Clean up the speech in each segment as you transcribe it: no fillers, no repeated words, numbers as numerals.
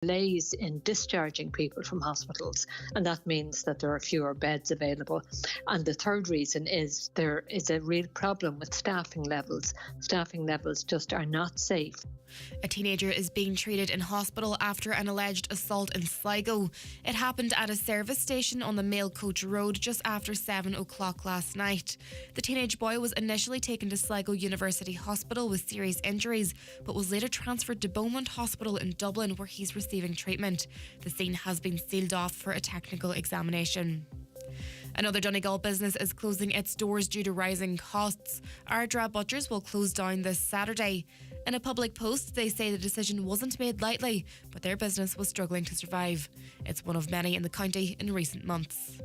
Delays in discharging people from hospitals, and that means that there are fewer beds available. And the third reason is there is a real problem with staffing levels. Staffing levels just are not safe. A teenager is being treated in hospital after an alleged assault in Sligo. It happened at a service station on the Mail Coach Road just after 7 o'clock last night. The teenage boy was initially taken to Sligo University Hospital with serious injuries, but was later transferred to Beaumont Hospital in Dublin, where he's receiving treatment. The scene has been sealed off for a technical examination. Another Donegal business is closing its doors due to rising costs. Ardra Butchers will close down this Saturday. In a public post, they say the decision wasn't made lightly, but their business was struggling to survive. It's one of many in the county in recent months.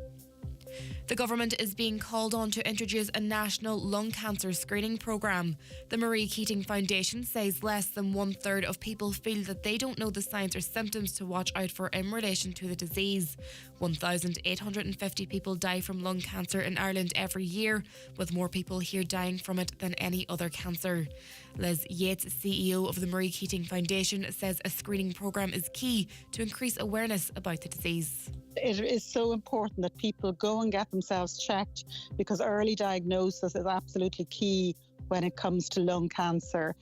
The government is being called on to introduce a national lung cancer screening programme. The Marie Keating Foundation says less than 1/3 of people feel that they don't know the signs or symptoms to watch out for in relation to the disease. 1,850 people die from lung cancer in Ireland every year, with more people here dying from it than any other cancer. Liz Yates, CEO of the Marie Keating Foundation, says a screening programme is key to increase awareness about the disease. It is so important that people go and get themselves checked, because early diagnosis is absolutely key when it comes to lung cancer.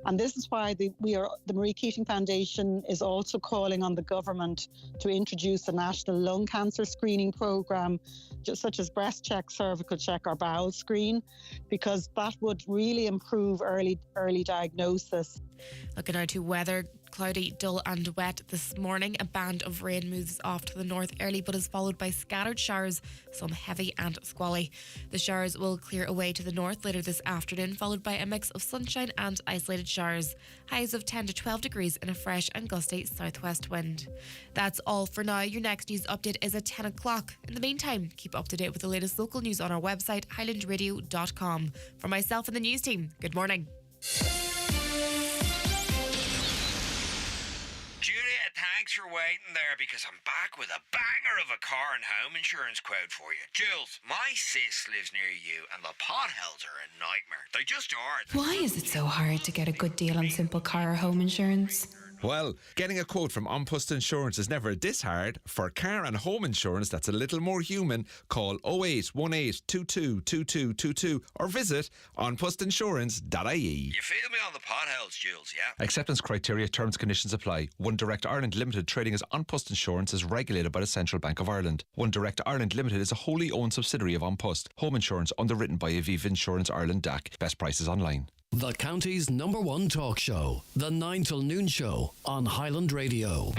And this is why the Marie Keating Foundation is also calling on the government to introduce a national lung cancer screening programme, just such as breast check, cervical check or bowel screen, because that would really improve early diagnosis. Looking out to weather. Cloudy, dull and wet this morning. A band of rain moves off to the north early but is followed by scattered showers, some heavy and squally. The showers will clear away to the north later this afternoon, followed by a mix of sunshine and isolated showers. Highs of 10 to 12 degrees in a fresh and gusty southwest wind. That's all for now. Your next news update is at 10 o'clock. In the meantime, keep up to date with the latest local news on our website, highlandradio.com. For myself and the news team, good morning. Julia, thanks for waiting there, because I'm back with a banger of a car and home insurance quote for you. Jules, my sis lives near you and the potholes are a nightmare. They just are. Why is it so hard to get a good deal on simple car or home insurance? Well, getting a quote from An Post Insurance is never this hard. For car and home insurance that's a little more human, call 0818 22 2222 or visit onpostinsurance.ie. You feel me on the potholes, Jules, yeah? Acceptance criteria, terms, conditions apply. One Direct Ireland Limited trading as An Post Insurance is regulated by the Central Bank of Ireland. One Direct Ireland Limited is a wholly owned subsidiary of An Post. Home insurance underwritten by Aviva Insurance Ireland DAC. Best prices online. The county's #1 talk show, the 9 till noon show on Highland Radio.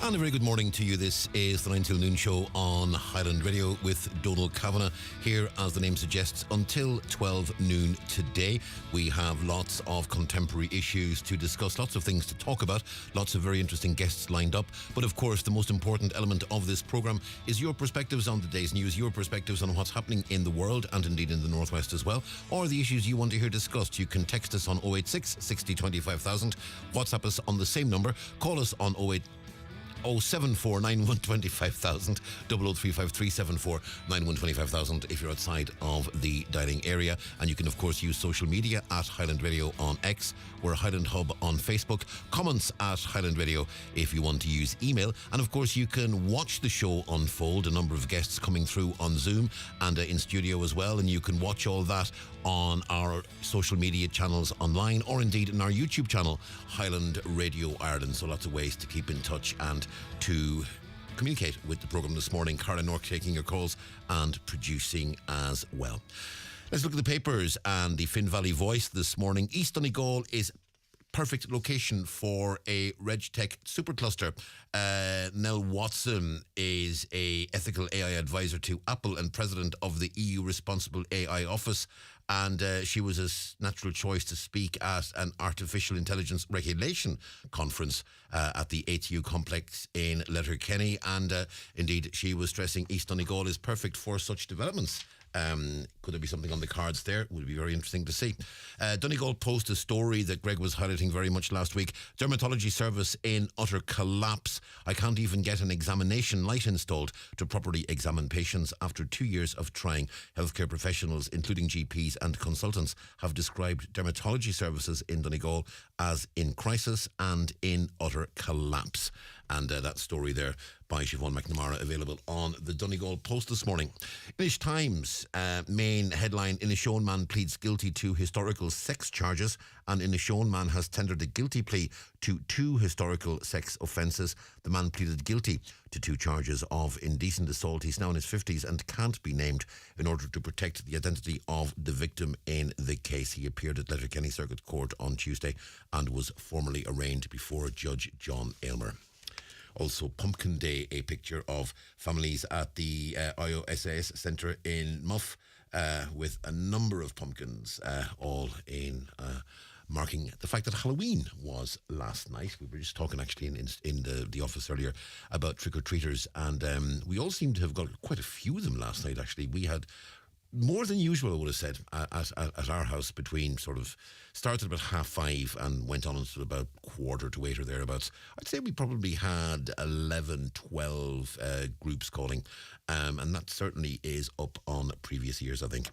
And a very good morning to you. This is the 9 till noon show on Highland Radio with Donal Kavanagh here, as the name suggests, until 12 noon today. We have lots of contemporary issues to discuss, lots of things to talk about, lots of very interesting guests lined up. But of course, the most important element of this programme is your perspectives on the day's news, your perspectives on what's happening in the world and indeed in the Northwest as well, or the issues you want to hear discussed. You can text us on 086 60 25,000, WhatsApp us on the same number, call us on 074 9125,000, 0035 374 9125,000 if you're outside of the dialing area. And you can of course use social media at Highland Radio on X. We're Highland Hub on Facebook. Comments at Highland Radio if you want to use email. And of course you can watch the show unfold. A number of guests coming through on Zoom and in studio as well. And you can watch all that on our social media channels online, or indeed in our YouTube channel, Highland Radio Ireland. So lots of ways to keep in touch and to communicate with the programme this morning. Carndonagh taking your calls and producing as well. Let's look at the papers and the Finn Valley Voice this morning. East Donegal is perfect location for a RegTech supercluster. Nell Watson is a ethical AI advisor to Apple and president of the EU Responsible AI Office. And she was a natural choice to speak at an artificial intelligence regulation conference at the ATU complex in Letterkenny. And indeed, she was stressing East Donegal is perfect for such developments. Could there be something on the cards there? Would be very interesting to see. Donegal Post, a story that Greg was highlighting very much last week. Dermatology service in utter collapse. I can't even get an examination light installed to properly examine patients after 2 years of trying. Healthcare professionals, including GPs and consultants, have described dermatology services in Donegal as in crisis and in utter collapse. And that story there by Siobhan McNamara, available on the Donegal Post this morning. Irish Times, main headline: Inishowen man pleads guilty to historical sex charges. And Inishowen man has tendered a guilty plea to 2 historical sex offences. The man pleaded guilty to 2 charges of indecent assault. He's now in his 50s and can't be named in order to protect the identity of the victim in the case. He appeared at Letterkenny Circuit Court on Tuesday and was formally arraigned before Judge John Aylmer. Also, Pumpkin Day, a picture of families at the IOSAS Centre in Muff with a number of pumpkins, all in marking the fact that Halloween was last night. We were just talking actually in the office earlier about trick-or-treaters, and we all seem to have got quite a few of them last night, actually. We had more than usual, I would have said, at our house, between sort of started about 5:30 and went on until about 7:45 or thereabouts. I'd say we probably had 11, 12 groups calling, and that certainly is up on previous years, I think.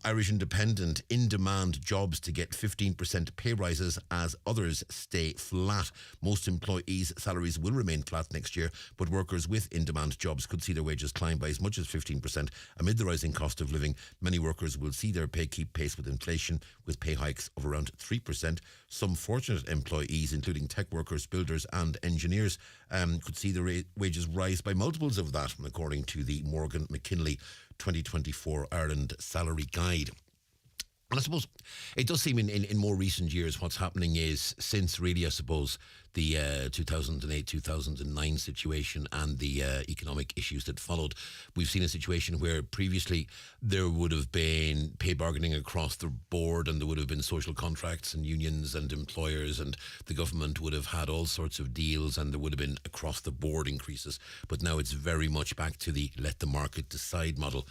Irish Independent: in-demand jobs to get 15% pay rises as others stay flat. Most employees' salaries will remain flat next year, but workers with in-demand jobs could see their wages climb by as much as 15%. Amid the rising cost of living, many workers will see their pay keep pace with inflation, with pay hikes of around 3%. Some fortunate employees, including tech workers, builders and engineers, could see their wages rise by multiples of that, according to the Morgan McKinley 2024 Ireland Salary Guide. And I suppose it does seem in more recent years what's happening is, since really, I suppose, the 2008-2009 situation and the economic issues that followed, we've seen a situation where previously there would have been pay bargaining across the board, and there would have been social contracts and unions and employers, and the government would have had all sorts of deals, and there would have been across the board increases. But now it's very much back to the let the market decide model.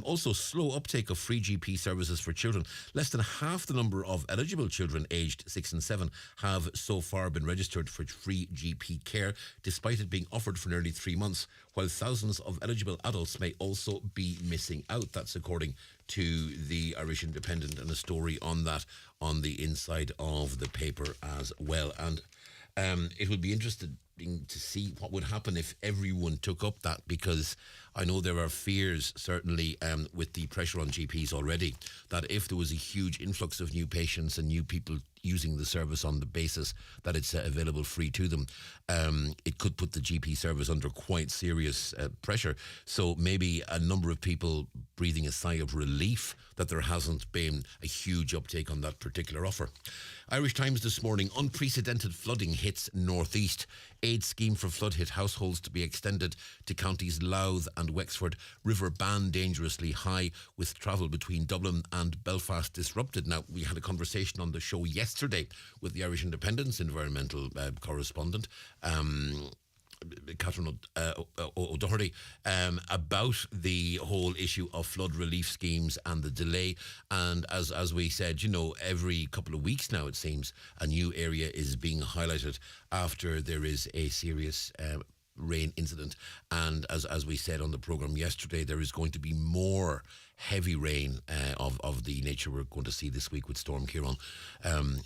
Also, slow uptake of free GP services for children. Less than half the number of eligible children aged 6 and 7 have so far been registered for free GP care, despite it being offered for nearly 3 months, while thousands of eligible adults may also be missing out. That's according to the Irish Independent, and a story on that on the inside of the paper as well. And it would be interesting to see what would happen if everyone took up that, because I know there are fears, certainly with the pressure on GPs already, that if there was a huge influx of new patients and new people using the service on the basis that it's available free to them, it could put the GP service under quite serious pressure. So maybe a number of people breathing a sigh of relief that there hasn't been a huge uptake on that particular offer. Irish Times this morning: unprecedented flooding hits northeast. Aid scheme for flood-hit households to be extended to counties Louth and Wexford. River ban dangerously high, with travel between Dublin and Belfast disrupted. Now, we had a conversation on the show yesterday with the Irish Independent's environmental correspondent, Catherine O'Doherty, about the whole issue of flood relief schemes and the delay. And as we said, you know, every couple of weeks now, it seems, a new area is being highlighted after there is a serious rain incident. And as we said on the programme yesterday, there is going to be more heavy rain of the nature we're going to see this week with Storm Ciarán.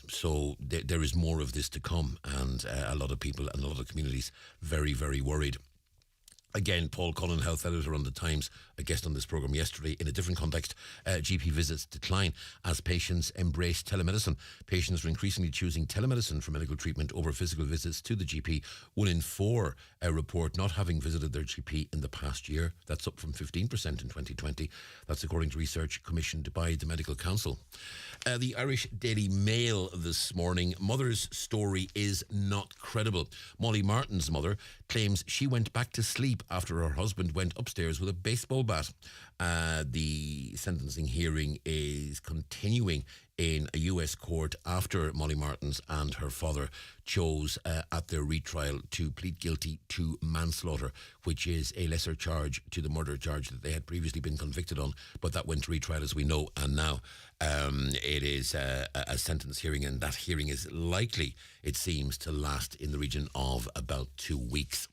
So there is more of this to come, and a lot of people and a lot of communities very, very worried. Again, Paul Cullen, health editor on The Times, a guest on this programme yesterday in a different context. GP visits decline as patients embrace telemedicine. Patients are increasingly choosing telemedicine for medical treatment over physical visits to the GP. 1 in 4 report not having visited their GP in the past year. That's up from 15% in 2020. That's according to research commissioned by the Medical Council. The Irish Daily Mail this morning: mother's story is not credible. Molly Martin's mother claims she went back to sleep sleep after her husband went upstairs with a baseball bat. The sentencing hearing is continuing in a US court after Molly Martins and her father chose at their retrial to plead guilty to manslaughter, which is a lesser charge to the murder charge that they had previously been convicted on, but that went to retrial, as we know, and now it is a sentence hearing, and that hearing is likely, it seems, to last in the region of about 2 weeks.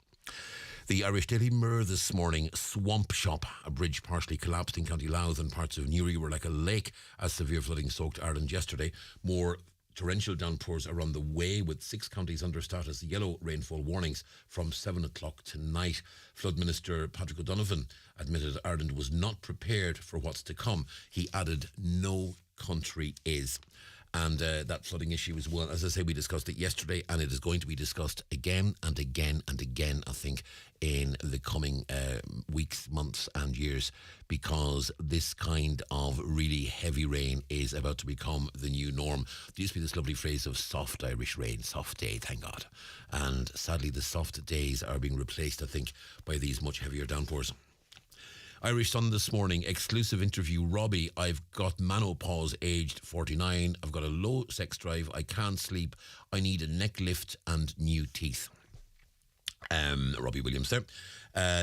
The Irish Daily Mirror this morning, Swamp Shop, a bridge partially collapsed in County Louth and parts of Newry were like a lake as severe flooding soaked Ireland yesterday. More torrential downpours are on the way, with 6 counties under status yellow rainfall warnings from 7 o'clock tonight. Flood Minister Patrick O'Donovan admitted Ireland was not prepared for what's to come. He added, no country is. And that flooding issue as well, as I say, we discussed it yesterday, and it is going to be discussed again and again and again, I think, in the coming weeks, months and years, because this kind of really heavy rain is about to become the new norm. There used to be this lovely phrase of soft Irish rain, soft day, thank God. And sadly, the soft days are being replaced, I think, by these much heavier downpours. Irish Sun this morning, exclusive interview. Robbie, I've got menopause, aged 49. I've got a low sex drive. I can't sleep. I need a neck lift and new teeth. Robbie Williams there.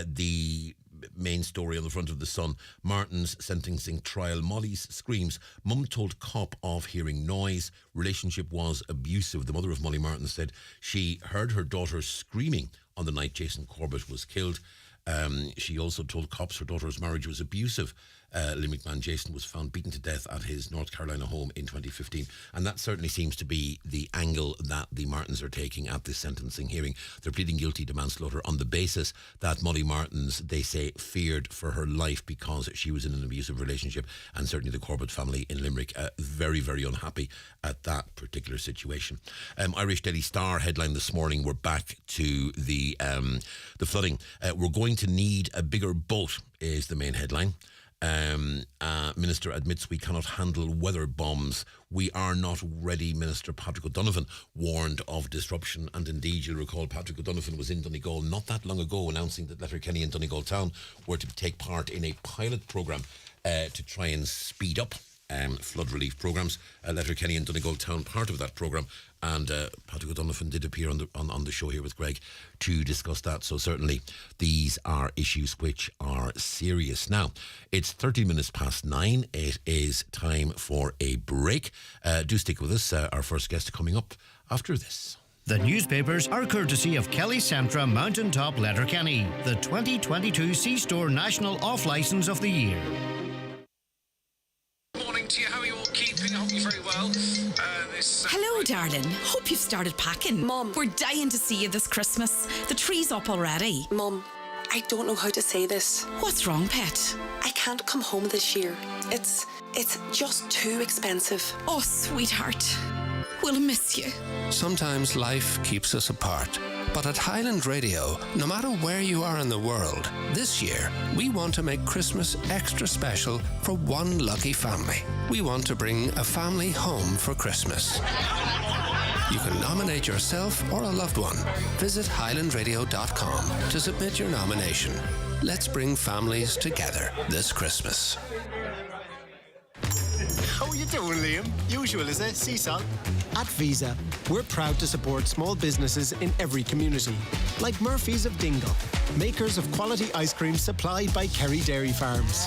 The main story on the front of the Sun, Martin's sentencing trial. Molly's screams. Mum told cop of hearing noise. Relationship was abusive. The mother of Molly Martin said she heard her daughter screaming on the night Jason Corbett was killed. She also told cops her daughter's marriage was abusive. Limerick man Jason was found beaten to death at his North Carolina home in 2015, and that certainly seems to be the angle that the Martins are taking at this sentencing hearing. They're pleading guilty to manslaughter on the basis that Molly Martins, they say, feared for her life because she was in an abusive relationship, and certainly the Corbett family in Limerick very, very unhappy at that particular situation. Irish Daily Star headline this morning, we're back to the flooding. We're going to need a bigger boat is the main headline. Minister admits we cannot handle weather bombs. We are not ready, Minister Patrick O'Donovan warned of disruption. And indeed, you'll recall Patrick O'Donovan was in Donegal not that long ago announcing that Letterkenny and Donegal Town were to take part in a pilot programme to try and speed up flood relief programmes. Letterkenny and Donegal Town part of that programme, and Patrick O'Donovan did appear on the show here with Greg to discuss that. So certainly these are issues which are serious. Now, it's 30 minutes past 9. It is time for a break. Do stick with us. Our first guest coming up after this. The newspapers are courtesy of Kelly Centra Mountaintop Letterkenny, the 2022 C-Store National Off-Licence of the Year. Morning to you. How are you all keeping? I hope you're very well. Hello, darling. Hope you've started packing. Mum. We're dying to see you this Christmas. The tree's up already. Mum, I don't know how to say this. What's wrong, pet? I can't come home this year. It's just too expensive. Oh, sweetheart. We'll miss you. Sometimes life keeps us apart. But at Highland Radio, no matter where you are in the world, this year we want to make Christmas extra special for one lucky family. We want to bring a family home for Christmas. You can nominate yourself or a loved one. Visit highlandradio.com to submit your nomination. Let's bring families together this Christmas. How are you doing, Liam? Usual, is it? Sea salt? At Visa, we're proud to support small businesses in every community, like Murphy's of Dingle, makers of quality ice cream supplied by Kerry Dairy Farms.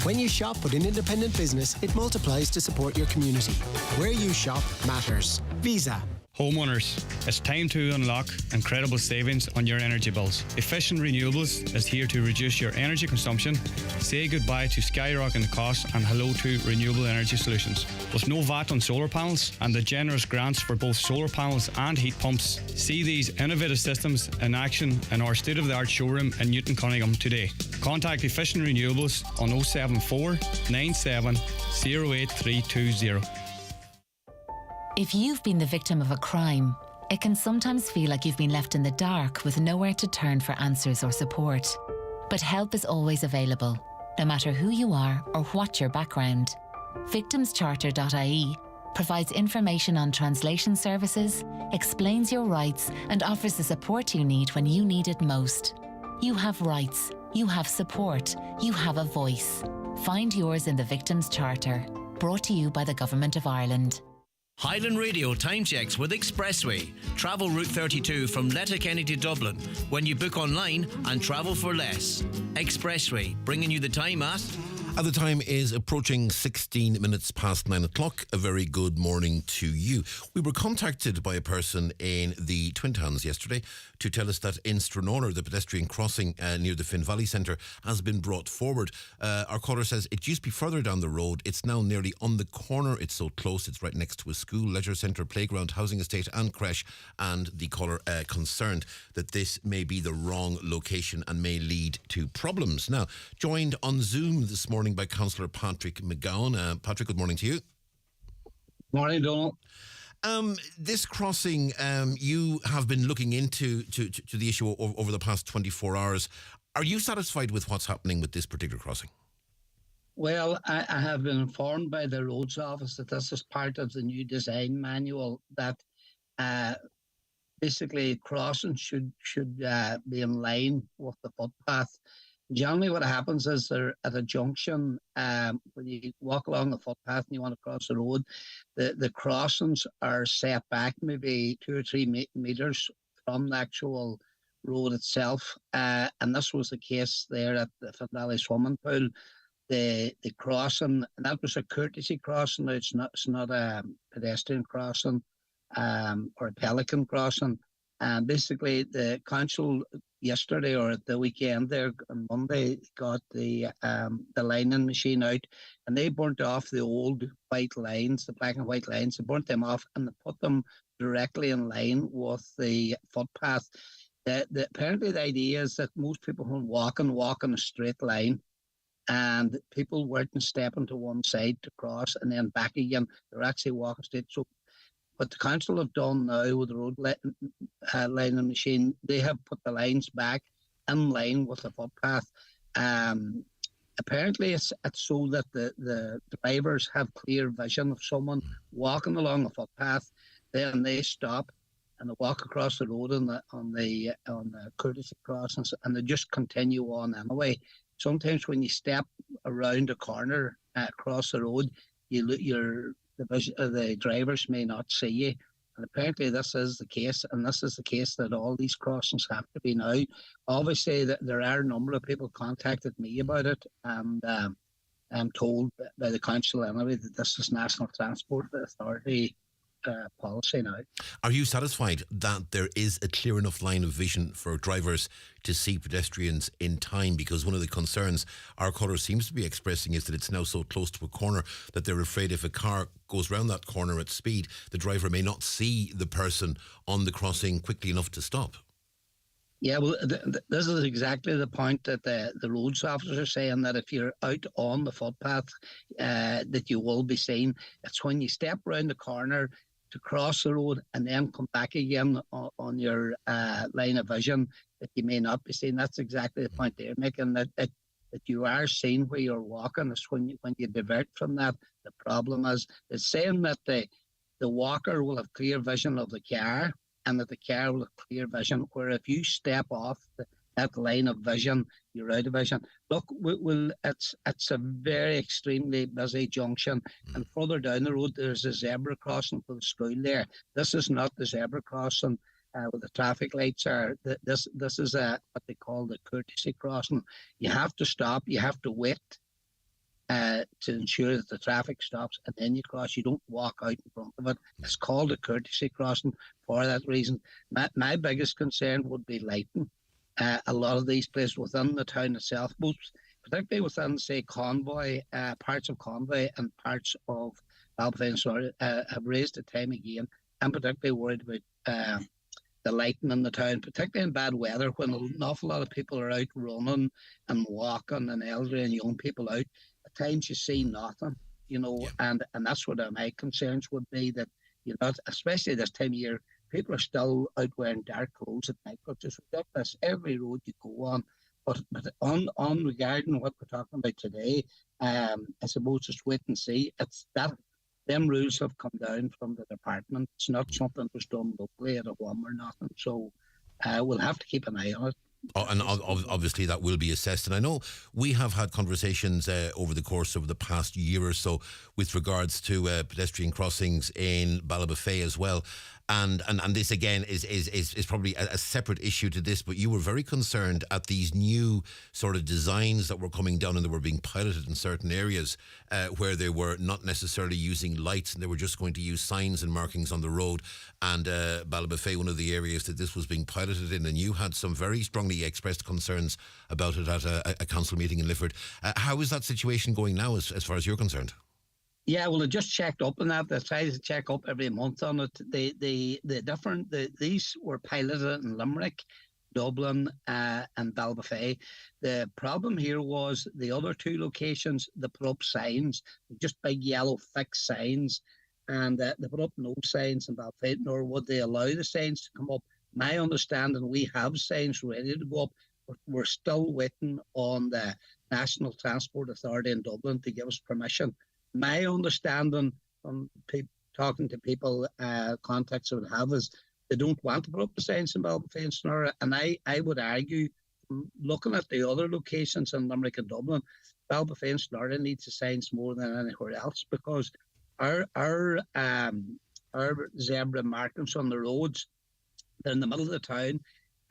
When you shop with an independent business, it multiplies to support your community. Where you shop matters. Visa. Homeowners, it's time to unlock incredible savings on your energy bills. Efficient Renewables is here to reduce your energy consumption, say goodbye to skyrocketing costs, and hello to renewable energy solutions. With no VAT on solar panels and the generous grants for both solar panels and heat pumps, see these innovative systems in action in our state-of-the-art showroom in Newton Cunningham today. Contact Efficient Renewables on 074 97 08320. If you've been the victim of a crime, it can sometimes feel like you've been left in the dark with nowhere to turn for answers or support. But help is always available, no matter who you are or what your background. Victimscharter.ie provides information on translation services, explains your rights, and offers the support you need when you need it most. You have rights, you have support, you have a voice. Find yours in the Victims' Charter. Brought to you by the Government of Ireland. Highland Radio time checks with Expressway. Travel Route 32 from Letterkenny to Dublin when you book online and travel for less. Expressway, bringing you the time at... The time is approaching 16 minutes past 9 o'clock. A very good morning to you. We were contacted by a person in the Twin Towns yesterday to tell us that in Stranraer, the pedestrian crossing near the Finn Valley Centre has been brought forward. Our caller says it used to be further down the road. It's now nearly on the corner. It's so close. It's right next to a school, leisure centre, playground, housing estate and creche. And the caller concerned that this may be the wrong location and may lead to problems. Now, joined on Zoom this morning by Councillor Patrick McGowan. Patrick, good morning to you. Morning, Donal. This crossing, you have been looking into to the issue over the past 24 hours. Are you satisfied with what's happening with this particular crossing? Well, I have been informed by the Roads Office that this is part of the new design manual, that basically crossing should be in line with the footpath. Generally what happens is they're at a junction, when you walk along the footpath and you want to cross the road, the crossings are set back maybe 2 or 3 meters from the actual road itself. And this was the case there at the Finn Valley swimming pool. The crossing, and that was a courtesy crossing. It's not a pedestrian crossing or a pelican crossing. And basically the council yesterday or at the weekend there on Monday got the lining machine out, and they burnt off the old white lines, the black and white lines. They burnt them off and they put them directly in line with the footpath. Apparently the idea is that most people who walk in a straight line, and people weren't stepping to one side to cross and then back again. They're actually walking straight. So what the council have done now with the road lining machine, they have put the lines back in line with the footpath. Apparently it's so that the drivers have clear vision of someone walking along a footpath. Then they stop and they walk across the road on the courtesy crossings, and they just continue on anyway. Sometimes when you step around a corner across the road, the drivers may not see you. And apparently this is the case, and this is the case that all these crossings have to be now. Obviously, there are a number of people contacted me about it, and I'm told by the council anyway that this is National Transport Authority policy now. Are you satisfied that there is a clear enough line of vision for drivers to see pedestrians in time? Because one of the concerns our caller seems to be expressing is that it's now so close to a corner that they're afraid if a car goes round that corner at speed, the driver may not see the person on the crossing quickly enough to stop. Yeah, well, this is exactly the point that the roads officers are saying, that if you're out on the footpath, that you will be seen. It's when you step round the corner to cross the road and then come back again on your line of vision that you may not be seen. That's exactly the point they're making, that you are seen where you're walking. It's when you divert from that. The problem is, it's saying that the walker will have clear vision of the car, and that the car will have clear vision, where if you step off that line of vision, you're out of vision. Look, it's a very extremely busy junction, and further down the road there's a zebra crossing for the school there. This is not the zebra crossing where the traffic lights are. This is what they call the courtesy crossing. You have to stop, you have to wait to ensure that the traffic stops, and then you cross. You don't walk out in front of it. It's called a courtesy crossing for that reason. My biggest concern would be lighting. A lot of these places within the town itself, both particularly within, say, Convoy, parts of Convoy and parts of Ballyfine, have raised the time again. I'm particularly worried about the lighting in the town, particularly in bad weather, when an awful lot of people are out running and walking, and elderly and young people out. At times you see nothing, and that's what my concerns would be, that, especially this time of year, people are still out wearing dark clothes at night, which is ridiculous. Every road you go on. But on regarding what we're talking about today, I suppose just wait and see. It's that them rules have come down from the department. It's not something that was done locally at a whim or nothing. So we'll have to keep an eye on it. And obviously that will be assessed. And I know we have had conversations over the course of the past year or so with regards to pedestrian crossings in Ballybofey as well. And this again is probably a separate issue to this, but you were very concerned at these new sort of designs that were coming down and they were being piloted in certain areas where they were not necessarily using lights and they were just going to use signs and markings on the road. And Ballybofey, one of the areas that this was being piloted in, and you had some very strongly expressed concerns about it at a council meeting in Lifford. How is that situation going now as far as you're concerned? Yeah, well, I just checked up on that. I try to check up every month on it. These were piloted in Limerick, Dublin, and Ballybofey. The problem here was the other two locations, they put up signs, just big yellow fixed signs, and they put up no signs in Ballybofey, nor would they allow the signs to come up. My understanding, we have signs ready to go up, but we're still waiting on the National Transport Authority in Dublin to give us permission. My understanding from talking to people, contacts I would have, is they don't want to put up the signs in Ballybofey and Snora. And I would argue, looking at the other locations in Limerick and Dublin, Ballybofey and Snora needs the signs more than anywhere else, because our zebra markings on the roads, they're in the middle of the town.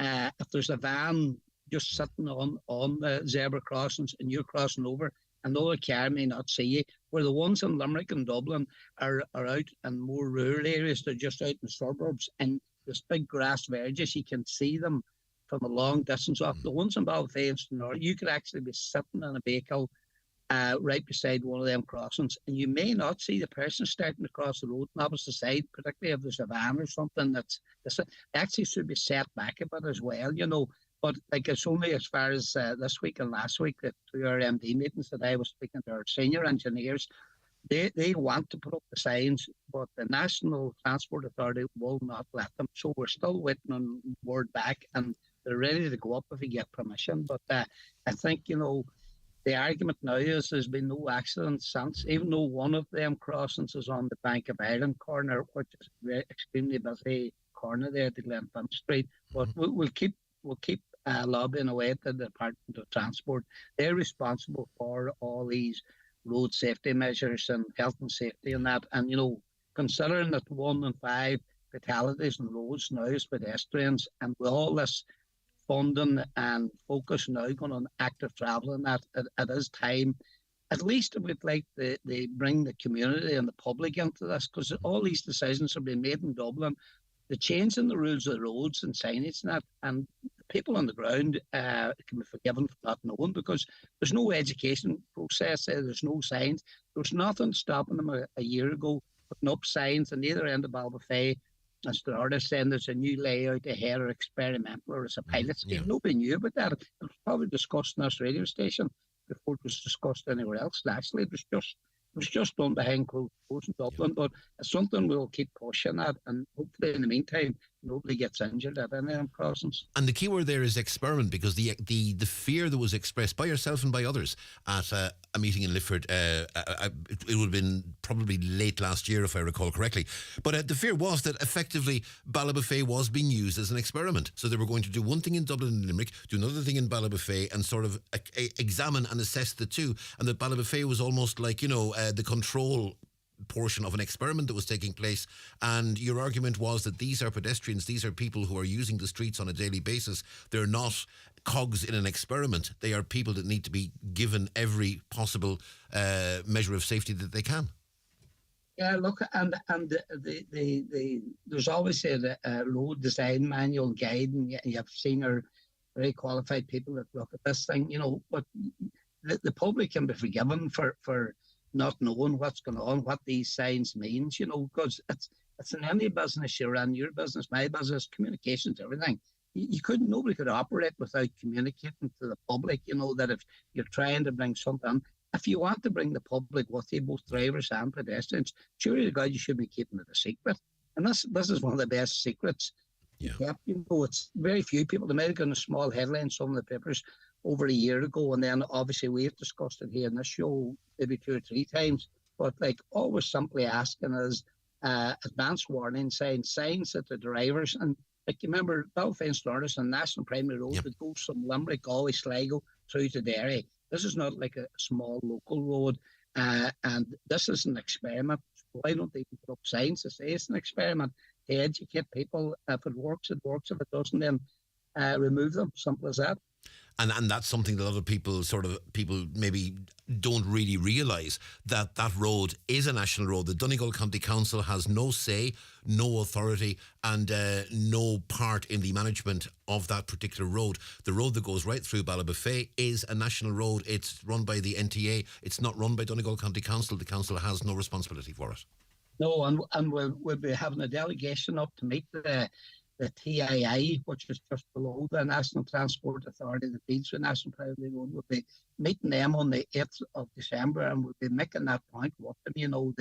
If there's a van just sitting on the zebra crossings and you're crossing over, another car may not see you, where the ones in Limerick and Dublin are out in more rural areas. They're just out in the suburbs, and there's big grass verges. You can see them from a long distance off. The ones in Ballybofey and Snora, you could actually be sitting in a vehicle right beside one of them crossings, and you may not see the person starting to cross the road on the opposite side, particularly if there's a van or something they actually should be set back a bit as well, But like, it's only as far as this week and last week that through our MD meetings that I was speaking to our senior engineers, they want to put up the signs, but the National Transport Authority will not let them. So we're still waiting on word back, and they're ready to go up if we get permission. But I think, the argument now is there's been no accidents since, even though one of them crossings is on the Bank of Ireland corner, which is a extremely busy corner there at the Glenfin Street. But we'll keep lobbying away at the Department of Transport. They're responsible for all these road safety measures and health and safety and that. And, considering that 1 in 5 fatalities on roads now is pedestrians, and with all this funding and focus now going on active travel and that, it is time. At least we'd like they bring the community and the public into this, because all these decisions have been made in Dublin. The change in the rules of the roads and signage and that, and people on the ground can be forgiven for not knowing, because there's no education process there, there's no signs. There was nothing stopping them a year ago putting up signs on either end of Ballybofey. As the artist saying there's a new layout ahead, or experimental, or it's a pilot scheme. Yeah. Nobody knew about that. It was probably discussed in this radio station before it was discussed anywhere else. Actually, it was just done behind closed doors in Dublin, but it's something we'll keep pushing at, and hopefully in the meantime nobody gets injured at any of them crossings. And the key word there is experiment, because the fear that was expressed by yourself and by others at a meeting in Lifford, it would have been probably late last year if I recall correctly, but the fear was that effectively Ballybofey was being used as an experiment. So they were going to do one thing in Dublin and Limerick, do another thing in Ballybofey, and sort of examine and assess the two, and that Ballybofey was almost like, the control portion of an experiment that was taking place. And your argument was that these are pedestrians, these are people who are using the streets on a daily basis. They're not cogs in an experiment. They are people that need to be given every possible measure of safety that they can. Yeah, look, and there's always a road design manual guide, and you've seen our very qualified people that look at this thing, but the public can be forgiven for not knowing what's going on, what these signs means, because it's in any business you're in, your business, my business, communications, everything. Nobody could operate without communicating to the public, that if you're trying to bring something, if you want to bring the public with you, both drivers and pedestrians, surely to God you should be keeping it a secret. And this is one of the best secrets. Yeah. It's very few people. They might have gotten a small headline in some of the papers over a year ago, and then obviously we've discussed it here in this show maybe 2 or 3 times, but always simply asking is advanced warning signs that the drivers, and Like, you remember, Belfast Florida is a national primary road that goes from Limerick, Galway, Sligo through to Derry. This is not like a small local road, and this is an experiment. Why don't they put up signs to say it's an experiment to educate people? If it works, it works. If it doesn't, then remove them. Simple as that. And that's something that a lot of people maybe don't really realise, that that road is a national road. The Donegal County Council has no say, no authority, and no part in the management of that particular road. The road that goes right through Ballybofey is a national road. It's run by the NTA. It's not run by Donegal County Council. The council has no responsibility for it. No, and we'll be having a delegation up to meet the TII, which is just below the National Transport Authority that deals with National Primary Road. We'll be meeting them on the 8th of December, and we'll be making that point with them.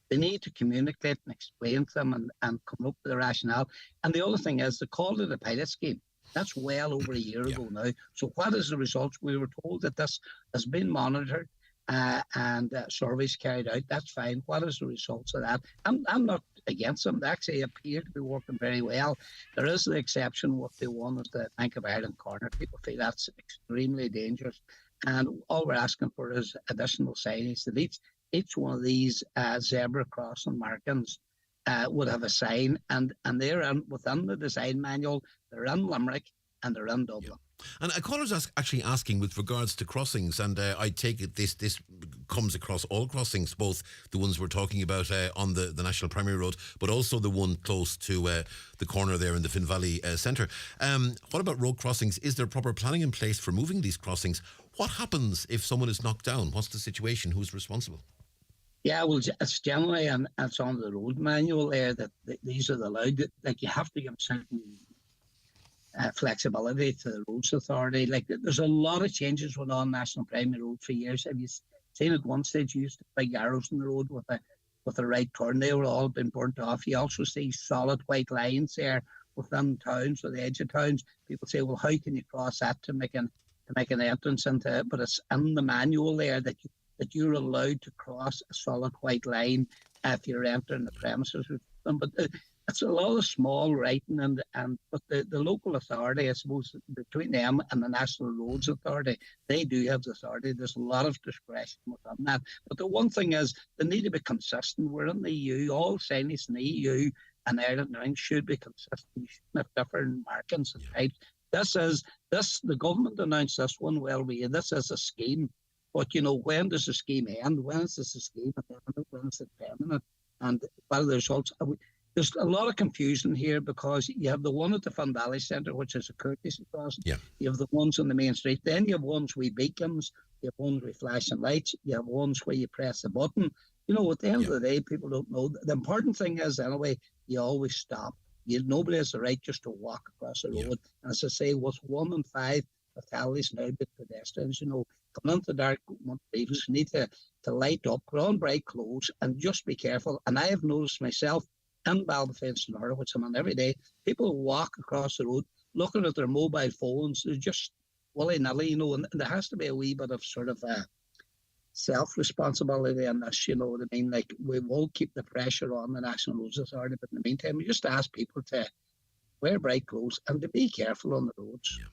They need to communicate and explain to them and come up with the rationale. And the other thing is, they called it a pilot scheme. That's well over a year ago now. So what is the results? We were told that this has been monitored and surveys carried out. That's fine. What is the results of that? I'm not against them. They actually appear to be working very well. There is the exception. What they want is the Bank of Ireland corner. People feel that's extremely dangerous, and all we're asking for is additional signage. That each one of these zebra crossing markings would have a sign, and they're within the design manual. They're in Limerick and they're in Dublin. And a caller's actually asking with regards to crossings, and I take it this comes across all crossings, both the ones we're talking about on the National Primary Road, but also the one close to the corner there in the Finn Valley Centre. What about road crossings? Is there proper planning in place for moving these crossings? What happens if someone is knocked down? What's the situation? Who's responsible? Yeah, well, it's generally, and it's on the road manual there, that these are allowed. Like, you have to give certain flexibility to the Roads Authority. Like, there's a lot of changes went on National Primary Road for years. Have you seen at one stage, you used to big arrows in the road with a right turn? They were all been burnt off. You also see solid white lines there within towns or the edge of towns. People say, well, how can you cross that to make an entrance into it? But it's in the manual there that you're allowed to cross a solid white line if you're entering the premises. But it's a lot of small writing, but the local authority, I suppose, between them and the National Roads Authority, they do have the authority. There's a lot of discretion within that. But the one thing is, they need to be consistent. We're in the EU. All signage in the EU and Ireland now should be consistent. You shouldn't have different markings and types. The government announced this one. Well, this is a scheme. But, when does the scheme end? When is this a scheme? When is it permanent? And what are the results? There's a lot of confusion here, because you have the one at the Finn Valley Centre, which is a courtesy crossing. Yeah. You have the ones on the main street. Then you have ones with beacons. You have ones with flashing lights. You have ones where you press a button. At the end of the day, people don't know. The important thing is, anyway, you always stop. Nobody has the right just to walk across the road. And as I say, with 1 in 5 fatalities now with pedestrians, coming into the dark, you need to light up, put on bright clothes, and just be careful. And I have noticed myself, in Ballybofey, which I'm on every day, people walk across the road looking at their mobile phones. They're just willy-nilly, and there has to be a wee bit of sort of self-responsibility in this, what I mean? Like, we will keep the pressure on the National Roads Authority, but in the meantime, we just ask people to wear bright clothes and to be careful on the roads. Yeah.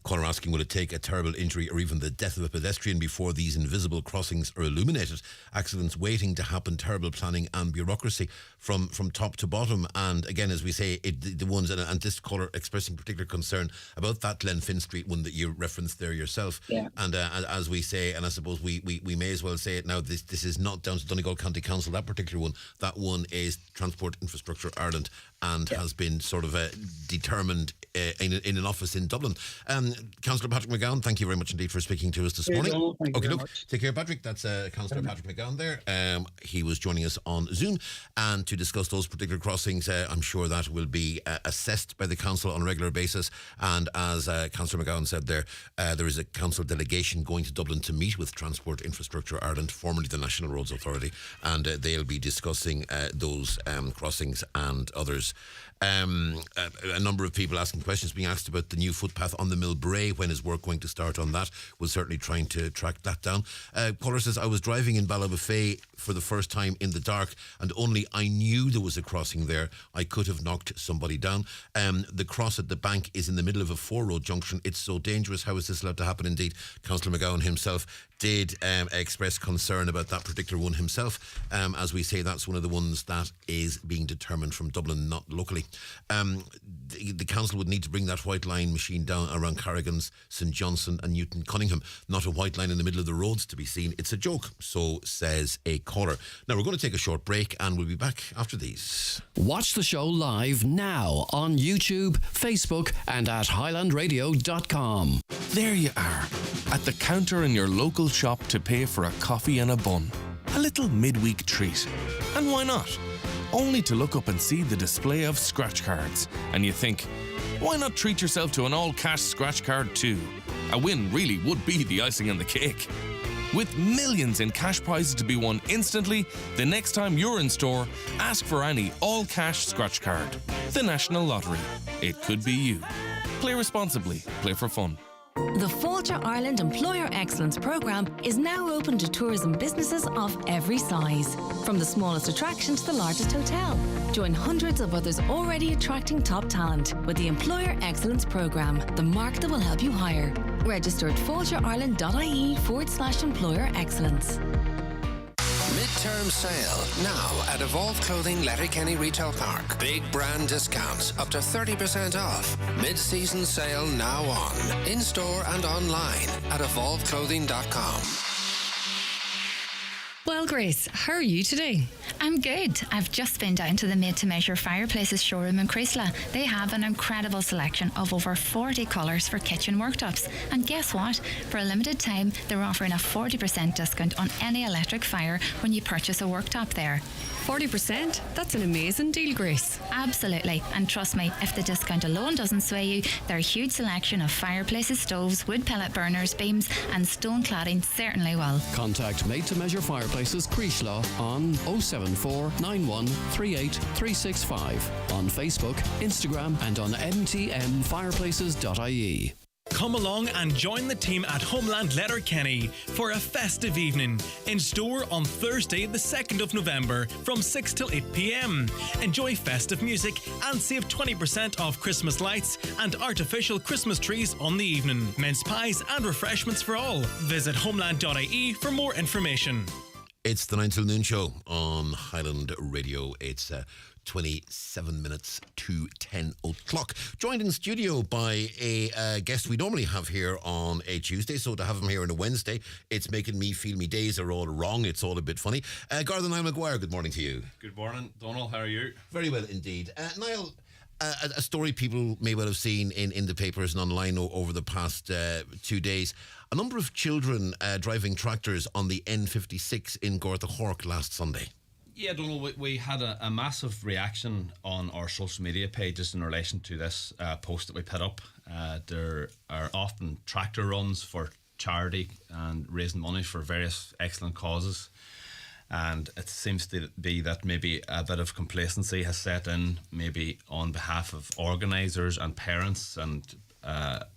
Caller asking, will it take a terrible injury or even the death of a pedestrian before these invisible crossings are illuminated? Accidents waiting to happen, terrible planning and bureaucracy from top to bottom. And again, as we say, the ones, and this caller expressing particular concern about that Glenfin Street one that you referenced there yourself. Yeah. And as we say, and I suppose we may as well say it now, this is not down to Donegal County Council, that particular one. That one is Transport Infrastructure Ireland and has been sort of determined in an office in Dublin. Councillor Patrick McGowan, thank you very much indeed for speaking to us this morning. Okay, look, take care, Patrick. That's Councillor Patrick McGowan there. He was joining us on Zoom, and to discuss those particular crossings, I'm sure that will be assessed by the council on a regular basis. And as Councillor McGowan said there is a council delegation going to Dublin to meet with Transport Infrastructure Ireland, formerly the National Roads Authority, and they'll be discussing those crossings and others. A number of people asking questions being asked about the new footpath on on the Millbrae. When is work going to start on that? We're certainly trying to track that down. Caller says, I was driving in Ballabafay for the first time in the dark, and only I knew there was a crossing there. I could have knocked somebody down. The cross at the bank is in the middle of a 4-road junction. It's so dangerous. How is this allowed to happen? Indeed, Councillor McGowan himself did express concern about that particular one himself. As we say, that's one of the ones that is being determined from Dublin, not locally. The council would need to bring that white line machine down around Carrigan's, St Johnson and Newton Cunningham. Not a white line in the middle of the roads to be seen. It's a joke, so says a caller. Now we're going to take a short break and we'll be back after these. Watch the show live now on YouTube, Facebook and at highlandradio.com. There you are, at the counter in your local shop to pay for a coffee and a bun. A little midweek treat. And why not? Only to look up and see the display of scratch cards. And you think, why not treat yourself to an all-cash scratch card too? A win really would be the icing on the cake. With millions in cash prizes to be won instantly, the next time you're in store, ask for any all-cash scratch card. The National Lottery. It could be you. Play responsibly. Play for fun. The Fáilte Ireland Employer Excellence Programme is now open to tourism businesses of every size, from the smallest attraction to the largest hotel. Join hundreds of others already attracting top talent with the Employer Excellence Programme, the mark that will help you hire. Register at fáilteireland.ie/employer excellence. Midterm sale now at Evolve Clothing Letterkenny Retail Park. Big brand discounts up to 30% off. Mid-season sale now on. In-store and online at evolveclothing.com. Well, Grace, how are you today? I'm good. I've just been down to the Made to Measure Fireplaces showroom in Creasla. They have an incredible selection of over 40 colours for kitchen worktops. And guess what? For a limited time, they're offering a 40% discount on any electric fire when you purchase a worktop there. 40%? That's an amazing deal, Grace. Absolutely. And trust me, if the discount alone doesn't sway you, their huge selection of fireplaces, stoves, wood pellet burners, beams and stone cladding certainly will. Contact Made to Measure Fireplaces Creasla on 074 91 38 365 on Facebook, Instagram and on mtmfireplaces.ie. Come along and join the team at Homeland Letterkenny for a festive evening in store on Thursday the 2nd of November from 6 till 8 p.m. Enjoy festive music and save 20% off Christmas lights and artificial Christmas trees on the evening. Mince pies and refreshments for all. Visit homeland.ie for more information. It's the 9 till noon show on Highland Radio. It's 27 minutes to 10 o'clock. Joined in studio by a guest we normally have here on a Tuesday, so to have him here on a Wednesday, it's making me feel me days are all wrong. It's all a bit funny. Carndonagh Maguire, good morning to you. Good morning, Donal. How are you? Very well indeed. Niall, a story people may well have seen in the papers and online over the past 2 days. A number of children driving tractors on the N56 in Gortahork last Sunday. Yeah, Donal, we had a massive reaction on our social media pages in relation to this post that we put up. There are often tractor runs for charity and raising money for various excellent causes. And it seems to be that maybe a bit of complacency has set in, maybe on behalf of organisers and parents and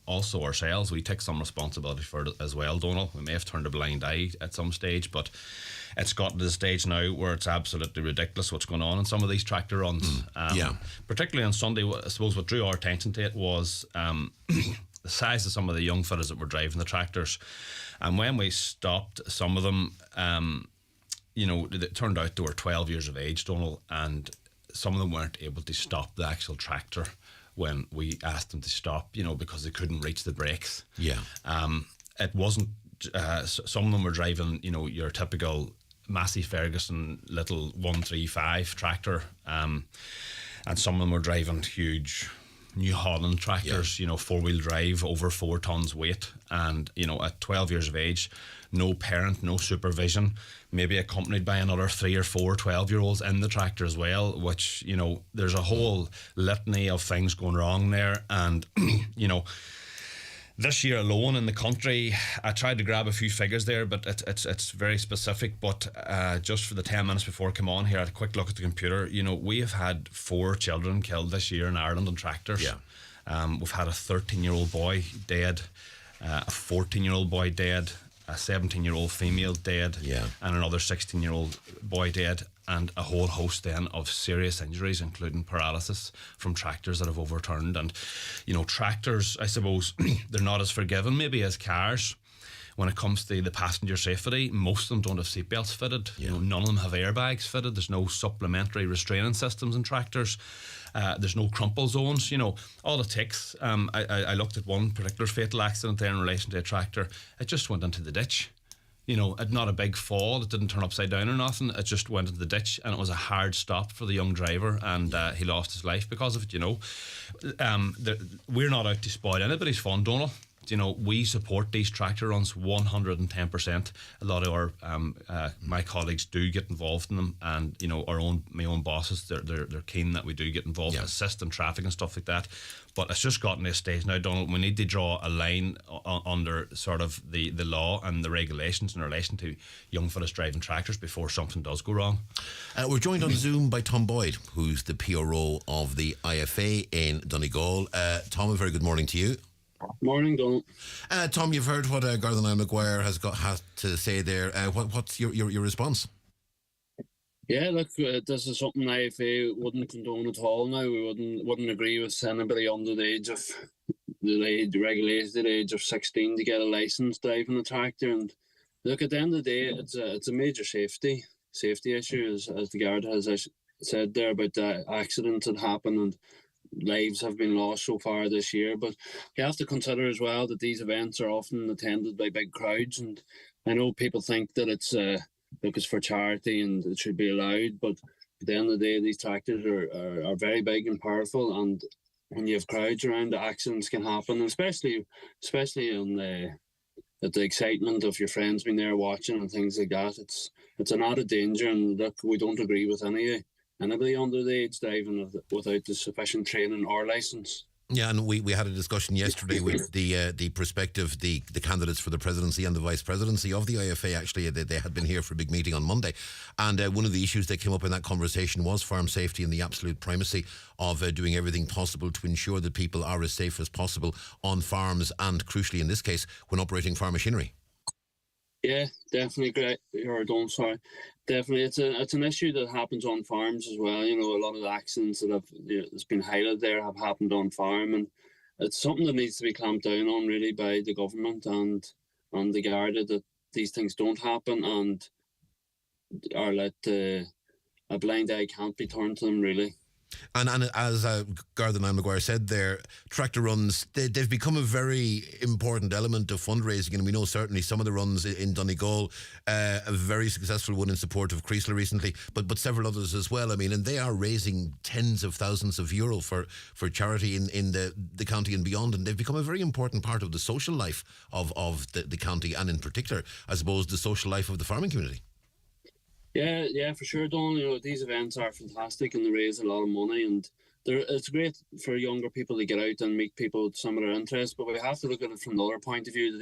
also ourselves. We take some responsibility for it as well, Donal. We may have turned a blind eye at some stage, but it's gotten to the stage now where it's absolutely ridiculous what's going on in some of these tractor runs. Particularly on Sunday, I suppose what drew our attention to it was the size of some of the young fellas that were driving the tractors. And when we stopped some of them, it turned out they were 12 years of age, Donal, and some of them weren't able to stop the actual tractor when we asked them to stop, because they couldn't reach the brakes. Yeah. It wasn't, some of them were driving, your typical Massey Ferguson little 135 tractor, and some of them were driving huge New Holland tractors, 4-wheel drive, over 4 tons weight, and, at 12 years of age, no parent, no supervision, maybe accompanied by another 3 or 4 12-year-olds in the tractor as well, which, there's a whole litany of things going wrong there. And, this year alone in the country, I tried to grab a few figures there, but it's very specific. But just for the 10 minutes before I come on here, I had a quick look at the computer. We have had 4 children killed this year in Ireland on tractors. Yeah. We've had a 13-year-old boy dead, a 14-year-old boy dead, a 17-year-old female dead, and another 16-year-old boy dead, and a whole host then of serious injuries, including paralysis from tractors that have overturned. And, you know, tractors, I suppose, they're not as forgiving maybe as cars. When it comes to the passenger safety, most of them don't have seatbelts fitted. You know, none of them have airbags fitted. There's no supplementary restraining systems in tractors. There's no crumple zones. You know, all it takes. I looked at one particular fatal accident there in relation to a tractor. It just went into the ditch. You know, it not a big fall. It didn't turn upside down or nothing. It just went into the ditch, and it was a hard stop for the young driver, and he lost his life because of it. You know, we're not out to spoil anybody's fun, Donal. You know, we support these tractor runs 110%. A lot of our my colleagues do get involved in them, and you know, my own bosses, they're keen that we do get involved, assist in traffic and stuff like that. But it's just gotten to a stage now, Donald, we need to draw a line under sort of the law and the regulations in relation to young fellas driving tractors before something does go wrong. We're joined on Zoom by Tom Boyd, who's the PRO of the IFA in Donegal. Tom, a very good morning to you. Morning, Donal. Tom, you've heard what Carndonagh Maguire has to say there. What's your response? Yeah, look, this is something IFA wouldn't condone at all now. We wouldn't agree with anybody under the age of the regulated age of 16 to get a licence driving a tractor. And look, at the end of the day, it's a major safety issue, as the guard has said there about the accidents that happened, and lives have been lost so far this year. But you have to consider as well that these events are often attended by big crowds, and I know people think that it's for charity and it should be allowed, but at the end of the day, these tractors are very big and powerful, and when you have crowds around, the accidents can happen, especially on at the excitement of your friends being there watching and things like that. It's an added danger, and look, we don't agree with anybody under the age driving without the sufficient training or licence. Yeah, and we had a discussion yesterday with the prospective, the candidates for the presidency and the vice presidency of the IFA. Actually, they had been here for a big meeting on Monday, and one of the issues that came up in that conversation was farm safety and the absolute primacy of doing everything possible to ensure that people are as safe as possible on farms, and crucially in this case, when operating farm machinery. Yeah, definitely great. Definitely, it's an issue that happens on farms as well. You know, a lot of the accidents that that's been highlighted there have happened on farm, and it's something that needs to be clamped down on really by the government and the Garda, that these things don't happen and are let a blind eye can't be turned to them really. And as Carndonagh Maguire said there, tractor runs, they've become a very important element of fundraising, and we know certainly some of the runs in Donegal, a very successful one in support of Creasler recently, but several others as well. I mean, and they are raising tens of thousands of euro for charity in the county and beyond, and they've become a very important part of the social life of the county, and in particular, I suppose, the social life of the farming community. Yeah, for sure, Donal. You know, these events are fantastic and they raise a lot of money, and it's great for younger people to get out and meet people with some of their interests. But we have to look at it from the other point of view, that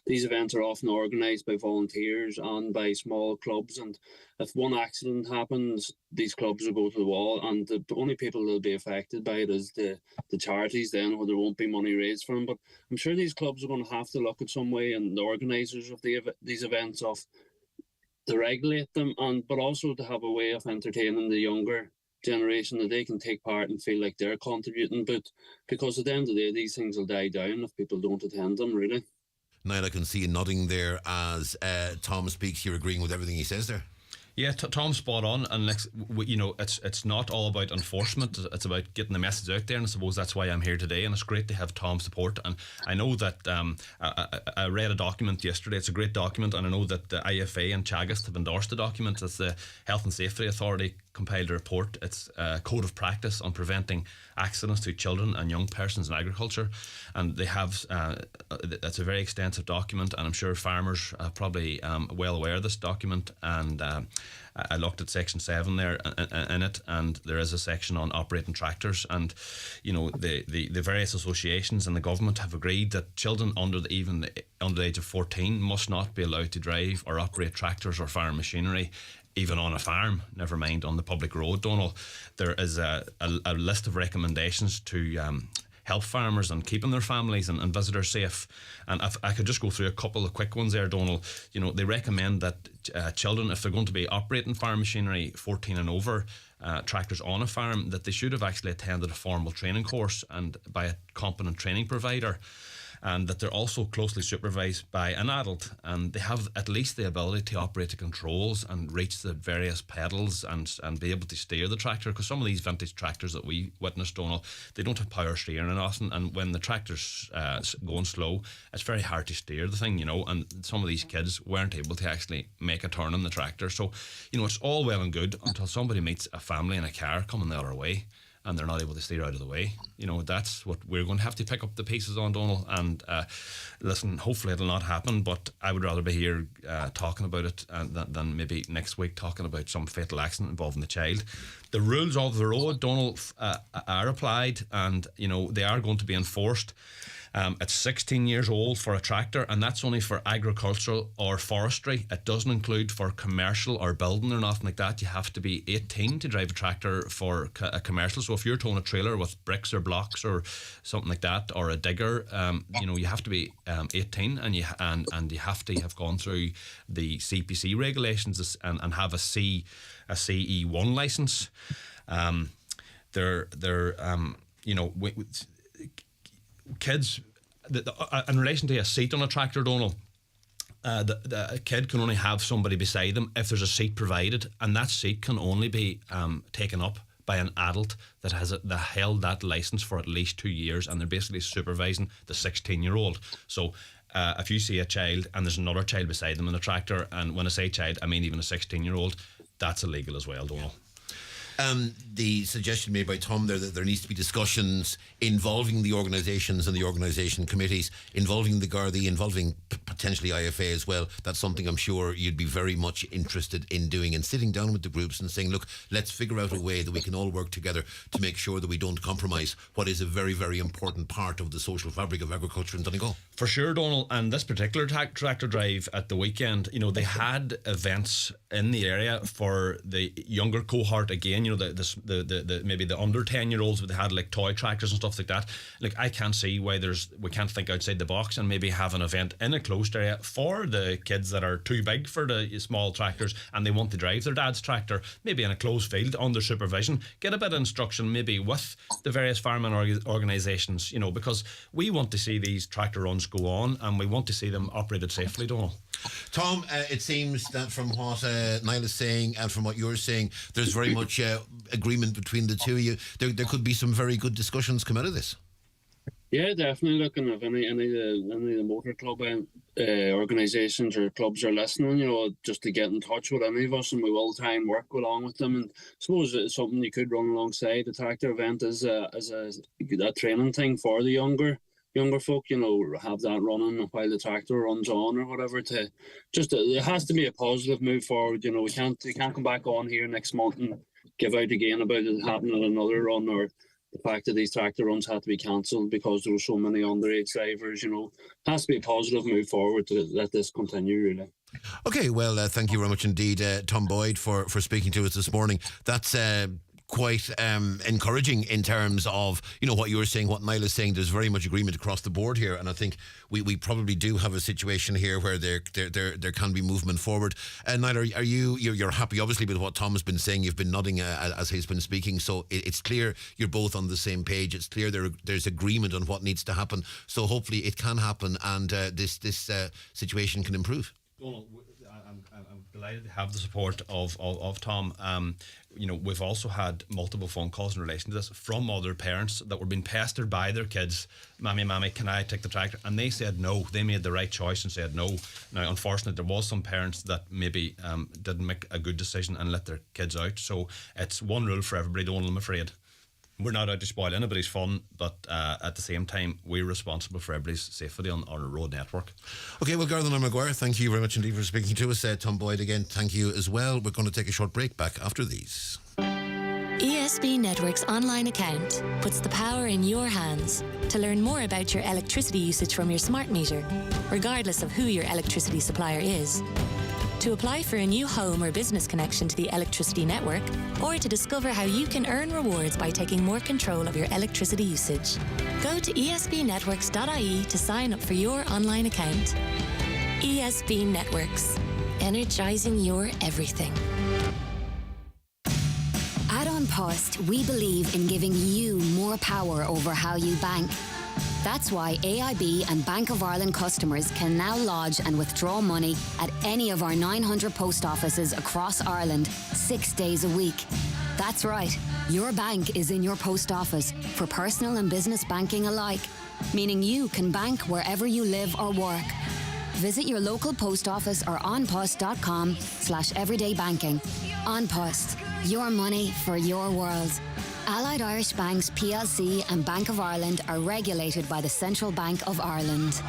these events are often organised by volunteers and by small clubs, and if one accident happens, these clubs will go to the wall, and the only people that will be affected by it is the charities then, where there won't be money raised for them. But I'm sure these clubs are going to have to look at some way, and the organisers of these events to regulate them, but also to have a way of entertaining the younger generation, that they can take part and feel like they're contributing. But because at the end of the day, these things will die down if people don't attend them, really. Niall, I can see you nodding there as Tom speaks. You're agreeing with everything he says there. Yeah, Tom's spot on, and you know, it's not all about enforcement. It's about getting the message out there, and I suppose that's why I'm here today. And it's great to have Tom's support. And I know that I read a document yesterday. It's a great document, and I know that the IFA and Teagasc have endorsed the document. It's the Health and Safety Authority compiled a report. It's a code of practice on preventing accidents to children and young persons in agriculture, and they have that's a very extensive document, and I'm sure farmers are probably well aware of this document. And I looked at section 7 there in it, and there is a section on operating tractors, and you know, the various associations and the government have agreed that children under the age of 14 must not be allowed to drive or operate tractors or farm machinery, even on a farm, never mind on the public road, Donal. There is a list of recommendations to help farmers and keeping their families and visitors safe. And if I could just go through a couple of quick ones there, Donal. They recommend that children, if they're going to be operating farm machinery 14 and over, tractors on a farm, that they should have actually attended a formal training course and by a competent training provider, and that they're also closely supervised by an adult, and they have at least the ability to operate the controls and reach the various pedals and be able to steer the tractor, because some of these vintage tractors that we witnessed, Donal, they don't have power steering and nothing, and when the tractor's going slow, it's very hard to steer the thing, and some of these kids weren't able to actually make a turn on the tractor. So it's all well and good until somebody meets a family in a car coming the other way and they're not able to steer out of the way. That's what we're going to have to pick up the pieces on, Donal. And listen, hopefully it'll not happen, but I would rather be here talking about it than maybe next week talking about some fatal accident involving the child. The rules of the road, Donal, are applied, and they are going to be enforced. It's 16 years old for a tractor, and that's only for agricultural or forestry. It doesn't include for commercial or building or nothing like that. You have to be 18 to drive a tractor for a commercial. So if you're towing a trailer with bricks or blocks or something like that, or a digger, you have to be 18, and you have to have gone through the CPC regulations and have a CE1 license. Kids, in relation to a seat on a tractor, Donal, the kid can only have somebody beside them if there's a seat provided, and that seat can only be taken up by an adult that held that license for at least 2 years, and they're basically supervising the 16-year-old. So if you see a child and there's another child beside them in the tractor, and when I say child, I mean even a 16-year-old, that's illegal as well, Donal. The suggestion made by Tom there that there needs to be discussions involving the organisations and the organisation committees, involving the Gardaí, involving potentially IFA as well. That's something I'm sure you'd be very much interested in doing, and sitting down with the groups and saying, look, let's figure out a way that we can all work together to make sure that we don't compromise what is a very, very important part of the social fabric of agriculture in Donegal. For sure, Donal. And this particular tractor drive at the weekend, they had events in the area for the younger cohort again. The maybe the under 10-year-olds, but they had like toy tractors and stuff like that. Like, I can't see why we can't think outside the box and maybe have an event in a closed area for the kids that are too big for the small tractors and they want to drive their dad's tractor, maybe in a closed field under supervision. Get a bit of instruction maybe with the various farming organisations, because we want to see these tractor runs go on and we want to see them operated safely, Donal. Tom, it seems that from what Niall is saying and from what you're saying, there's very much agreement between the two of you. There could be some very good discussions come out of this. Yeah, definitely. Looking if any of the motor club organisations or clubs are listening, just to get in touch with any of us, and we will try and work along with them. And I suppose it's something you could run alongside the tractor event as a training thing for the younger folk, have that running while the tractor runs on or whatever. It has to be a positive move forward. We can't come back on here next month and give out again about it happening at another run, or the fact that these tractor runs had to be cancelled because there were so many underage drivers. Has to be a positive move forward to let this continue, really. Okay, well, thank you very much indeed, Tom Boyd, for speaking to us this morning. That's quite encouraging in terms of what you were saying, what Niall is saying. There's very much agreement across the board here, and I think we probably do have a situation here where there can be movement forward. And Niall, are you're happy obviously with what Tom has been saying? You've been nodding as he's been speaking, so it's clear you're both on the same page. It's clear there's agreement on what needs to happen, so hopefully it can happen and this situation can improve. Donal, I'm delighted to have the support of Tom. We've also had multiple phone calls in relation to this from other parents that were being pestered by their kids. Mammy, can I take the tractor? And they said no. They made the right choice and said no. Now, unfortunately, there was some parents that maybe didn't make a good decision and let their kids out. So it's one rule for everybody, Donal, I'm afraid. We're not out to spoil anybody's fun, but at the same time, we're responsible for everybody's safety on our road network. Okay, well, Carndonagh Maguire, thank you very much indeed for speaking to us. Tom Boyd, again, thank you as well. We're going to take a short break. Back after these. ESB Network's online account puts the power in your hands to learn more about your electricity usage from your smart meter, regardless of who your electricity supplier is. to apply for a new home or business connection to the electricity network, or to discover how you can earn rewards by taking more control of your electricity usage. Go to esbnetworks.ie to sign up for your online account. ESB Networks, energising your everything. At On Post, we believe in giving you more power over how you bank. That's why AIB and Bank of Ireland customers can now lodge and withdraw money at any of our 900 post offices across Ireland 6 days a week. That's right, your bank is in your post office for personal and business banking alike, meaning you can bank wherever you live or work. Visit your local post office or onpost.com/everydaybanking. On Post, your money for your world. Allied Irish Banks plc and Bank of Ireland are regulated by the Central Bank of Ireland.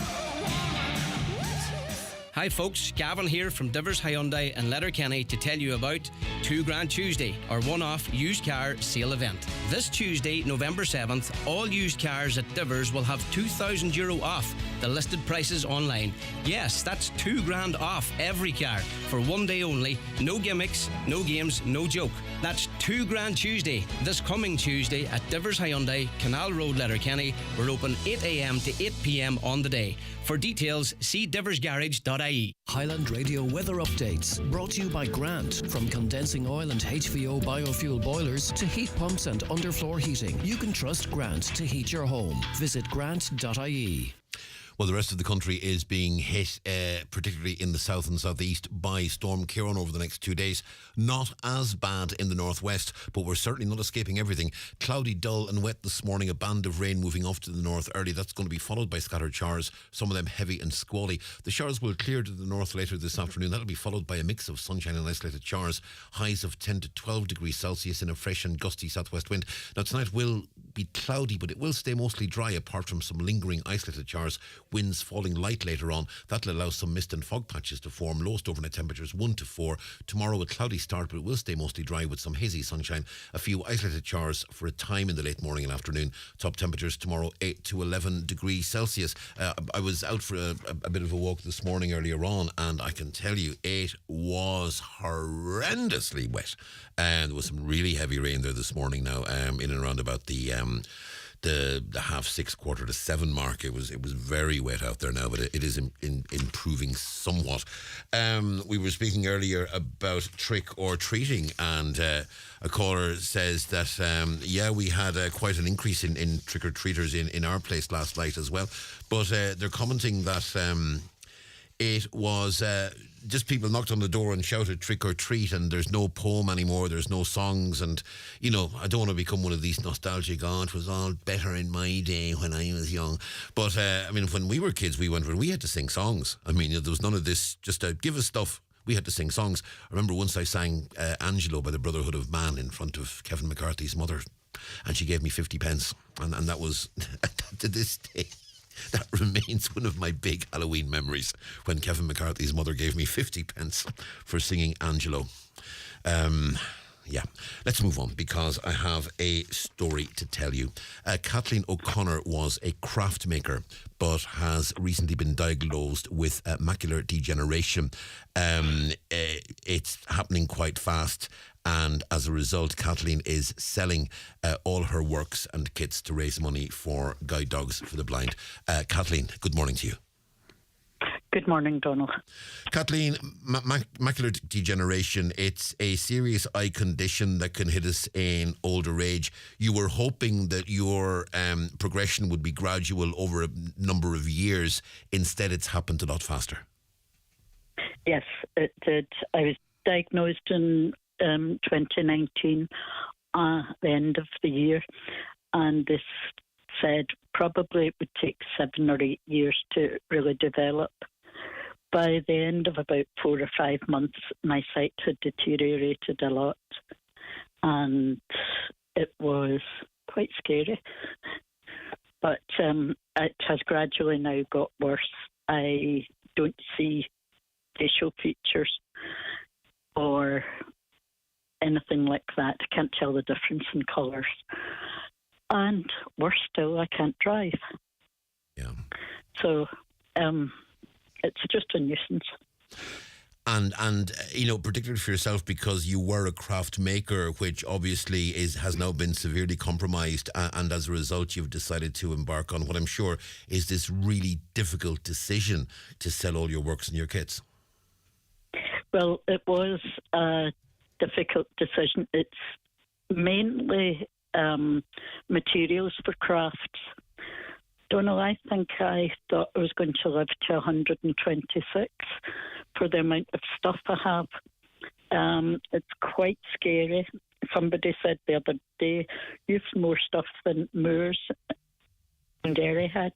Hi folks, Gavin here from Divers Hyundai in Letterkenny to tell you about 2 Grand Tuesday, our one-off used car sale event. This Tuesday, November 7th, all used cars at Divers will have €2,000 off the listed prices online. Yes, that's 2 grand off every car for one day only. No gimmicks, no games, no joke. That's 2 Grand Tuesday, this coming Tuesday at Divers Hyundai, Canal Road, Letterkenny. We're open 8 a.m. to 8 p.m. on the day. For details, see diversgarage.ie. Highland Radio weather updates brought to you by Grant. From condensing oil and HVO biofuel boilers to heat pumps and underfloor heating, you can trust Grant to heat your home. Visit grant.ie. Well, the rest of the country is being hit, particularly in the south and southeast, by Storm Ciarán over the next 2 days. Not as bad in the northwest, but we're certainly not escaping everything. Cloudy, dull and wet this morning. A band of rain moving off to the north early. That's going to be followed by scattered showers, some of them heavy and squally. The showers will clear to the north later this afternoon. That'll be followed by a mix of sunshine and isolated showers. Highs of 10 to 12 degrees Celsius in a fresh and gusty southwest wind. Now, tonight will be cloudy, but it will stay mostly dry apart from some lingering isolated showers. Winds falling light later on. That'll allow some mist and fog patches to form. Lowest overnight temperatures 1 to 4. Tomorrow a cloudy start, but it will stay mostly dry with some hazy sunshine. A few isolated showers for a time in the late morning and afternoon. Top temperatures tomorrow 8 to 11 degrees Celsius. I was out for a bit of a walk this morning earlier on, and I can tell you it was horrendously wet. And there was some really heavy rain there this morning now, in and around about the 6:30, 7:15 mark. It was very wet out there now, but it is improving somewhat. We were speaking earlier about trick or treating, and a caller says that we had quite an increase in trick or treaters in our place last night as well, but they're commenting that it was just people knocked on the door and shouted trick or treat, and there's no poem anymore, there's no songs, and I don't want to become one of these nostalgic, it was all better in my day when I was young, but when we were kids we had to sing songs. There was none of this just give us stuff. We had to sing songs. I remember once I sang Angelo by the Brotherhood of Man in front of Kevin McCarthy's mother, and she gave me 50 pence, and that was to this day that remains one of my big Halloween memories, when Kevin McCarthy's mother gave me 50 pence for singing Angelo. Let's move on, because I have a story to tell you. Kathleen O'Connor was a craft maker, but has recently been diagnosed with macular degeneration. It's happening quite fast, and as a result, Kathleen is selling all her works and kits to raise money for guide dogs for the blind. Kathleen, good morning to you. Good morning, Donal. Kathleen, macular degeneration, it's a serious eye condition that can hit us in older age. You were hoping that your progression would be gradual over a number of years. Instead, it's happened a lot faster. Yes, it did. I was diagnosed in 2019 at the end of the year, and this said probably it would take 7 or 8 years to really develop. By the end of about 4 or 5 months, my sight had deteriorated a lot, and it was quite scary. But it has gradually now got worse. I don't see facial features or anything like that. I can't tell the difference in colours. And worse still, I can't drive. Yeah. So it's just a nuisance. And particularly for yourself, because you were a craft maker, which obviously has now been severely compromised, and as a result you've decided to embark on what I'm sure is this really difficult decision to sell all your works and your kits. Well, it was a difficult decision. It's mainly materials for crafts. Donal, I think I thought I was going to live to 126 for the amount of stuff I have. It's quite scary. Somebody said the other day, you've more stuff than Moors and Derry had.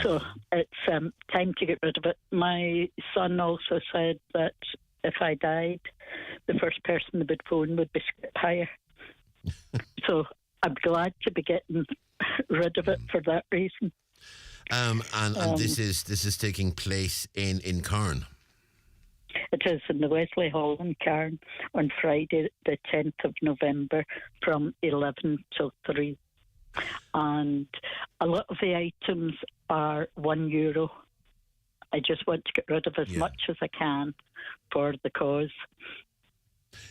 So it's time to get rid of it. My son also said that if I died, the first person that would phone would be Skip Hire. So I'm glad to be getting rid of it for that reason. And this is taking place in Carn. It is in the Wesley Hall in Carn on Friday, the 10th of November, from 11 till 3. And a lot of the items are €1. I just want to get rid of as much as I can for the cause.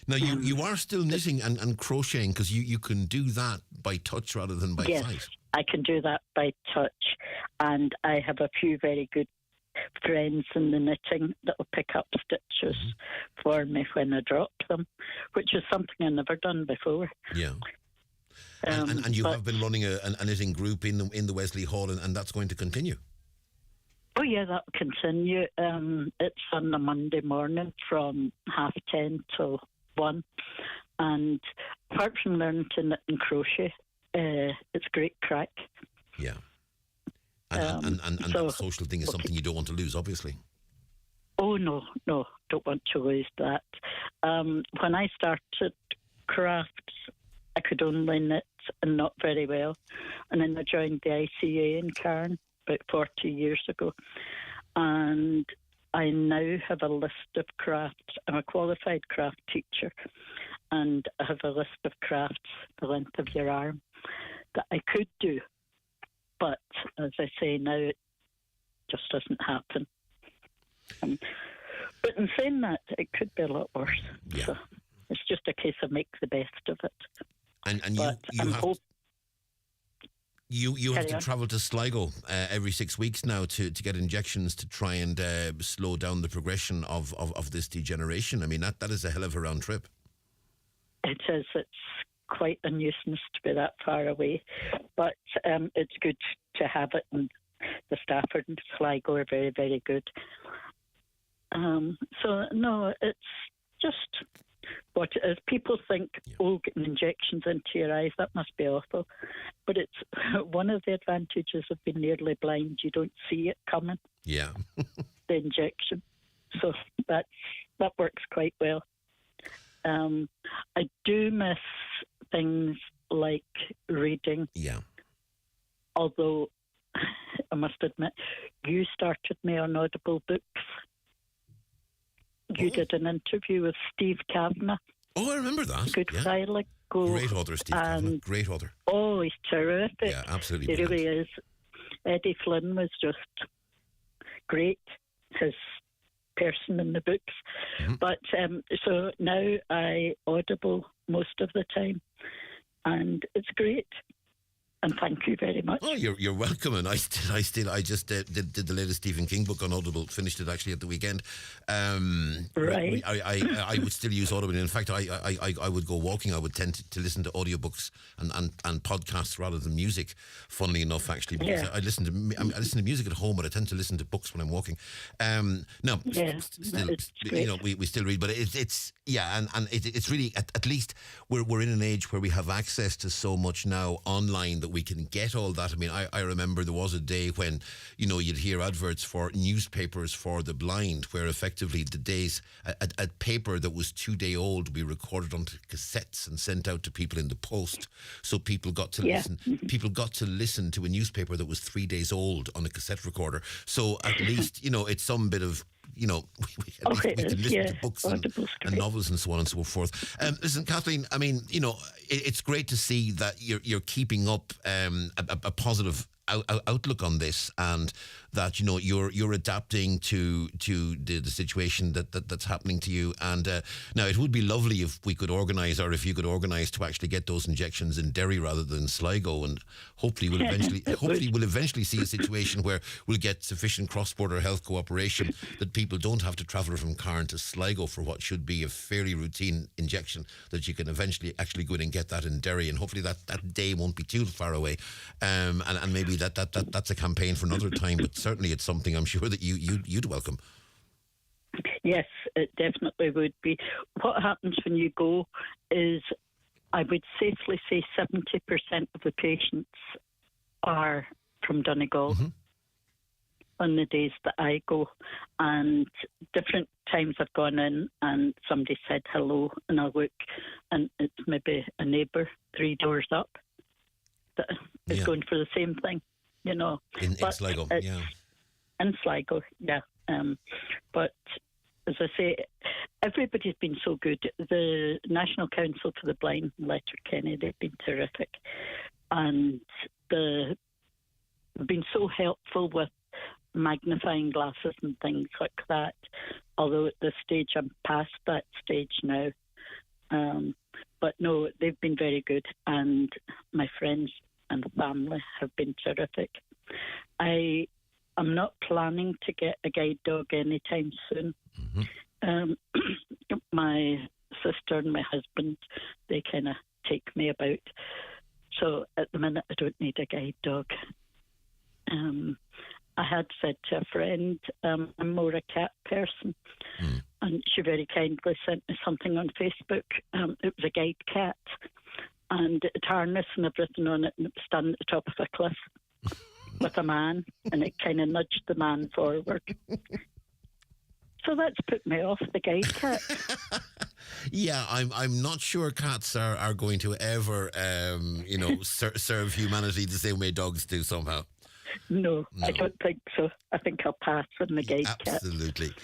Now, you are still knitting and crocheting, because you can do that by touch rather than by sight. Yes, I can do that by touch. And I have a few very good friends in the knitting that will pick up stitches for me when I drop them, which is something I've never done before. Yeah. And you have been running a knitting group in the Wesley Hall, and that's going to continue? Oh, yeah, that will continue. It's on a Monday morning from 10:30 till 1. And apart from learning to knit and crochet, it's great crack. Yeah. And that social thing is something you don't want to lose, obviously. Oh, no, don't want to lose that. When I started crafts, I could only knit and not very well. And then I joined the ICA in Carn about 40 years ago. And I now have a list of crafts. I'm a qualified craft teacher, and I have a list of crafts the length of your arm that I could do. But as I say now, it just doesn't happen. But in saying that, it could be a lot worse. Yeah. So it's just a case of make the best of it. And you have to travel to Sligo every 6 weeks now to get injections to try and slow down the progression of this degeneration. I mean, that is a hell of a round trip. It is. It's quite a nuisance to be that far away, but it's good to have it, and the staff in Sligo are very, very good. So, no, it's just what it is. People think, getting injections into your eyes, that must be awful. But it's one of the advantages of being nearly blind. You don't see it coming. Yeah. The injection. So that works quite well. I do miss things like reading. Yeah. Although, I must admit, you started me on Audible books. You did an interview with Steve Kavanagh. Oh, I remember that. Good while ago. Great author, Steve Kavanagh. Great author. Oh, he's terrific. Yeah, absolutely. He really is. Eddie Flynn was just great, his person in the books. Mm-hmm. But so now I Audible most of the time, and it's great. And thank you very much. Oh, you're welcome. And I just did the latest Stephen King book on Audible. Finished it actually at the weekend. Right. I would still use Audible. In fact, I would go walking. I would tend to listen to audiobooks and podcasts rather than music. Funnily enough, actually, because I listen to music at home, but I tend to listen to books when I'm walking. Still, we still read, but it's really at least we're in an age where we have access to so much now online that we can get all that. I mean, I remember there was a day when, you'd hear adverts for newspapers for the blind, where effectively the days, a paper that was 2 day old would be recorded onto cassettes and sent out to people in the post. So people got to listen. People got to listen to a newspaper that was 3 days old on a cassette recorder. So at least, it's some bit of, we can listen to books and novels and so on and so forth. Listen, Kathleen, I mean, it's great to see that you're keeping up a positive outlook on this, and that you're adapting to the situation that's happening to you. And now it would be lovely if we could organise, or if you could organise to actually get those injections in Derry rather than Sligo, and hopefully we'll eventually see a situation where we'll get sufficient cross-border health cooperation that people don't have to travel from Carn to Sligo for what should be a fairly routine injection, that you can eventually actually go in and get that in Derry, and hopefully that day won't be too far away. And maybe that's a campaign for another time, but certainly it's something I'm sure that you'd welcome. Yes, it definitely would be. What happens when you go is, I would safely say 70% of the patients are from Donegal on the days that I go. And different times I've gone in and somebody said hello, and I'll look and it's maybe a neighbour 3 doors up that is going for the same thing, In Sligo, In Sligo, yeah. But as I say, everybody's been so good. The National Council for the Blind, Letterkenny, they've been terrific. And they've been so helpful with magnifying glasses and things like that. Although at this stage, I'm past that stage now. But no, they've been very good. And my friends and family have been terrific. I'm not planning to get a guide dog anytime soon. My sister and my husband, they kind of take me about. So at the minute, I don't need a guide dog. I had said to a friend, I'm more a cat person. And she very kindly sent me something on Facebook. It was a guide cat. And it had harness and everything on it, and it was standing at the top of a cliff with a man, and it kind of nudged the man forward. So that's put me off the guide cat. Yeah, I'm not sure cats are going to ever, serve humanity the same way dogs do somehow. No, I don't think so. I think I'll pass on the guide cat. Absolutely.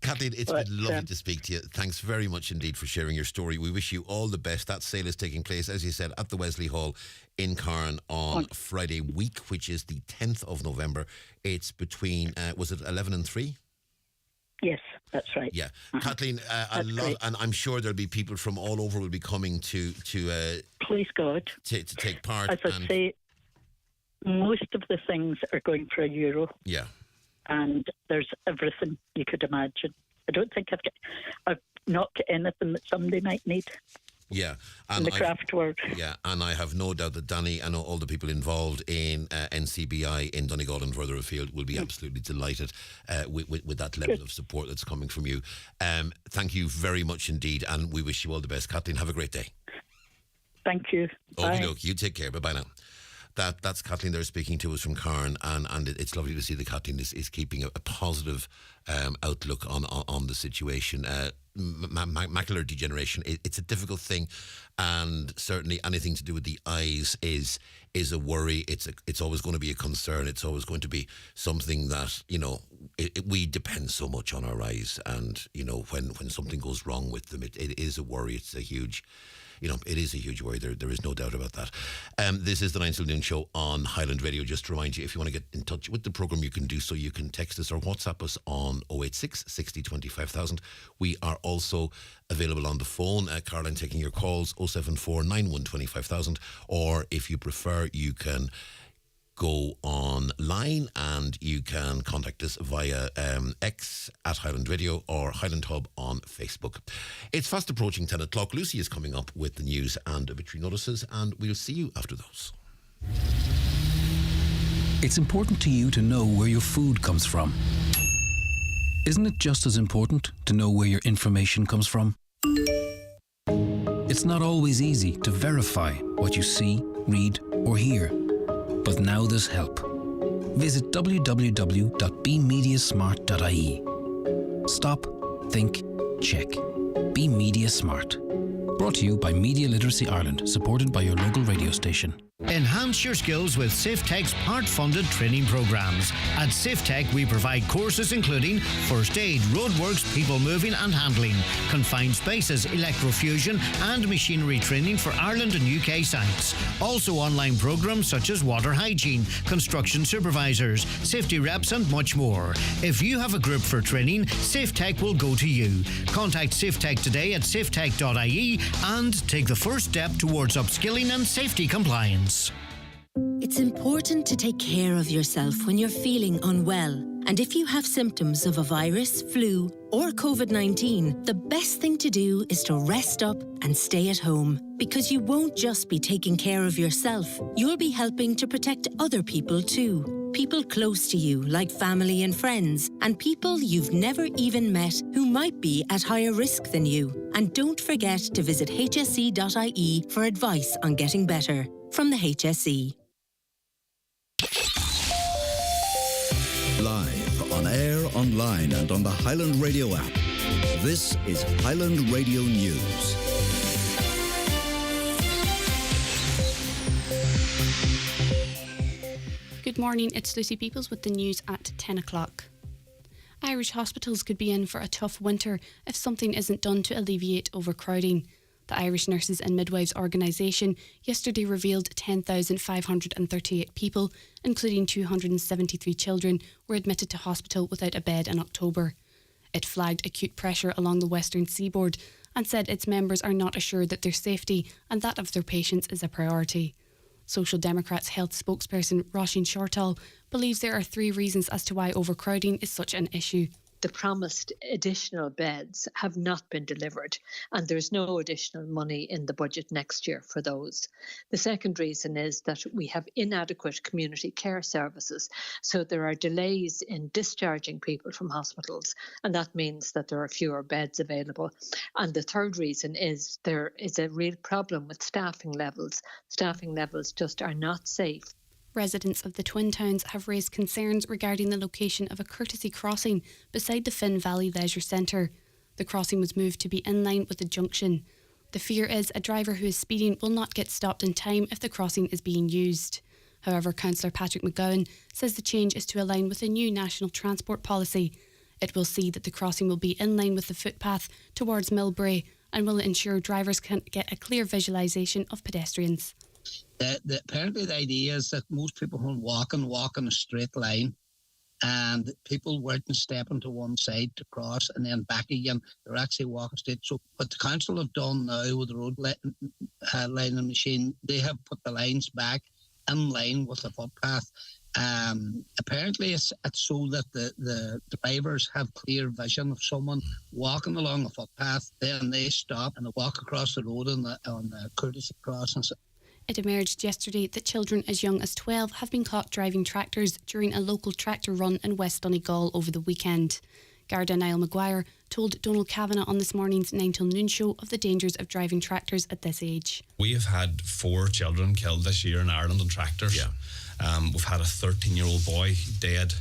Kathleen, it's been lovely to speak to you. Thanks very much indeed for sharing your story. We wish you all the best. That sale is taking place, as you said, at the Wesley Hall in Carn on Friday week, which is the 10th of November. It's between, was it 11 and 3? Yes, that's right. Yeah. Kathleen, and I'm sure there'll be people from all over will be coming to please God, to take part. As I say, most of the things are going for €1. Yeah. And there's everything you could imagine. I don't think I've not got anything that somebody might need. Yeah, and in the craft world. Yeah, and I have no doubt that Danny and all the people involved in NCBI in Donegal and further afield will be absolutely delighted with that level of support that's coming from you. Thank you very much indeed, and we wish you all the best. Kathleen, have a great day. Thank you. Okay, you take care. Bye now. That's Kathleen there speaking to us from Carn, and it's lovely to see that Kathleen is keeping a positive outlook on the situation. Macular degeneration, it's a difficult thing, and certainly anything to do with the eyes is a worry. It's always going to be a concern. It's always going to be something that, we depend so much on our eyes, and, when something goes wrong with them, it is a worry. It's a huge... it is a huge worry. There is no doubt about that. This is the 9 till noon show on Highland Radio. Just to remind you, if you want to get in touch with the programme, you can do so. You can text us or WhatsApp us on 086 60 25,000. We are also available on the phone. Caroline taking your calls, 074 91 25,000. Or if you prefer, you can go online and you can contact us via X at Highland Radio or Highland Hub on Facebook. It's fast approaching 10 o'clock. Lucy is coming up with the news and obituary notices, and we'll see you after those. It's important to you to know where your food comes from. Isn't it just as important to know where your information comes from? It's not always easy to verify what you see, read, or hear. But now there's help. Visit www.bemediasmart.ie. Stop, think, check. Be Media Smart. Brought to you by Media Literacy Ireland, supported by your local radio station. Enhance your skills with SafeTech's part-funded training programs. At SafeTech, we provide courses including first aid, roadworks, people moving and handling, confined spaces, electrofusion and machinery training for Ireland and UK sites. Also online programs such as water hygiene, construction supervisors, safety reps and much more. If you have a group for training, SafeTech will go to you. Contact SafeTech today at safetech.ie and take the first step towards upskilling and safety compliance. It's important to take care of yourself when you're feeling unwell. And if you have symptoms of a virus, flu, or COVID-19, the best thing to do is to rest up and stay at home. Because you won't just be taking care of yourself, you'll be helping to protect other people too. People close to you, like family and friends, and people you've never even met who might be at higher risk than you. And don't forget to visit hse.ie for advice on getting better. From the HSE. Live, on air, online and on the Highland Radio app. This is Highland Radio News. Good morning, it's Lucy Peoples with the news at 10 o'clock. Irish hospitals could be in for a tough winter if something isn't done to alleviate overcrowding. The Irish Nurses and Midwives organisation yesterday revealed 10,538 people, including 273 children, were admitted to hospital without a bed in October. It flagged acute pressure along the western seaboard and said its members are not assured that their safety and that of their patients is a priority. Social Democrats health spokesperson Roisin Shortall believes there are 3 reasons as to why overcrowding is such an issue. The promised additional beds have not been delivered, and there's no additional money in the budget next year for those. The second reason is that we have inadequate community care services, so there are delays in discharging people from hospitals, and that means that there are fewer beds available. And the third reason is there is a real problem with staffing levels. Staffing levels just are not safe. Residents of the Twin Towns have raised concerns regarding the location of a courtesy crossing beside the Finn Valley Leisure Centre. The crossing was moved to be in line with the junction. The fear is a driver who is speeding will not get stopped in time if the crossing is being used. However, Councillor Patrick McGowan says the change is to align with a new national transport policy. It will see that the crossing will be in line with the footpath towards Millbrae and will ensure drivers can get a clear visualisation of pedestrians. Apparently the idea is that most people who walk in a straight line, and people weren't stepping to one side to cross and then back again. They're actually walking straight. So what the council have done now with the road lining machine, they have put the lines back in line with the footpath. Apparently it's so that the drivers have clear vision of someone walking along a footpath, then they stop and they walk across the road on the courtesy crossings. It emerged yesterday that children as young as 12 have been caught driving tractors during a local tractor run in West Donegal over the weekend. Garda Niall Maguire told Donal Kavanagh on this morning's 9 till noon show of the dangers of driving tractors at this age. We have had 4 children killed this year in Ireland on tractors. We've had a 13-year-old boy dead,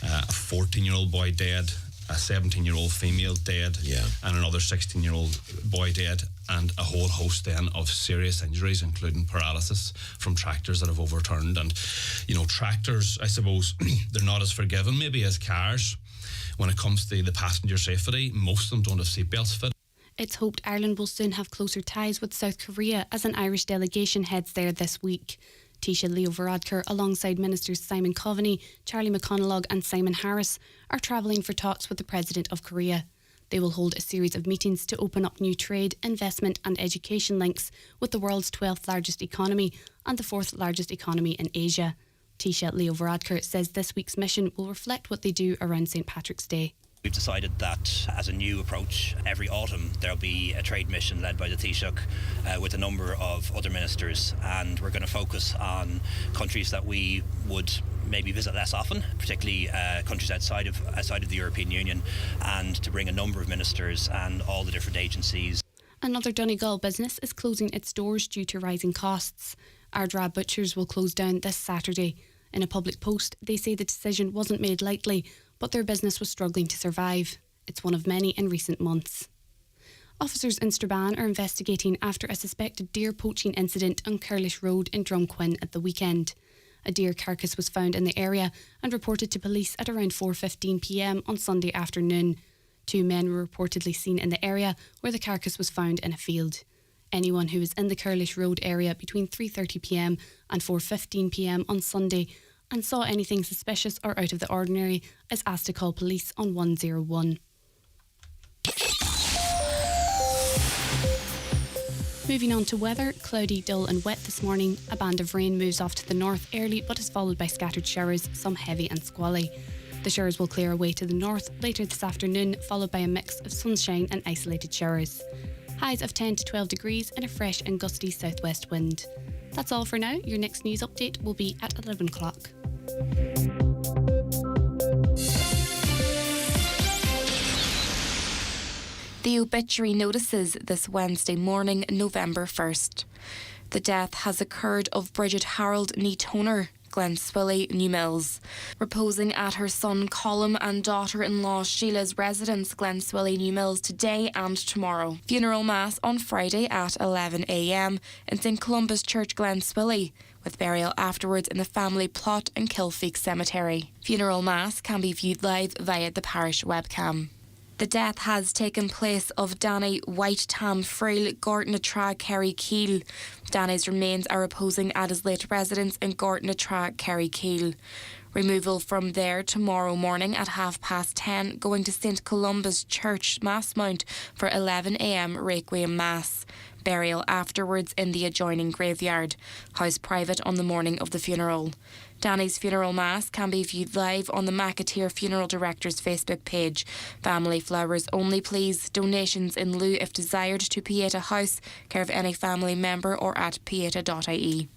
a 14-year-old boy dead, a 17-year-old female dead, and another 16-year-old boy dead, and a whole host then of serious injuries, including paralysis from tractors that have overturned. And, you know, tractors, I suppose, they're not as forgiving maybe as cars when it comes to the passenger safety. Most of them don't have seatbelts fit. It's hoped Ireland will soon have closer ties with South Korea as an Irish delegation heads there this week. Taoiseach Leo Varadkar, alongside Ministers Simon Coveney, Charlie McConalogue and Simon Harris, are travelling for talks with the President of Korea. They will hold a series of meetings to open up new trade, investment and education links with the world's 12th largest economy and the 4th largest economy in Asia. Taoiseach Leo Varadkar says this week's mission will reflect what they do around St Patrick's Day. We've decided that as a new approach, every autumn there'll be a trade mission led by the Taoiseach with a number of other ministers, and we're going to focus on countries that we would maybe visit less often, particularly countries outside of the European Union, and to bring a number of ministers and all the different agencies. Another Donegal business is closing its doors due to rising costs. Ardra Butchers will close down this Saturday. In a public post, they say the decision wasn't made lightly, but their business was struggling to survive. It's one of many in recent months. Officers in Strabane are investigating after a suspected deer poaching incident on Curlish Road in Drumquin at the weekend. A deer carcass was found in the area and reported to police at around 4:15 p.m. on Sunday afternoon. 2 men were reportedly seen in the area where the carcass was found in a field. Anyone who was in the Curlish Road area between 3:30 p.m. and 4:15 p.m. on Sunday and saw anything suspicious or out of the ordinary is asked to call police on 101. Moving on to weather, cloudy, dull and wet this morning. A band of rain moves off to the north early but is followed by scattered showers, some heavy and squally. The showers will clear away to the north later this afternoon, followed by a mix of sunshine and isolated showers. Highs of 10 to 12 degrees and a fresh and gusty southwest wind. That's all for now. Your next news update will be at 11 o'clock. The obituary notices this Wednesday morning, November 1st. The death has occurred of Bridget Harold ní Toner, Glenswilly, New Mills, reposing at her son Colm and daughter-in-law Sheila's residence, Glenswilly, New Mills, today and tomorrow. Funeral Mass on Friday at 11 a.m. in St Columba's Church, Glenswilly, with burial afterwards in the family plot in Kilfeek Cemetery. Funeral Mass can be viewed live via the parish webcam. The death has taken place of Danny White Tam Frail, Carndonagh, Kerry Keel. Danny's remains are reposing at his late residence in Carndonagh, Kerry Keel. Removal from there tomorrow morning at 10:30, going to St Columba's Church, Massmount, for 11 a.m. Requiem Mass. Burial afterwards in the adjoining graveyard. House private on the morning of the funeral. Danny's funeral mass can be viewed live on the McAteer Funeral Director's Facebook page. Family flowers only please. Donations in lieu if desired to Pieta House, care of any family member or at pieta.ie.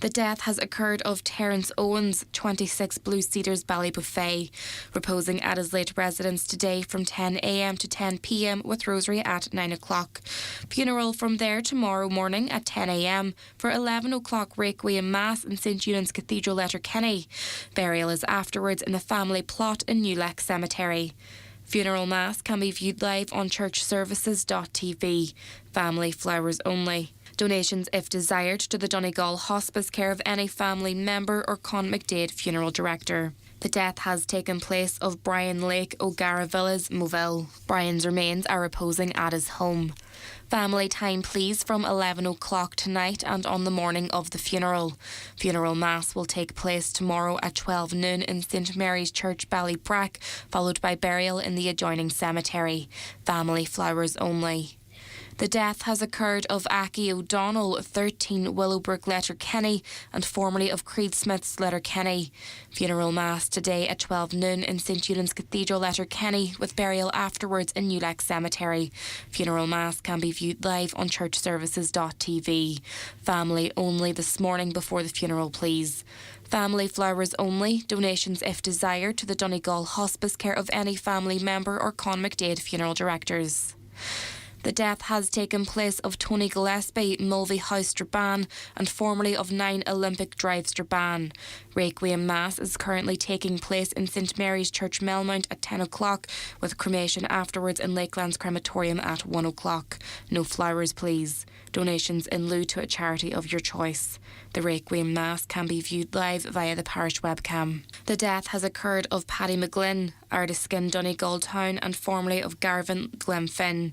The death has occurred of Terence Owens, 26 Blue Cedars Ballybuffet, reposing at his late residence today from 10 a.m. to 10 p.m. with rosary at 9 o'clock. Funeral from there tomorrow morning at 10 a.m. for 11 o'clock Requiem Mass in St Eunan's Cathedral, Letterkenny. Burial is afterwards in the family plot in Newleck Cemetery. Funeral Mass can be viewed live on churchservices.tv. Family flowers only. Donations, if desired, to the Donegal Hospice, care of any family member or Con McDade Funeral Director. The death has taken place of Brian Lake, O'Gara Villas, Moville. Brian's remains are reposing at his home. Family time please from 11 o'clock tonight and on the morning of the funeral. Funeral Mass will take place tomorrow at 12 noon in St Mary's Church, Ballybrack, followed by burial in the adjoining cemetery. Family flowers only. The death has occurred of Aki O'Donnell, 13 Willowbrook, Letterkenny, and formerly of Creed Smith's, Letterkenny. Funeral Mass today at 12 noon in St Eunan's Cathedral, Letterkenny, with burial afterwards in Newleck Cemetery. Funeral Mass can be viewed live on churchservices.tv. Family only this morning before the funeral, please. Family flowers only. Donations, if desired, to the Donegal Hospice, care of any family member or Con McDade Funeral Directors. The death has taken place of Tony Gillespie, Mulvey House, Strabane, and formerly of 9 Olympic Drive, Strabane. Requiem Mass is currently taking place in St Mary's Church, Melmount at 10 o'clock, with cremation afterwards in Lakelands Crematorium at 1 o'clock. No flowers, please. Donations in lieu to a charity of your choice. The Requiem Mass can be viewed live via the parish webcam. The death has occurred of Paddy McGlynn, Ardiskin, Donegal Town, and formerly of Garvin, Glenfin.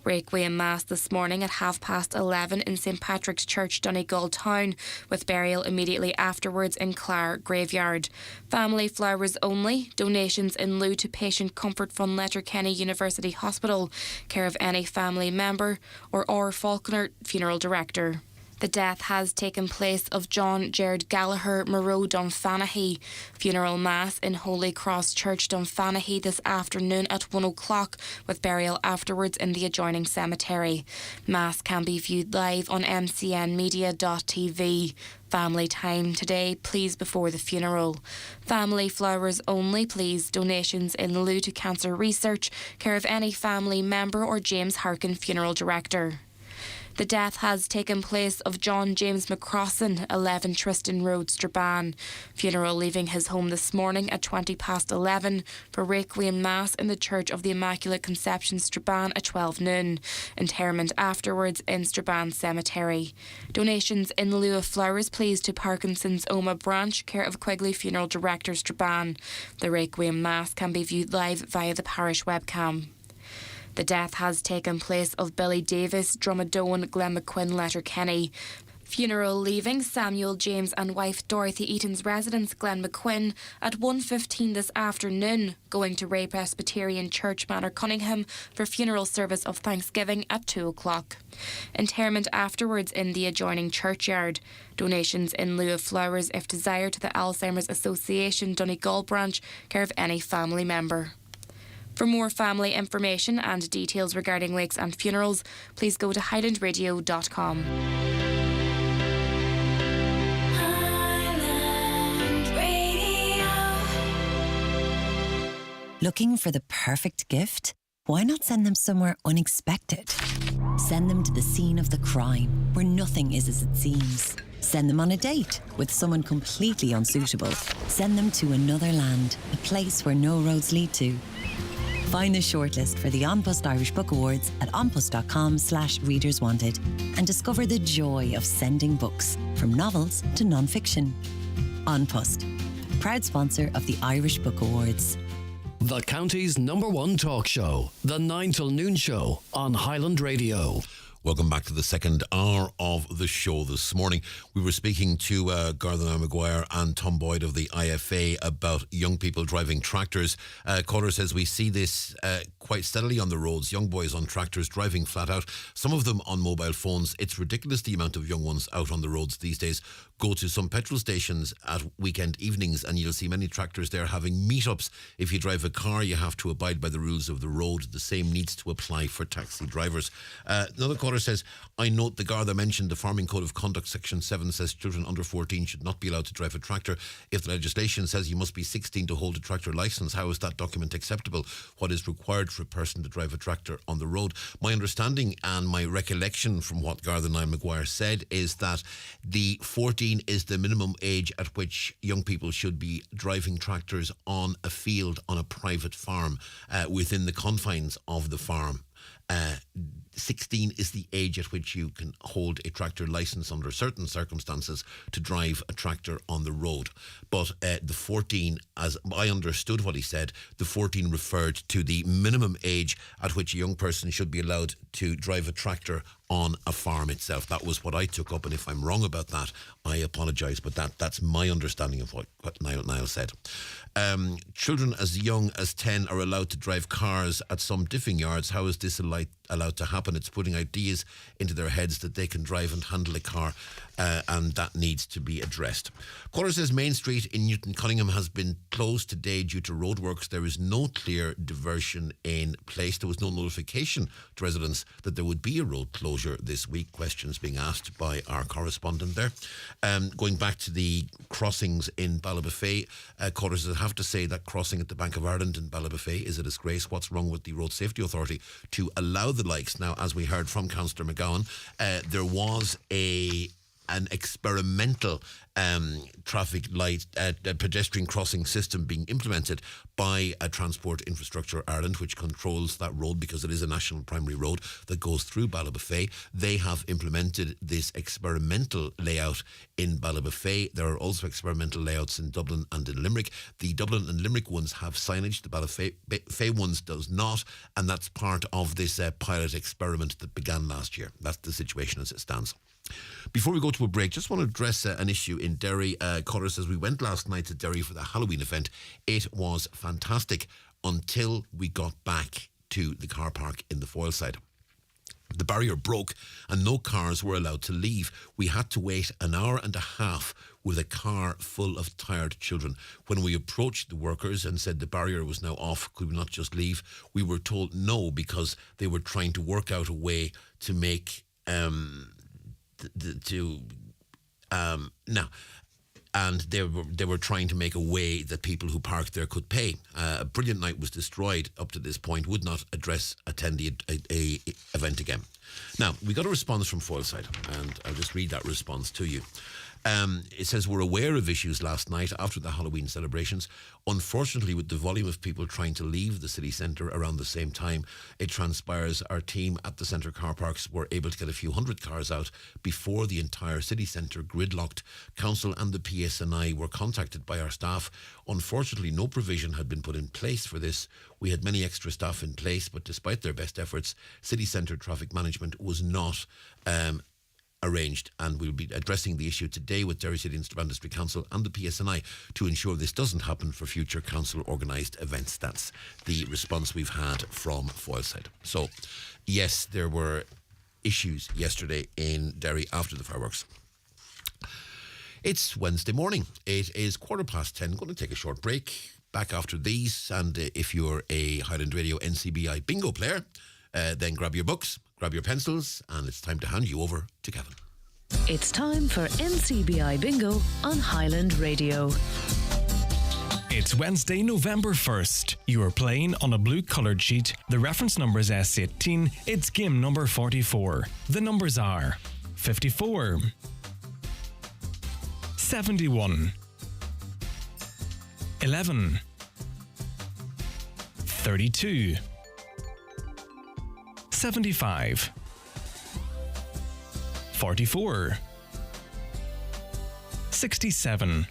Requiem Mass this morning at 11:30 in St Patrick's Church, Donegal Town, with burial immediately afterwards in Clare Graveyard. Family flowers only. Donations in lieu to Patient Comfort Fund, Letterkenny University Hospital, care of any family member or R. Faulkner Funeral Director. The death has taken place of John Jared Gallagher, Moreau, Dunfanaghy. Funeral Mass in Holy Cross Church, Dunfanaghy this afternoon at 1 o'clock, with burial afterwards in the adjoining cemetery. Mass can be viewed live on mcnmedia.tv. Family time today, please, before the funeral. Family flowers only, please. Donations in lieu to cancer research, care of any family member or James Harkin Funeral Director. The death has taken place of John James McCrossan, 11 Tristan Road, Strabane. Funeral leaving his home this morning at 11:20 for Requiem Mass in the Church of the Immaculate Conception, Strabane at 12 noon. Interment afterwards in Strabane Cemetery. Donations in lieu of flowers please to Parkinson's Oma branch, care of Quigley Funeral Director, Strabane. The Requiem Mass can be viewed live via the parish webcam. The death has taken place of Billy Davis, Drummadone, Glen McQuinn, Letterkenny. Funeral leaving Samuel James and wife Dorothy Eaton's residence, Glen McQuinn, at 1:15 this afternoon, going to Ray Presbyterian Church, Manor Cunningham, for funeral service of Thanksgiving at 2 o'clock. Interment afterwards in the adjoining churchyard. Donations in lieu of flowers, if desired, to the Alzheimer's Association, Donegal branch, care of any family member. For more family information and details regarding wakes and funerals, please go to highlandradio.com. Looking for the perfect gift? Why not send them somewhere unexpected? Send them to the scene of the crime, where nothing is as it seems. Send them on a date with someone completely unsuitable. Send them to another land, a place where no roads lead to. Find the shortlist for the An Post Irish Book Awards at onpost.com/readerswanted and discover the joy of sending books, from novels to non-fiction. An Post, proud sponsor of the Irish Book Awards. The county's #1 talk show, the 9 till noon show on Highland Radio. Welcome back to the second hour of the show this morning. We were speaking to Carndonagh Maguire and Tom Boyd of the IFA about young people driving tractors. Caller says we see this quite steadily on the roads. Young boys on tractors driving flat out, some of them on mobile phones. It's ridiculous the amount of young ones out on the roads these days. Go to some petrol stations at weekend evenings and you'll see many tractors there having meetups. If you drive a car, you have to abide by the rules of the road. The same needs to apply for taxi drivers. Another caller says, I note the Garda mentioned the Farming Code of Conduct Section 7 says children under 14 should not be allowed to drive a tractor. If the legislation says you must be 16 to hold a tractor licence, how is that document acceptable? What is required for a person to drive a tractor on the road? My understanding and my recollection from what Garda Maguire said is that the 14 is the minimum age at which young people should be driving tractors on a field on a private farm within the confines of the farm. 16 is the age at which you can hold a tractor licence under certain circumstances to drive a tractor on the road. But the 14, as I understood what he said, the 14 referred to the minimum age at which a young person should be allowed to drive a tractor on a farm itself. That was what I took up, and if I'm wrong about that, I apologise, but that's my understanding of what Niall said. Children as young as 10 are allowed to drive cars at some diffing yards. How is this allowed to happen? It's putting ideas into their heads that they can drive and handle a car, and that needs to be addressed. Caller says Main Street in Newton Cunningham has been closed today due to roadworks. There is no clear diversion in place. There was no notification to residents that there would be a road closure this week. Questions being asked by our correspondent there. Going back to the crossings in Ballybofey, caller says, I have to say that crossing at the Bank of Ireland in Ballybofey is a disgrace. What's wrong with the Road Safety Authority to allow the likes? Now, as we heard from Councillor McGowan, there was an experimental traffic light pedestrian crossing system being implemented by Transport Infrastructure Ireland, which controls that road because it is a national primary road that goes through Ballybofey. They have implemented this experimental layout in Ballybofey. There are also experimental layouts in Dublin and in Limerick. The Dublin and Limerick ones have signage, the Ballybofey ones does not, and that's part of this pilot experiment that began last year. That's the situation as it stands. Before we go to a break, just want to address an issue in Derry. Caller says we went last night to Derry for the Halloween event. It was fantastic until we got back to the car park in the Foyle side. The barrier broke and no cars were allowed to leave. We had to wait an hour and a half with a car full of tired children. When we approached the workers and said the barrier was now off, could we not just leave? We were told no, because they were trying to work out a way to make and they were trying to make a way that people who parked there could pay. A brilliant night was destroyed up to this point. Would not attend the event again. Now, we got a response from Foilside, and I'll just read that response to you. It says, we're aware of issues last night after the Halloween celebrations. Unfortunately, with the volume of people trying to leave the city centre around the same time, it transpires our team at the centre car parks were able to get a few hundred cars out before the entire city centre gridlocked. Council and the PSNI were contacted by our staff. Unfortunately, no provision had been put in place for this. We had many extra staff in place, but despite their best efforts, city centre traffic management was not arranged, and we'll be addressing the issue today with Derry City and Strabane District Council and the PSNI to ensure this doesn't happen for future council organised events. That's the response we've had from Foilside. So, yes, there were issues yesterday in Derry after the fireworks. It's Wednesday morning. It is 10:15. Going to take a short break. Back after these, and if you're a Highland Radio NCBI bingo player, then grab your books, grab your pencils, and it's time to hand you over to Kevin. It's time for NCBI Bingo on Highland Radio. It's Wednesday, November 1st. You are playing on a blue coloured sheet. The reference number is S18. It's game number 44. The numbers are 54, 71, 11, 32, 75, 44, 67,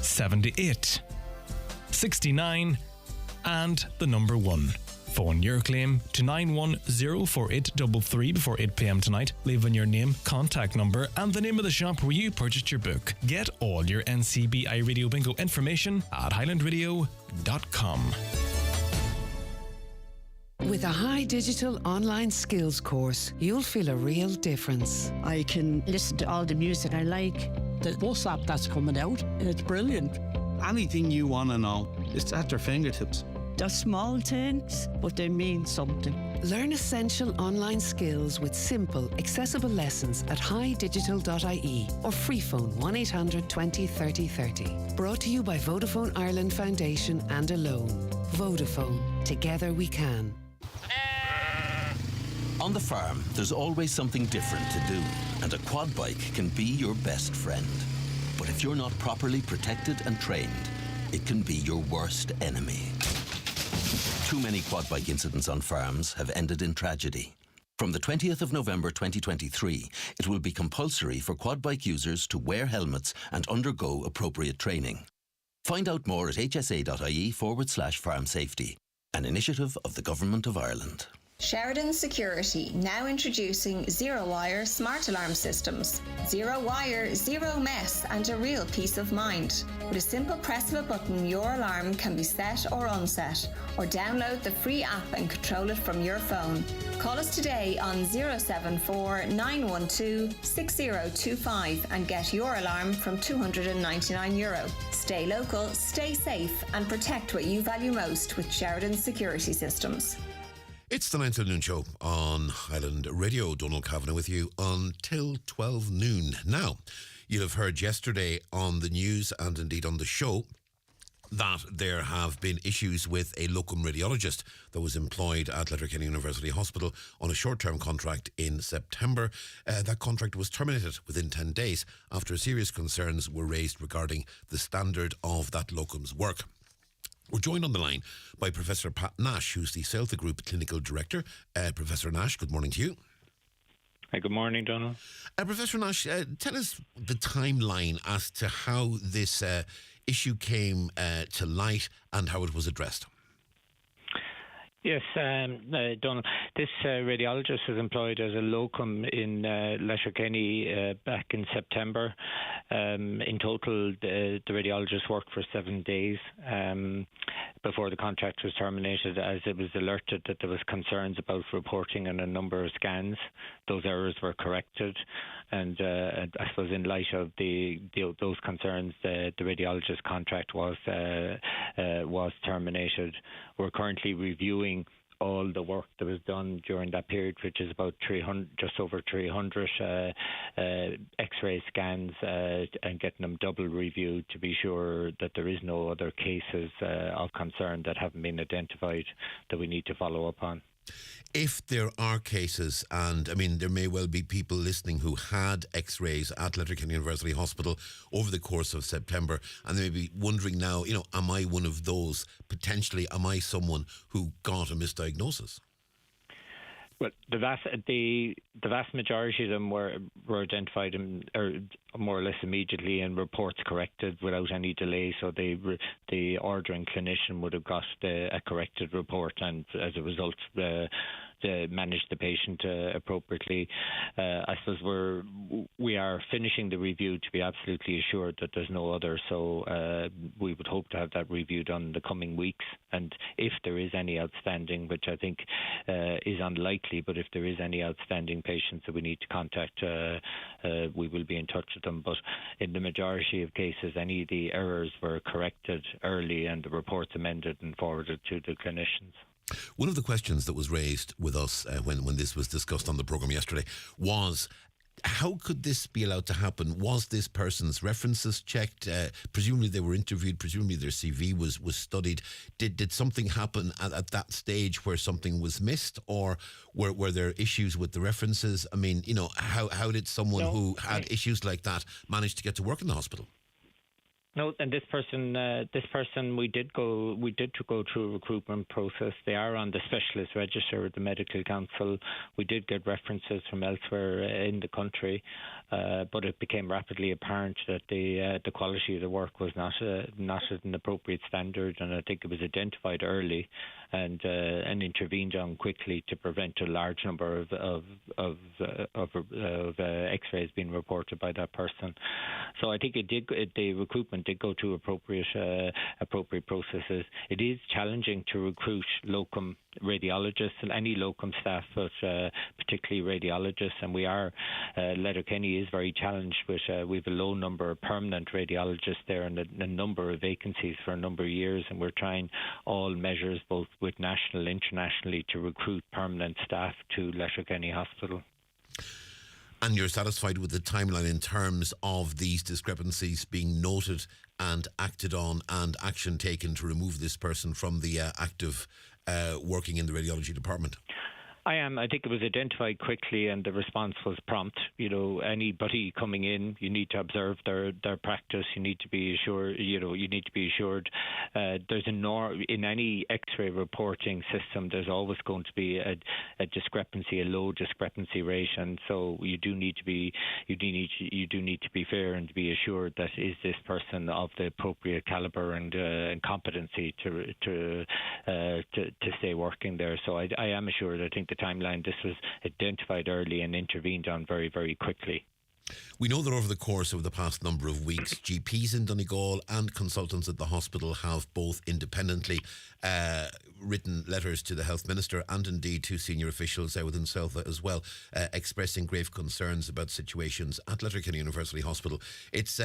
78, 69, and the number 1. Phone your claim to 9104833 before 8 p.m. tonight. Leave in your name, contact number, and the name of the shop where you purchased your book. Get all your NCBI Radio Bingo information at highlandradio.com. With a high digital online skills course, you'll feel a real difference. I can listen to all the music I like. The bus app that's coming out, it's brilliant. Anything you want to know, it's at your fingertips. They're small things, but they mean something. Learn essential online skills with simple, accessible lessons at highdigital.ie or free phone 1800 20 30 30. Brought to you by Vodafone Ireland Foundation and Alone. Vodafone. Together we can. On the farm, there's always something different to do, and a quad bike can be your best friend. But if you're not properly protected and trained, it can be your worst enemy. Too many quad bike incidents on farms have ended in tragedy. From the 20th of November 2023, it will be compulsory for quad bike users to wear helmets and undergo appropriate training. Find out more at hsa.ie/farm safety, an initiative of the Government of Ireland. Sheridan Security, now introducing zero-wire smart alarm systems. Zero wire, zero mess, and a real peace of mind. With a simple press of a button, your alarm can be set or unset, or download the free app and control it from your phone. Call us today on 074 912 6025 and get your alarm from €299. Stay local, stay safe, and protect what you value most with Sheridan Security Systems. It's the 9 till noon show on Highland Radio. Donal Kavanagh with you until 12 noon. Now, you'll have heard yesterday on the news and indeed on the show that there have been issues with a locum radiologist that was employed at Letterkenny University Hospital on a short-term contract in September. That contract was terminated within 10 days after serious concerns were raised regarding the standard of that locum's work. We're joined on the line by Professor Pat Nash, who's the Celta Group Clinical Director. Professor Nash, good morning to you. Hi, good morning, Donal. Professor Nash, tell us the timeline as to how this issue came to light and how it was addressed. Yes, Donal, this radiologist was employed as a locum in Letterkenny back in September. In total, the radiologist worked for 7 days before the contract was terminated, as it was alerted that there was concerns about reporting on a number of scans. Those errors were corrected, and I suppose in light of those concerns, the radiologist contract was terminated. We're currently reviewing all the work that was done during that period, which is about 300, just over 300 X-ray scans, and getting them double reviewed to be sure that there is no other cases of concern that haven't been identified that we need to follow up on. If there are cases, and I mean, there may well be people listening who had x-rays at Letterkenny University Hospital over the course of September, and they may be wondering now, am I one of those? Potentially, am I someone who got a misdiagnosis? Well, the vast majority of them were identified or more or less immediately, and reports corrected without any delay. So the ordering clinician would have got a corrected report, and as a result, managed the patient appropriately. I suppose we are finishing the review to be absolutely assured that there's no other. So we would hope to have that review done in the coming weeks. And if there is any outstanding, which I think is unlikely, but if there is any outstanding patients that we need to contact, we will be in touch with them. But in the majority of cases, any of the errors were corrected early and the reports amended and forwarded to the clinicians. One of the questions that was raised with us when this was discussed on the programme yesterday was, how could this be allowed to happen? Was this person's references checked? Presumably they were interviewed, presumably their CV was studied. Did something happen at that stage where something was missed, or were there issues with the references? I mean, how did someone who had issues like that manage to get to work in the hospital? No, and this person, we did go through a recruitment process. They are on the specialist register with the Medical Council. We did get references from elsewhere in the country, but it became rapidly apparent that the quality of the work was not at an appropriate standard, and I think it was identified early and intervened on quickly to prevent a large number of X-rays being reported by that person. So I think the recruitment did go through appropriate processes. It is challenging to recruit locum radiologists and any locum staff, but particularly radiologists. And we are Letterkenny is very challenged with we have a low number of permanent radiologists there and a number of vacancies for a number of years, and we're trying all measures both with national, internationally, to recruit permanent staff to Letterkenny Hospital. And you're satisfied with the timeline in terms of these discrepancies being noted and acted on and action taken to remove this person from the act of working in the radiology department? I am. I think it was identified quickly and the response was prompt. Anybody coming in, you need to observe their practice. You need to be assured. You need to be assured. There's in any X-ray reporting system, there's always going to be a discrepancy, a low discrepancy rate, and so you do need to be fair and to be assured that is this person of the appropriate caliber and competency to stay working there. So I am assured. I think the timeline, this was identified early and intervened on very, very quickly. We know that over the course of the past number of weeks, GPs in Donegal and consultants at the hospital have both independently written letters to the Health Minister and indeed to senior officials within Celta as well, expressing grave concerns about situations at Letterkenny University Hospital. It's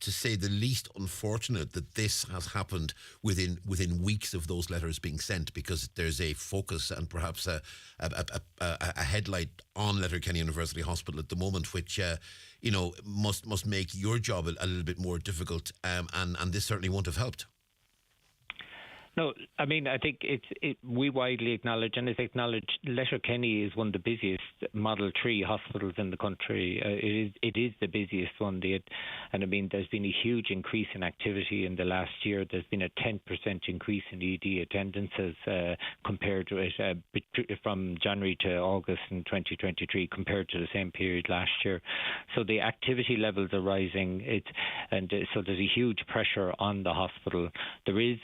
to say the least unfortunate that this has happened within weeks of those letters being sent, because there's a focus and perhaps a headlight on Letterkenny University Hospital at the moment, which must make your job a little bit more difficult, and this certainly won't have helped. No, I mean, I think we widely acknowledge, and it's acknowledged, Letterkenny is one of the busiest Model 3 hospitals in the country. It is the busiest one. And I mean, there's been a huge increase in activity in the last year. There's been a 10% increase in ED attendances compared to it from January to August in 2023 compared to the same period last year. So the activity levels are rising. So there's a huge pressure on the hospital. There is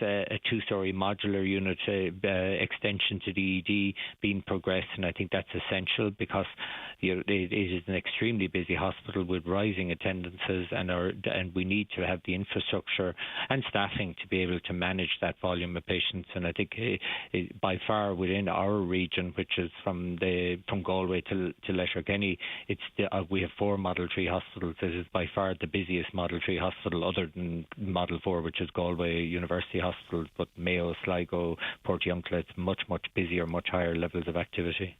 a two-storey modular unit extension to the ED being progressed, and I think that's essential because it is an extremely busy hospital with rising attendances, and we need to have the infrastructure and staffing to be able to manage that volume of patients. And I think by far within our region, which is from Galway to Letterkenny, we have 4 Model 3 hospitals. This is by far the busiest Model 3 hospital, other than Model 4, which is Galway University Hospital, but Mayo, Sligo, Portiuncula, it's much busier, much higher levels of activity.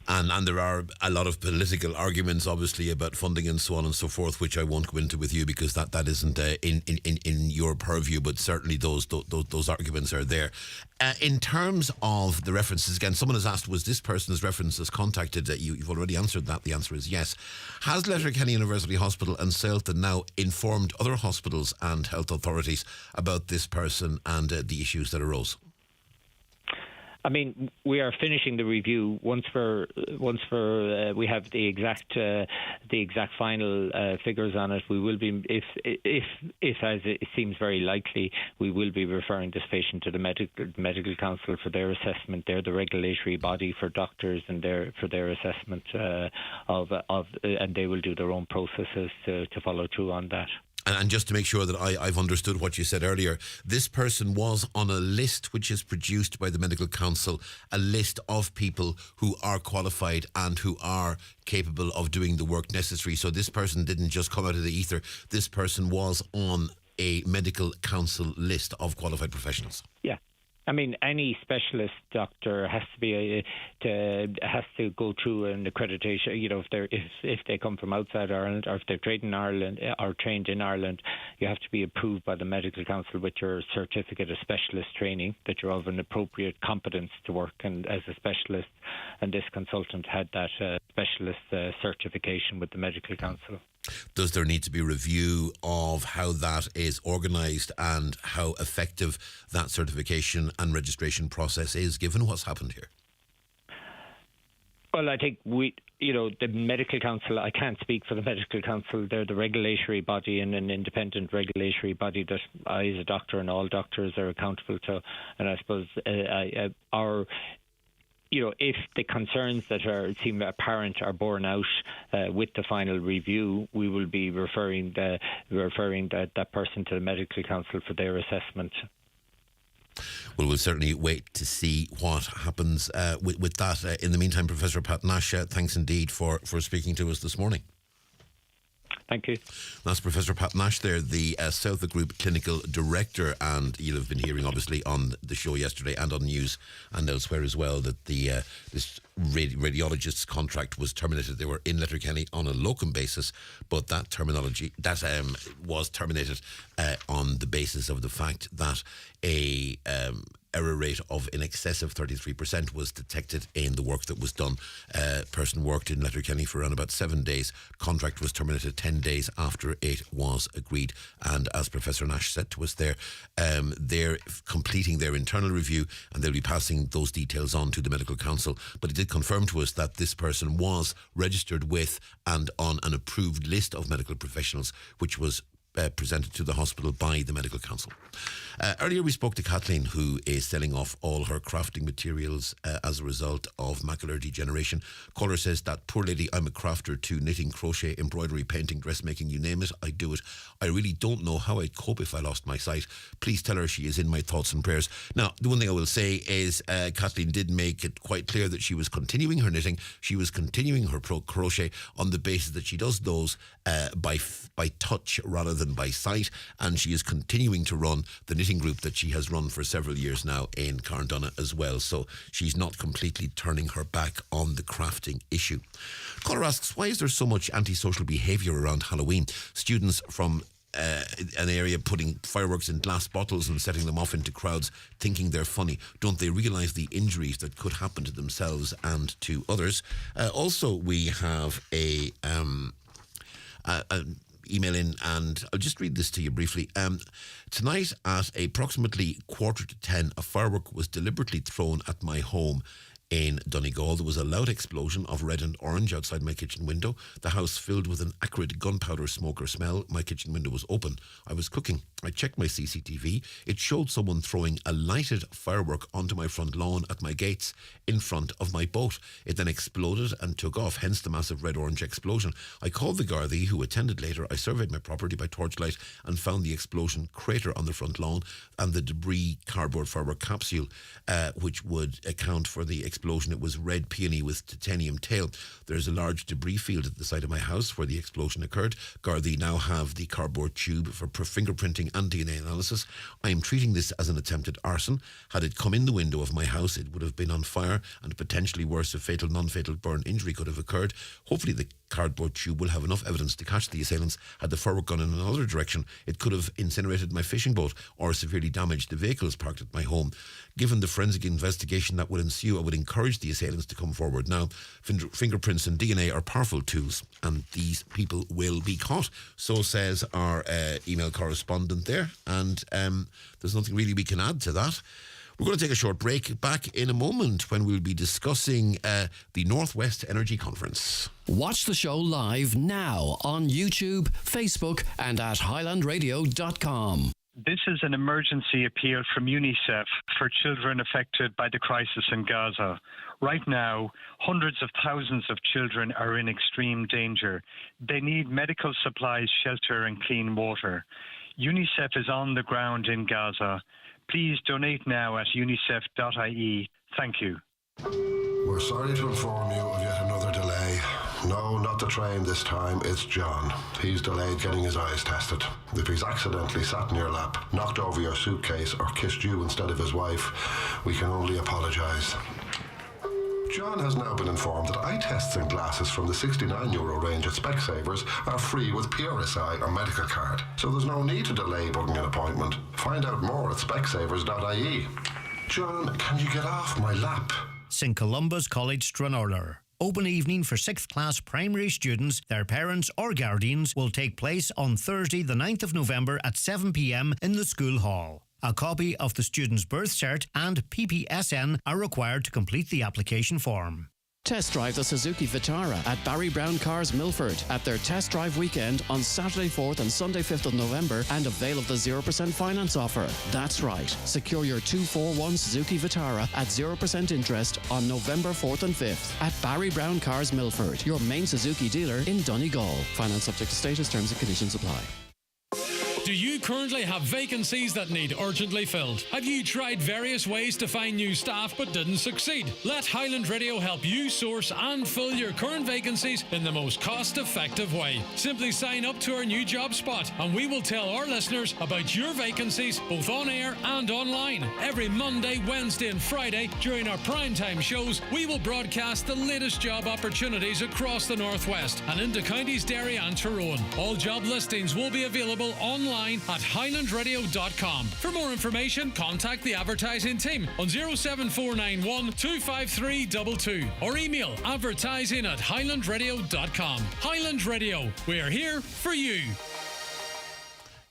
And there are a lot of political arguments, obviously, about funding and so on and so forth, which I won't go into with you because that isn't in your purview. But certainly those arguments are there. In terms of the references, again, someone has asked, was this person's references contacted? You've already answered that. The answer is yes. Has Letterkenny University Hospital and Celta now informed other hospitals and health authorities about this person and the issues that arose? I mean, we are finishing the review. Once we have the exact final figures on it, we will be, if as it seems very likely, we will be referring this patient to the medical council for their assessment. They're the regulatory body for doctors, and for their assessment and they will do their own processes to follow through on that. And just to make sure that I've understood what you said earlier, this person was on a list which is produced by the Medical Council, a list of people who are qualified and who are capable of doing the work necessary. So this person didn't just come out of the ether. This person was on a Medical Council list of qualified professionals. Yeah. I mean, any specialist doctor has to go through an accreditation. You know, if they come from outside Ireland, or if they're trained in Ireland, you have to be approved by the Medical Council with your certificate of specialist training, that you're of an appropriate competence to work and as a specialist. And this consultant had that specialist certification with the Medical Council. Does there need to be a review of how that is organised and how effective that certification and registration process is, given what's happened here? Well, I think the Medical Council, I can't speak for the Medical Council. They're the regulatory body and an independent regulatory body that I, as a doctor, and all doctors are accountable to. And I suppose if the concerns that seem apparent are borne out with the final review, we will be referring that person to the Medical Council for their assessment. Well, we'll certainly wait to see what happens with that. In the meantime, Professor Pat Nash, thanks indeed for speaking to us this morning. Thank you. That's Professor Pat Nash there, the Celta Group Clinical Director, and you'll have been hearing obviously on the show yesterday and on news and elsewhere as well that this radiologist's contract was terminated. They were in Letterkenny on a locum basis, but that was terminated on the basis of the fact that a error rate of in excess of 33% was detected in the work that was done. Person worked in Letterkenny for around about 7 days. Contract was terminated 10 days after it was agreed. And as Professor Nash said to us there, they're completing their internal review and they'll be passing those details on to the Medical Council. But it did confirm to us that this person was registered with and on an approved list of medical professionals, which was presented to the hospital by the Medical Council. Earlier we spoke to Kathleen, who is selling off all her crafting materials as a result of macular degeneration. Caller says, that poor lady, I'm a crafter too, knitting, crochet, embroidery, painting, dressmaking, you name it, I do it. I really don't know how I'd cope if I lost my sight. Please tell her she is in my thoughts and prayers. Now, the one thing I will say is Kathleen did make it quite clear that she was continuing her knitting, she was continuing her crochet on the basis that she does those by touch rather than by sight, and she is continuing to run the knitting group that she has run for several years now in Carndonagh as well, so she's not completely turning her back on the crafting issue. Caller asks, why is there so much antisocial behaviour around Halloween? Students from an area putting fireworks in glass bottles and setting them off into crowds thinking they're funny. Don't they realise the injuries that could happen to themselves and to others? Also, we have a email in, and I'll just read this to you briefly. Tonight at approximately 9:45, a firework was deliberately thrown at my home in Donegal. There was a loud explosion of red and orange outside my kitchen window. The house filled with an acrid gunpowder smoke or smell. My kitchen window was open. I was cooking. I checked my CCTV. It showed someone throwing a lighted firework onto my front lawn at my gates in front of my boat. It then exploded and took off, hence the massive red-orange explosion. I called the Gardaí, who attended later. I surveyed my property by torchlight and found the explosion crater on the front lawn and the debris cardboard firework capsule, which would account for the explosion explosion. It was red peony with titanium tail. There's a large debris field at the side of my house where the explosion occurred. Gardaí now have the cardboard tube for fingerprinting and DNA analysis. I am treating this as an attempted arson. Had it come in the window of my house, it would have been on fire, and potentially worse, a fatal, non-fatal burn injury could have occurred. Hopefully the cardboard tube will have enough evidence to catch the assailants. Had the firework gone in another direction, it could have incinerated my fishing boat or severely damaged the vehicles parked at my home. Given the forensic investigation that would ensue, I would encourage the assailants to come forward. Now, fingerprints and DNA are powerful tools, and these people will be caught. So says our email correspondent there, and there's nothing really we can add to that. We're going to take a short break. Back in a moment when we'll be discussing the Northwest Energy Conference. Watch the show live now on YouTube, Facebook and at highlandradio.com. This is an emergency appeal from UNICEF for children affected by the crisis in Gaza. Right now, hundreds of thousands of children are in extreme danger. They need medical supplies, shelter and clean water. UNICEF is on the ground in Gaza. Please donate now at unicef.ie. Thank you. We're sorry to inform you of yet another delay. No, not the train this time, it's John. He's delayed getting his eyes tested. If he's accidentally sat in your lap, knocked over your suitcase or kissed you instead of his wife, we can only apologise. John has now been informed that eye tests and glasses from the €69 range at Specsavers are free with PRSI or medical card, so there's no need to delay booking an appointment. Find out more at specsavers.ie. John, can you get off my lap? St Columba's College Stranorlar. Open evening for 6th class primary students, their parents or guardians will take place on Thursday the 9th of November at 7 p.m. in the school hall. A copy of the student's birth cert and PPSN are required to complete the application form. Test drive the Suzuki Vitara at Barry Brown Cars Milford at their test drive weekend on Saturday 4th and Sunday 5th of November and avail of the 0% finance offer. That's right. Secure your 241 Suzuki Vitara at 0% interest on November 4th and 5th at Barry Brown Cars Milford, your main Suzuki dealer in Donegal. Finance subject to status, terms and conditions apply. Do you currently have vacancies that need urgently filled? Have you tried various ways to find new staff but didn't succeed? Let Highland Radio help you source and fill your current vacancies in the most cost-effective way. Simply sign up to our new job spot and we will tell our listeners about your vacancies both on air and online. Every Monday, Wednesday and Friday during our primetime shows, we will broadcast the latest job opportunities across the Northwest and into counties Derry and Tyrone. All job listings will be available online at highlandradio.com. For more information, contact the advertising team on 07491 25322 or email advertising@highlandradio.com. Highland Radio, we're here for you.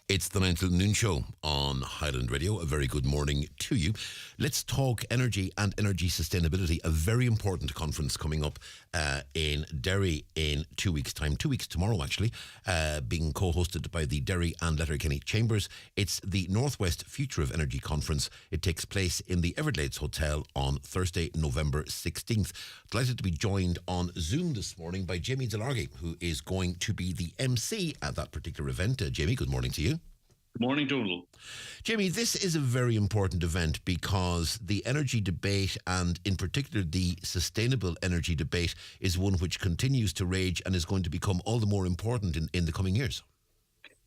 It's the 9 till noon show on Highland Radio. A very good morning to you. Let's talk energy and energy sustainability. A very important conference coming up in Derry in 2 weeks' time. 2 weeks tomorrow, actually, being co-hosted by the Derry and Letterkenny Chambers. It's the Northwest Future of Energy Conference. It takes place in the Everglades Hotel on Thursday, November 16th. Delighted to be joined on Zoom this morning by Jamie Delargy, who is going to be the MC at that particular event. Jamie, good morning to you. Good morning, Donal. Jamie, this is a very important event because the energy debate, and in particular the sustainable energy debate, is one which continues to rage and is going to become all the more important in the coming years.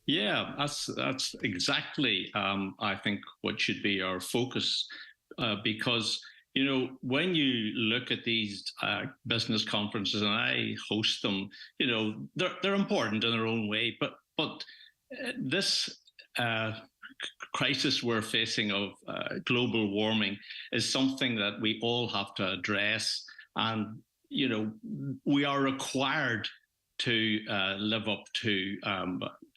Yeah, that's exactly, I think, what should be our focus because, you know, when you look at these business conferences, and I host them, you know, they're important in their own way, but this crisis we're facing of global warming is something that we all have to address. And, you know, we are required to live up to,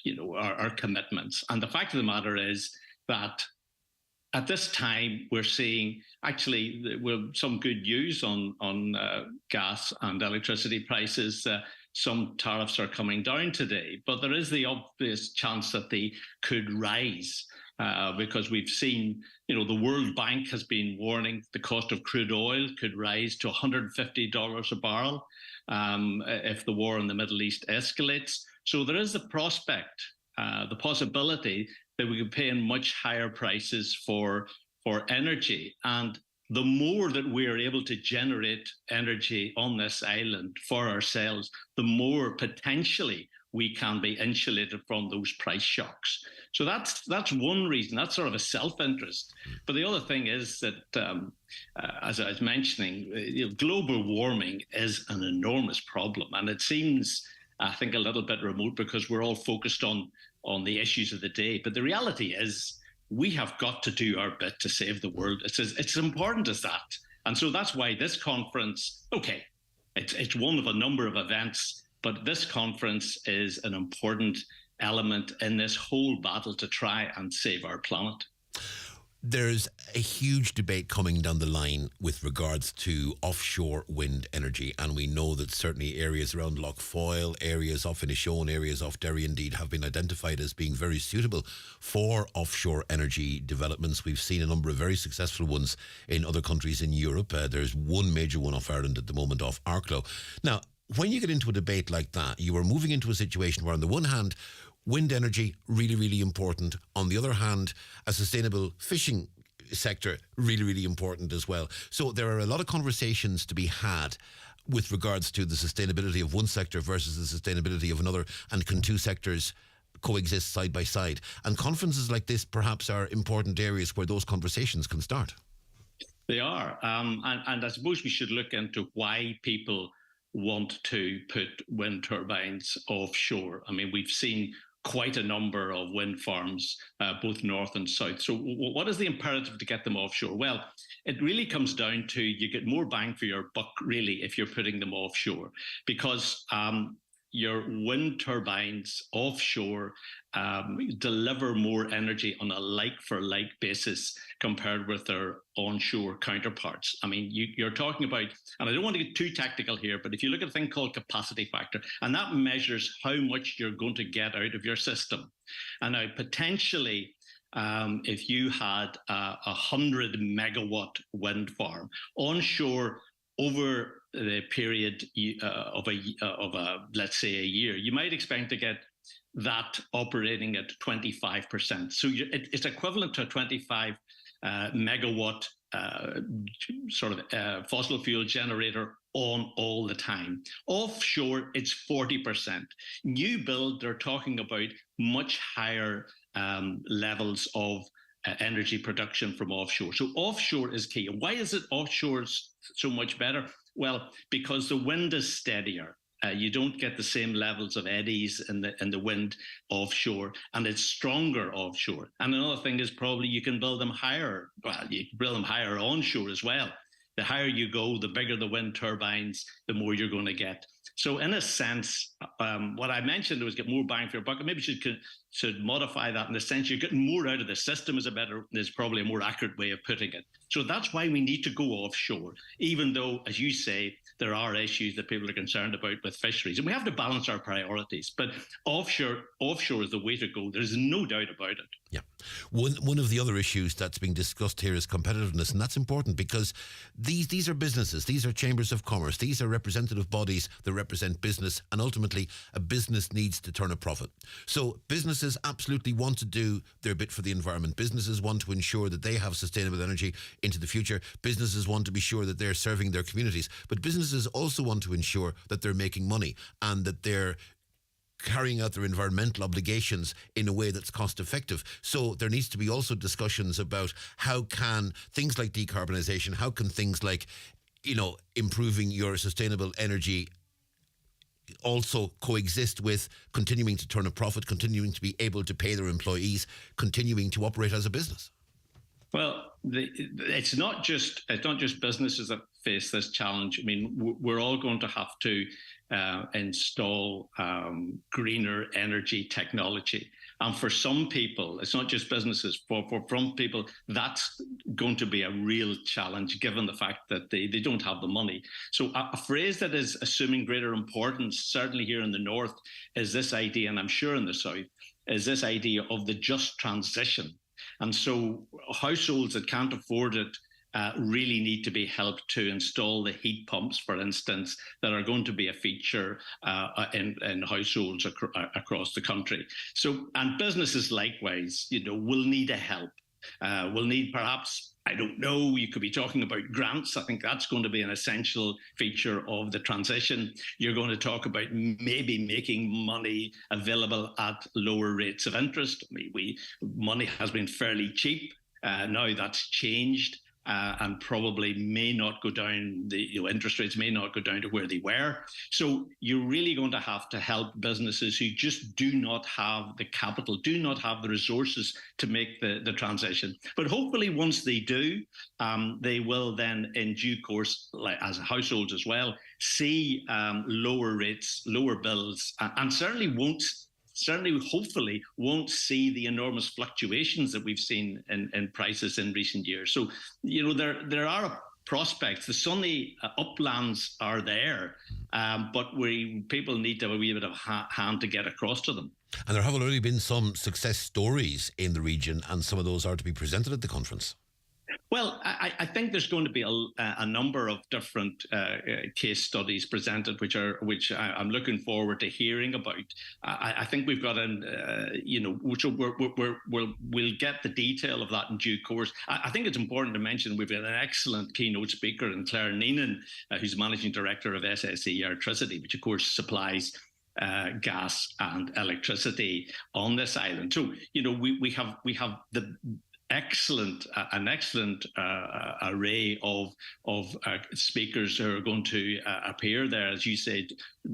you know, our commitments. And the fact of the matter is that at this time, we're seeing actually some good news on gas and electricity prices. Some tariffs are coming down today, but there is the obvious chance that they could rise because we've seen, you know, the World Bank has been warning the cost of crude oil could rise to $150 a barrel if the war in the Middle East escalates. So there is the prospect, the possibility that we could pay in much higher prices for energy. And the more that we are able to generate energy on this island for ourselves, the more potentially we can be insulated from those price shocks. So that's one reason. That's sort of a self-interest. But the other thing is that, as I was mentioning, global warming is an enormous problem, and it seems, I think, a little bit remote because we're all focused on the issues of the day. But the reality is, we have got to do our bit to save the world. It's as important as that. And so that's why this conference, okay, it's one of a number of events, but this conference is an important element in this whole battle to try and save our planet. There's a huge debate coming down the line with regards to offshore wind energy, and we know that certainly areas around Lough Foyle, areas off Inishowen, areas off Derry indeed have been identified as being very suitable for offshore energy developments. We've seen a number of very successful ones in other countries in Europe. There's one major one off Ireland at the moment, off Arklow. Now, when you get into a debate like that, you are moving into a situation where on the one hand, wind energy, really, really important. On the other hand, a sustainable fishing sector, really, really important as well. So there are a lot of conversations to be had with regards to the sustainability of one sector versus the sustainability of another, and can two sectors coexist side by side? And conferences like this perhaps are important areas where those conversations can start. They are. And I suppose we should look into why people want to put wind turbines offshore. I mean, we've seen quite a number of wind farms, both north and south. So what is the imperative to get them offshore? Well, it really comes down to you get more bang for your buck, really, if you're putting them offshore, because your wind turbines offshore deliver more energy on a like-for-like basis compared with their onshore counterparts. I mean, you're talking about, and I don't want to get too technical here, but if you look at a thing called capacity factor, and that measures how much you're going to get out of your system. And now, potentially, if you had a 100 megawatt wind farm onshore over the period of let's say a year, you might expect to get that operating at 25%. So it's equivalent to a 25 megawatt sort of fossil fuel generator on all the time. Offshore, it's 40%. New build, they're talking about much higher levels of energy production from offshore. So offshore is key. And why is it offshore so much better? Well, because the wind is steadier. You don't get the same levels of eddies in the wind offshore, and it's stronger offshore. And another thing is probably you can build them higher. Well, you can build them higher onshore as well. The higher you go, the bigger the wind turbines, the more you're going to get. So in a sense, what I mentioned was get more bang for your buck. Maybe should modify that in the sense you're getting more out of the system is probably a more accurate way of putting it. So that's why we need to go offshore, even though, as you say, there are issues that people are concerned about with fisheries. And we have to balance our priorities. But offshore is the way to go. There's no doubt about it. Yeah. One of the other issues that's being discussed here is competitiveness, and that's important because these are businesses, these are chambers of commerce, these are representative bodies that represent business, and ultimately a business needs to turn a profit. So businesses absolutely want to do their bit for the environment. Businesses want to ensure that they have sustainable energy into the future. Businesses want to be sure that they're serving their communities, but businesses also want to ensure that they're making money and that they're carrying out their environmental obligations in a way that's cost effective. So there needs to be also discussions about how can things like decarbonisation, how can things like, improving your sustainable energy also coexist with continuing to turn a profit, continuing to be able to pay their employees, continuing to operate as a business. Well, it's not just businesses that face this challenge. I mean, we're all going to have to install greener energy technology. And for some people, it's not just businesses, for some people, that's going to be a real challenge given the fact that they don't have the money. So a phrase that is assuming greater importance, certainly here in the north, is this idea, and I'm sure in the south, is this idea of the just transition. And so households that can't afford it really need to be helped to install the heat pumps, for instance, that are going to be a feature in households across the country. So, and businesses likewise, will need a help. Will need perhaps I don't know. You could be talking about grants. I think that's going to be an essential feature of the transition. You're going to talk about maybe making money available at lower rates of interest. Money has been fairly cheap. Now that's changed. And probably may not go down, the interest rates may not go down to where they were. So you're really going to have to help businesses who just do not have the capital, do not have the resources to make the transition. But hopefully once they do, they will then in due course, like as households as well, see lower rates, lower bills, and hopefully won't see the enormous fluctuations that we've seen in prices in recent years. So, there are prospects. The sunny uplands are there, but people need to have a wee bit of hand to get across to them. And there have already been some success stories in the region, and some of those are to be presented at the conference. Well, I think there's going to be a number of different case studies presented, which I'm looking forward to hearing about. I think we've got which we'll get the detail of that in due course. I think it's important to mention we've got an excellent keynote speaker in Claire Neenan, who's managing director of SSE Electricity, which of course supplies gas and electricity on this island. So we have the an excellent array of speakers who are going to appear there, as you said,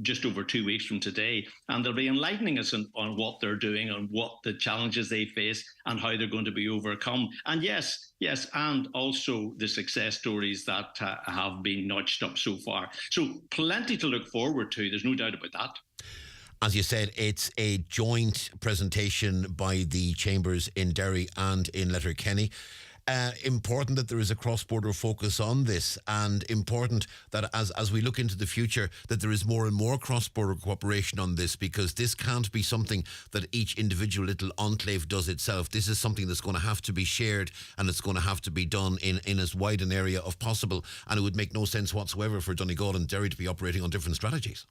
just over 2 weeks from today, and they'll be enlightening us on what they're doing and what the challenges they face and how they're going to be overcome. And yes, and also the success stories that have been notched up so far. So plenty to look forward to. There's no doubt about that. As you said, it's a joint presentation by the chambers in Derry and in Letterkenny. Important that there is a cross-border focus on this, and important that as we look into the future that there is more and more cross-border cooperation on this, because this can't be something that each individual little enclave does itself. This is something that's going to have to be shared, and it's going to have to be done in as wide an area of possible, and it would make no sense whatsoever for Donegal and Derry to be operating on different strategies.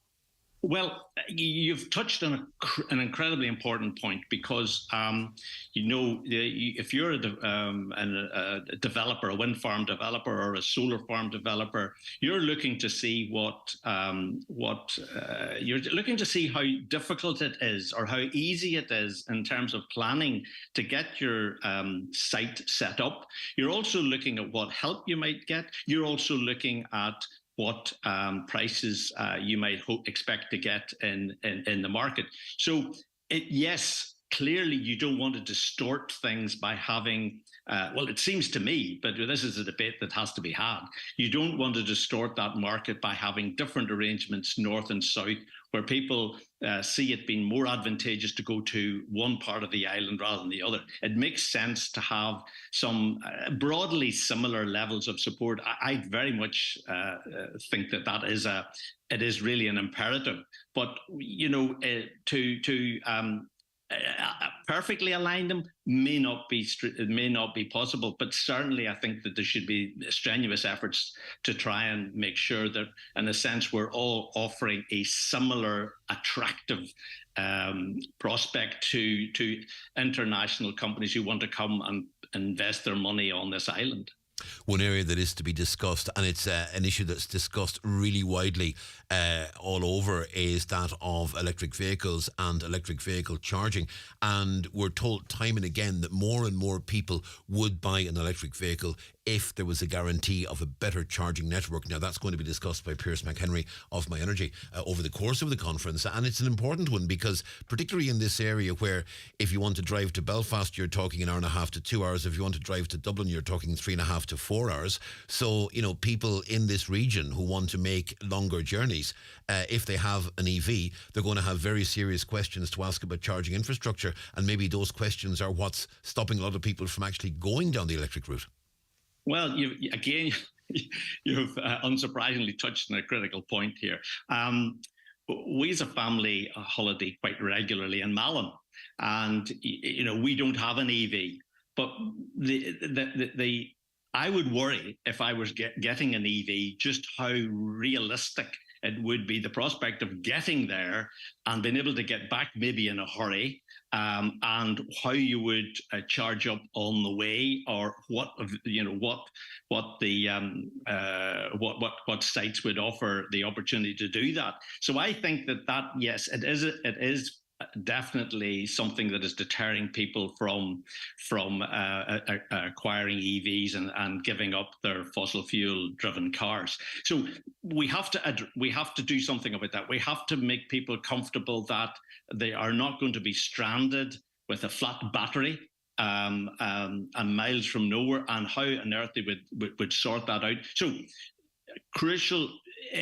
Well, you've touched on an incredibly important point, because, if you're a developer, a wind farm developer or a solar farm developer, you're looking to see you're looking to see how difficult it is or how easy it is in terms of planning to get your site set up. You're also looking at what help you might get. You're also looking at what prices you might expect to get in the market. So, yes, clearly you don't want to distort things by having, it seems to me, but this is a debate that has to be had. You don't want to distort that market by having different arrangements north and south, where people see it being more advantageous to go to one part of the island rather than the other. It makes sense to have some broadly similar levels of support. I very much think that it is really an imperative. But to perfectly align them may not be possible, but certainly I think that there should be strenuous efforts to try and make sure that, in a sense, we're all offering a similar attractive prospect to international companies who want to come and invest their money on this island. One area that is to be discussed, and it's an issue that's discussed really widely all over, is that of electric vehicles and electric vehicle charging. And we're told time and again that more and more people would buy an electric vehicle if there was a guarantee of a better charging network. Now, that's going to be discussed by Pierce McHenry of My Energy over the course of the conference. And it's an important one, because particularly in this area where if you want to drive to Belfast, you're talking 1.5 to 2 hours. If you want to drive to Dublin, you're talking 3.5 to 4 hours. So, people in this region who want to make longer journeys, if they have an EV, they're going to have very serious questions to ask about charging infrastructure. And maybe those questions are what's stopping a lot of people from actually going down the electric route. Well, you've unsurprisingly touched on a critical point here. We as a family holiday quite regularly in Malin, and we don't have an EV. But I would worry if I was getting an EV just how realistic it would be the prospect of getting there and being able to get back maybe in a hurry, and how you would charge up on the way, or what sites would offer the opportunity to do that. So I think that yes, it is definitely something that is deterring people from acquiring EVs and giving up their fossil fuel driven cars. So we have to do something about that. We have to make people comfortable that they are not going to be stranded with a flat battery and miles from nowhere, and how on earth they would sort that out. So crucial.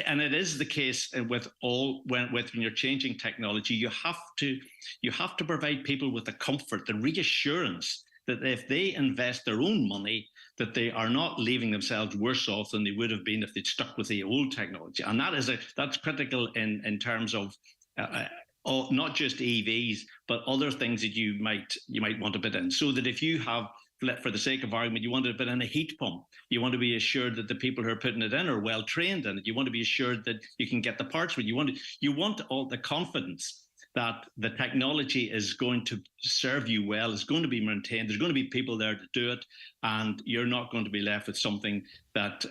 And it is the case with when you're changing technology, you have to provide people with the comfort, the reassurance that if they invest their own money, that they are not leaving themselves worse off than they would have been if they'd stuck with the old technology. And that's critical in terms of not just EVs, but other things that you might want to put in. So that if you have, for the sake of argument, you want to put in a heat pump, you want to be assured that the people who are putting it in are well trained in it. You want to be assured that you can get the parts with. You want all the confidence that the technology is going to serve you well, is going to be maintained. There's going to be people there to do it, and you're not going to be left with something that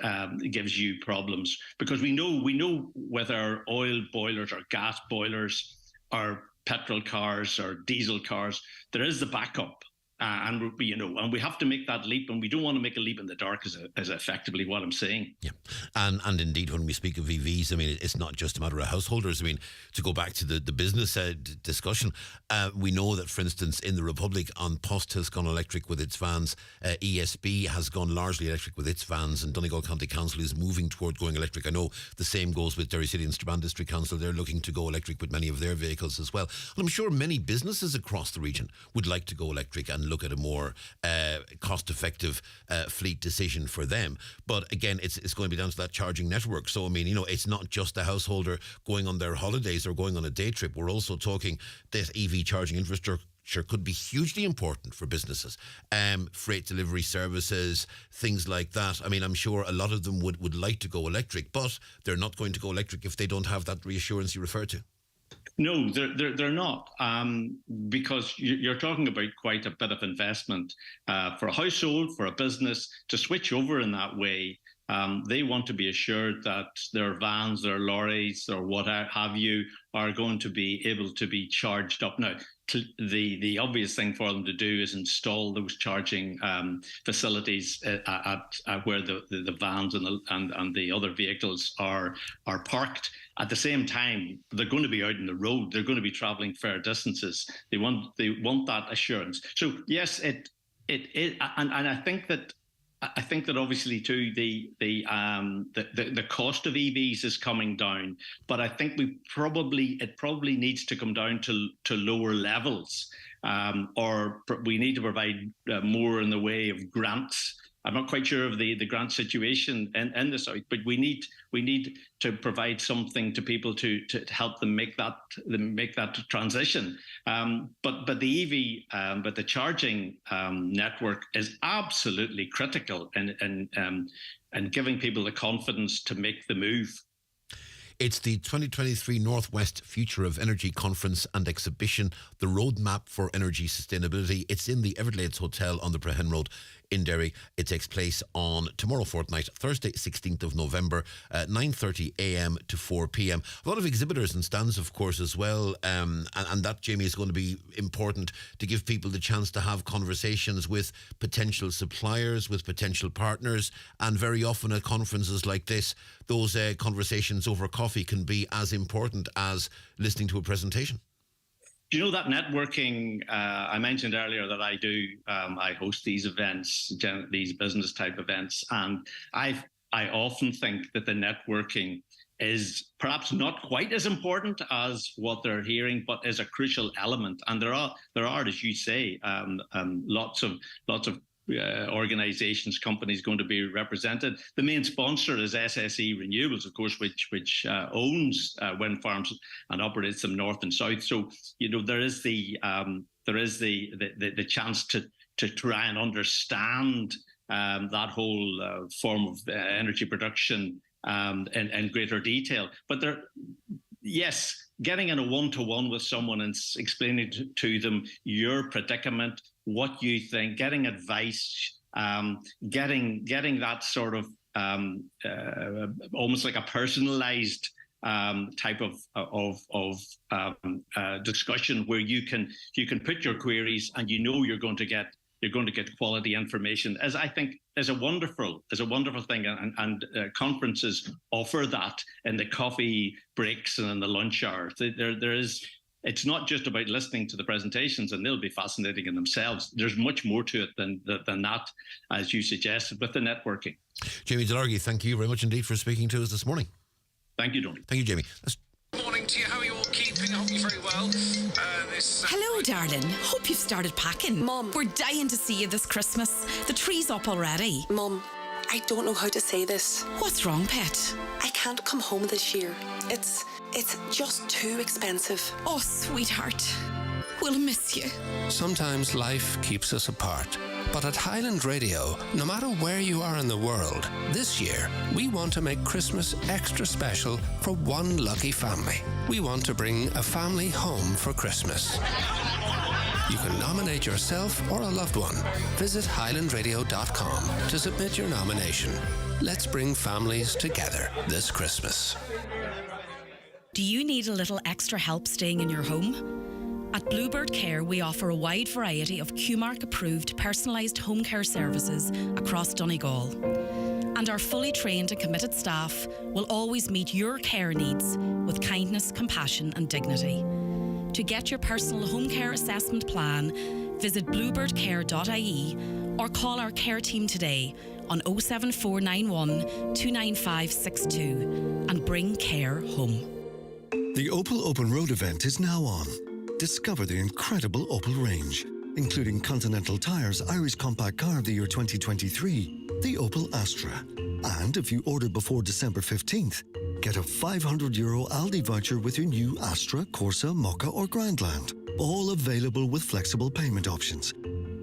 gives you problems. Because we know whether our oil boilers or gas boilers or petrol cars or diesel cars, there is the backup. And we have to make that leap, and we don't want to make a leap in the dark, is effectively what I'm saying. Yeah, and indeed, when we speak of EVs, I mean, it's not just a matter of householders. I mean, to go back to the business discussion, we know that, for instance, in the Republic, An Post has gone electric with its vans. ESB has gone largely electric with its vans, and Donegal County Council is moving toward going electric. I know the same goes with Derry City and Strabane District Council. They're looking to go electric with many of their vehicles as well. And I'm sure many businesses across the region would like to go electric and look at a more cost-effective fleet decision for them. But again, it's going to be down to that charging network. So, I mean, it's not just the householder going on their holidays or going on a day trip. We're also talking that EV charging infrastructure could be hugely important for businesses, freight delivery services, things like that. I mean, I'm sure a lot of them would like to go electric, but they're not going to go electric if they don't have that reassurance you refer to. No, they're not, because you're talking about quite a bit of investment for a household, for a business to switch over in that way. They want to be assured that their vans, their lorries, or what have you, are going to be able to be charged up. Now, the obvious thing for them to do is install those charging facilities at where the vans and the other vehicles are parked. At the same time, they're going to be out on the road. They're going to be traveling fair distances. They want that assurance. So yes, it and I think that obviously too the cost of EVs is coming down, but I think it probably needs to come down to lower levels, or we need to provide more in the way of grants. I'm not quite sure of the grant situation in the south, but we need to provide something to people to help them make that transition. But the EV, but the charging network is absolutely critical in giving people the confidence to make the move. It's the 2023 Northwest Future of Energy Conference and Exhibition, the Roadmap for Energy Sustainability. It's in the Everglades Hotel on the Prehen Road in Derry. It takes place on tomorrow fortnight, Thursday, 16th of November, 9:30 a.m. to 4 p.m. A lot of exhibitors and stands, of course, as well. And that, Jamie, is going to be important to give people the chance to have conversations with potential suppliers, with potential partners. And very often at conferences like this, those conversations over coffee can be as important as listening to a presentation. Do you know that networking, I mentioned earlier that I do, I host these events, these business type events, and I often think that the networking is perhaps not quite as important as what they're hearing, but is a crucial element. And there are, as you say, lots of organizations, companies going to be represented. The main sponsor is SSE Renewables, of course, which owns wind farms and operates them north and south. So there is the chance to try and understand that whole form of energy production in greater detail. But yes, getting in a one-to-one with someone and explaining to them your predicament, what you think, getting advice, getting that sort of almost like a personalized type of discussion where you can put your queries and you're going to get quality information, as I think is a wonderful thing, and conferences offer that in the coffee breaks and in the lunch hour. It's not just about listening to the presentations, and they'll be fascinating in themselves. There's much more to it than that, as you suggested, with the networking. Jamie Delargy, thank you very much indeed for speaking to us this morning. Thank you, Donal. Thank you, Jamie. Morning to you. How are you all keeping? I hope you're very well. Hello, darling. Hope you've started packing. Mum. We're dying to see you this Christmas. The tree's up already. Mum, I don't know how to say this. What's wrong, pet? I can't come home this year. It's just too expensive. Oh, sweetheart. We'll miss you. Sometimes life keeps us apart. But at Highland Radio, no matter where you are in the world, this year we want to make Christmas extra special for one lucky family. We want to bring a family home for Christmas. You can nominate yourself or a loved one. Visit highlandradio.com to submit your nomination. Let's bring families together this Christmas. Do you need a little extra help staying in your home? At Bluebird Care, we offer a wide variety of QMark-approved personalised home care services across Donegal. And our fully trained and committed staff will always meet your care needs with kindness, compassion and dignity. To get your personal home care assessment plan, visit bluebirdcare.ie or call our care team today on 07491 29562 and bring care home. The Opel Open Road event is now on. Discover the incredible Opel range, including Continental Tire's Irish Compact Car of the Year 2023, the Opel Astra. And if you order before December 15th, get a €500 Aldi voucher with your new Astra, Corsa, Mokka or Grandland. All available with flexible payment options.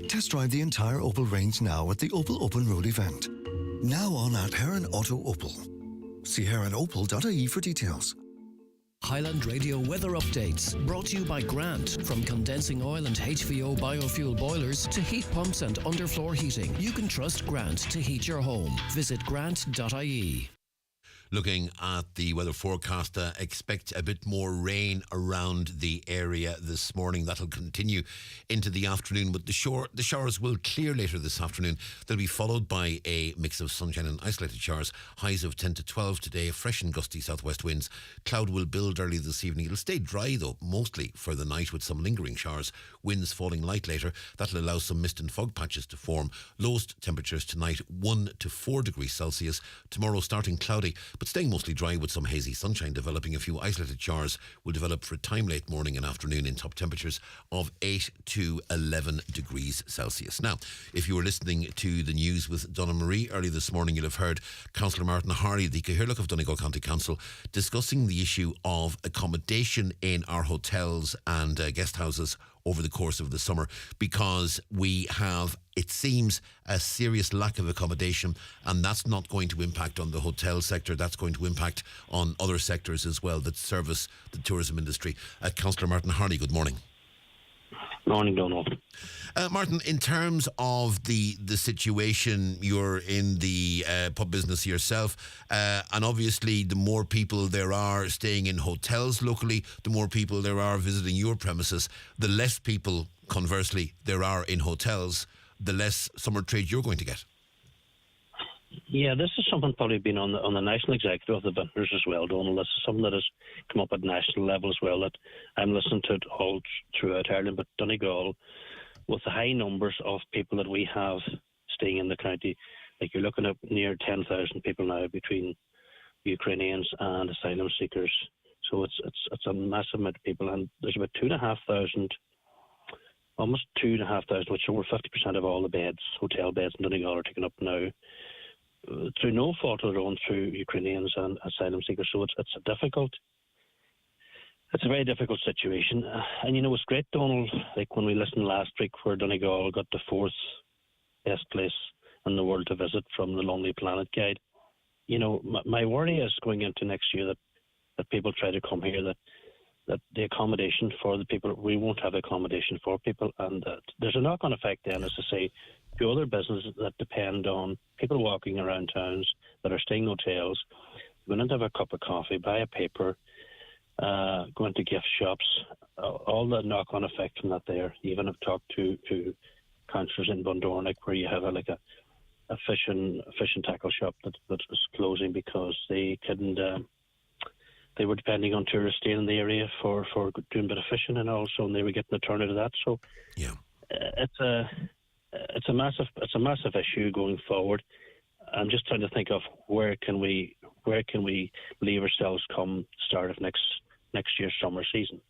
Test drive the entire Opel range now at the Opel Open Road event. Now on at Heron Auto Opel. See heronopel.ie for details. Highland Radio weather updates brought to you by Grant. From condensing oil and HVO biofuel boilers to heat pumps and underfloor heating, you can trust Grant to heat your home. Visit grant.ie. Looking at the weather forecast, expect a bit more rain around the area this morning. That'll continue into the afternoon, but the showers will clear later this afternoon. They'll be followed by a mix of sunshine and isolated showers. Highs of 10 to 12 today, fresh and gusty southwest winds. Cloud will build early this evening. It'll stay dry though, mostly for the night, with some lingering showers. Winds falling light later. That'll allow some mist and fog patches to form. Lowest temperatures tonight 1 to 4 degrees Celsius. Tomorrow starting cloudy, but staying mostly dry with some hazy sunshine developing. A few isolated showers will develop for a time late morning and afternoon in top temperatures of 8 to 11 degrees Celsius. Now, if you were listening to the news with Donna Marie early this morning, you'll have heard Councillor Martin Hardy, the Cathaoirleach of Donegal County Council, discussing the issue of accommodation in our hotels and guest houses over the course of the summer, because we have, it seems, a serious lack of accommodation, and that's not going to impact on the hotel sector. That's going to impact on other sectors as well that service the tourism industry. Councillor Martin Hardy, good morning. Morning, Donal. Martin, in terms of the situation, you're in the pub business yourself, and obviously the more people there are staying in hotels locally, the more people there are visiting your premises, the less people, conversely, there are in hotels, the less summer trade you're going to get. Yeah, this is something probably been on the national executive of the vintners as well, Donal. This is something that has come up at national level as well, that I'm listening to it all throughout Ireland, but Donegal, with the high numbers of people that we have staying in the county, like you're looking at near 10,000 people now between Ukrainians and asylum seekers. So it's a massive amount of people, and there's about 2,500, almost 2,500, which over 50% of all the beds, hotel beds in Donegal, are taken up now through no fault of their own, through Ukrainians and asylum seekers. So it's a very difficult situation. And you know, it's great, Donal, like when we listened last week where Donegal got the 4th best place in the world to visit from the Lonely Planet Guide. my worry is going into next year that people try to come here, that the accommodation for the people, we won't have accommodation for people, and there's a knock-on effect then, as I say, to other businesses that depend on people walking around towns that are staying in hotels, going in to have a cup of coffee, buy a paper, going to gift shops, all the knock-on effect from that there. Even I've talked to councillors in Bundornick where you have a fish and tackle shop that is closing because they couldn't. They were depending on tourists staying in the area for doing a bit of fishing and also, and they were getting a turn out of that. So yeah, it's a massive issue going forward. I'm just trying to think of where can we leave ourselves come start of next year's summer season.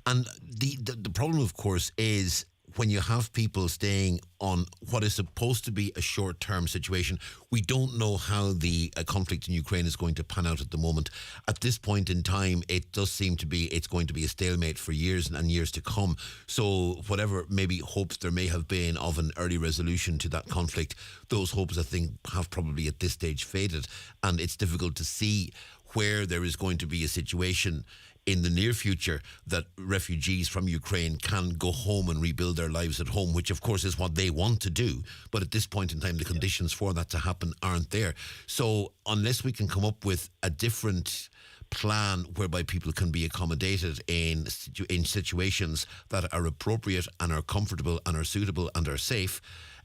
And the problem, of course, is when you have people staying on what is supposed to be a short-term situation, we don't know how the conflict in Ukraine is going to pan out at the moment. At this point in time, it does seem to be it's going to be a stalemate for years and years to come. So whatever maybe hopes there may have been of an early resolution to that conflict, those hopes, I think, have probably at this stage faded. And it's difficult to see where there is going to be a situation in the near future that refugees from Ukraine can go home and rebuild their lives at home, which of course is what they want to do. But at this point in time, the conditions for that to happen aren't there. So unless we can come up with a different plan whereby people can be accommodated in situations that are appropriate and are comfortable and are suitable and are safe,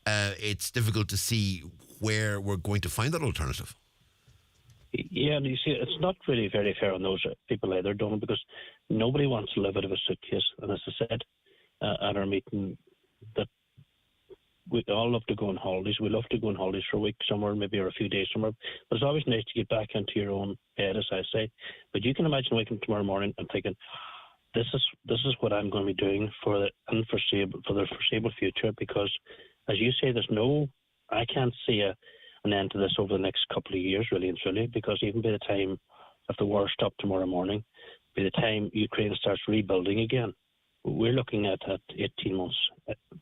it's difficult to see where we're going to find that alternative. Yeah, and you see, it's not really very fair on those people either, Donal, because nobody wants to live out of a suitcase. And as I said at our meeting, that we all love to go on holidays. We love to go on holidays for a week somewhere, maybe, or a few days somewhere. But it's always nice to get back into your own bed, as I say. But you can imagine waking up tomorrow morning and thinking, this is what I'm going to be doing for the foreseeable future, because, as you say, I can't see an end to this over the next couple of years, really and truly, because even by the time if the war stopped tomorrow morning, by the time Ukraine starts rebuilding again, we're looking at 18 months,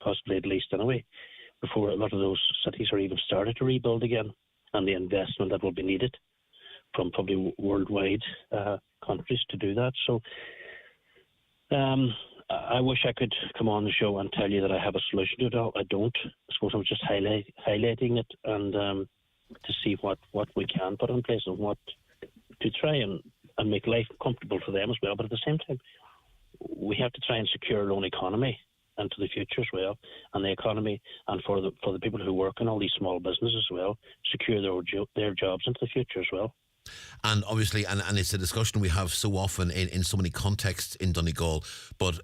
possibly at least anyway, before a lot of those cities are even started to rebuild again, and the investment that will be needed from probably worldwide countries to do that. So I wish I could come on the show and tell you that I have a solution to it all. I don't. I suppose I'm just highlighting it and to see what we can put in place and what to try and make life comfortable for them as well. But at the same time, we have to try and secure our own economy into the future as well, and the economy, and for the people who work in all these small businesses as well, secure their jobs into the future as well. And obviously, and it's a discussion we have so often in so many contexts in Donegal, but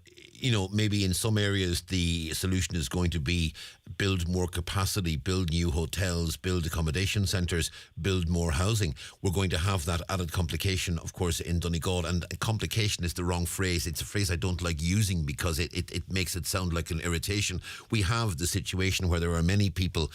maybe in some areas the solution is going to be build more capacity, build new hotels, build accommodation centres, build more housing. We're going to have that added complication, of course, in Donegal, and complication is the wrong phrase. It's a phrase I don't like using because it makes it sound like an irritation. We have the situation where there are many people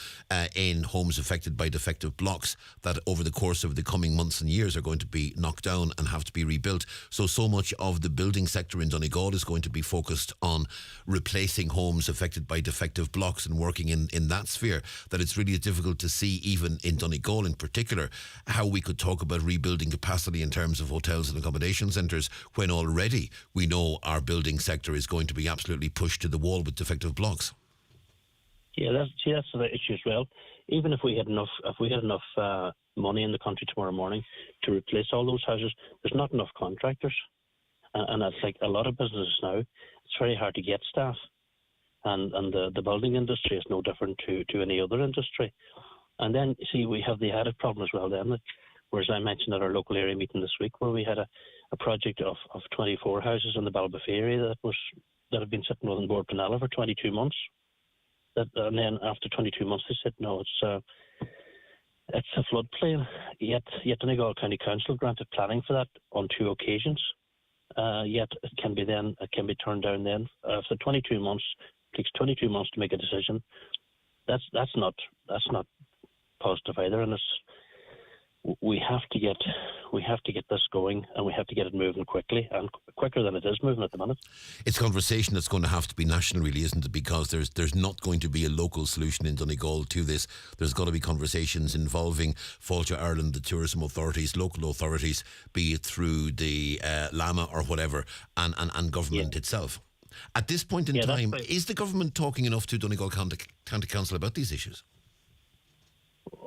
in homes affected by defective blocks that over the course of the coming months and years are going to be knocked down and have to be rebuilt. So much of the building sector in Donegal is going to be focused on replacing homes affected by defective blocks and working in that sphere, that it's really difficult to see, even in Donegal in particular, how we could talk about rebuilding capacity in terms of hotels and accommodation centres when already we know our building sector is going to be absolutely pushed to the wall with defective blocks. Yeah, that's the issue as well. Even if we had enough money in the country tomorrow morning to replace all those houses, there's not enough contractors. And that's like a lot of businesses now. It's very hard to get staff. And the building industry is no different to any other industry. And then, see, we have the added problem as well then, whereas I mentioned at our local area meeting this week, where we had a project of 24 houses in the Balbafay area that had been sitting on the board Penella for 22 months. And then after 22 months, they said, no, it's a floodplain. Yet Donegal County Council granted planning for that on 2 occasions. Yet it can be turned down then. After 22 months, it takes 22 months to make a decision. That's not positive either, and we have to get this going, and we have to get it moving quickly, and quicker than it is moving at the minute. It's a conversation that's going to have to be national, really, isn't it? Because there's not going to be a local solution in Donegal to this. There's got to be conversations involving Fáilte Ireland, the tourism authorities, local authorities, be it through the Lama or whatever, and government itself. At this point in time, is the government talking enough to Donegal County Council about these issues?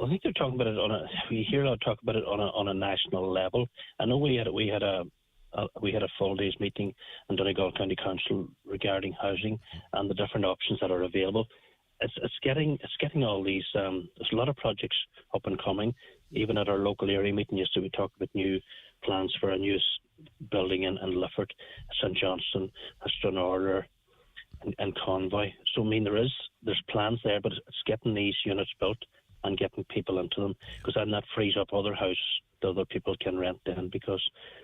I think they're talking about it we hear a lot talk about it on a national level. I know we had a full day's meeting in Donegal County Council regarding housing and the different options that are available. It's getting all these. There's a lot of projects up and coming. Even at our local area meeting yesterday, we talked about new plans for a new building in Lifford, St Johnstone, Stranraer, and Convoy. So I mean, there's plans there, but it's getting these units built and getting people into them, because then that frees up other houses that other people can rent in, because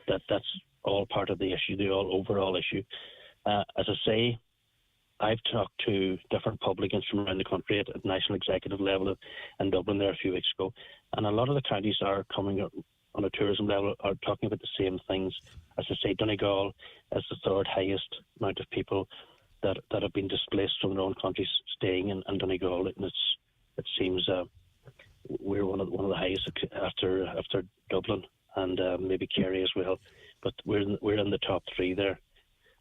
that's all part of the issue, the overall issue. As I say, I've talked to different publicans from around the country at national executive level in Dublin there a few weeks ago, and a lot of the counties are coming up on a tourism level are talking about the same things. As I say, Donegal is the third highest amount of people that have been displaced from their own countries staying in Donegal, and it seems we're one of the highest after Dublin and maybe Kerry as well, but we're in the top three there,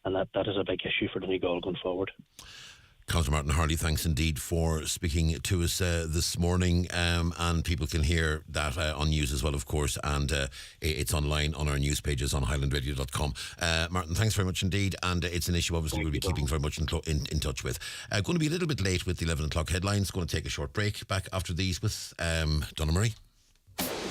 and that is a big issue for Donegal going forward. Councillor Martin Harley, thanks indeed for speaking to us this morning, and people can hear that on news as well, of course, and it's online on our news pages on highlandradio.com. Martin, thanks very much indeed, and it's an issue obviously we'll be keeping very much in touch with. Going to be a little bit late with the 11 o'clock headlines, going to take a short break. Back after these with Donna Murray.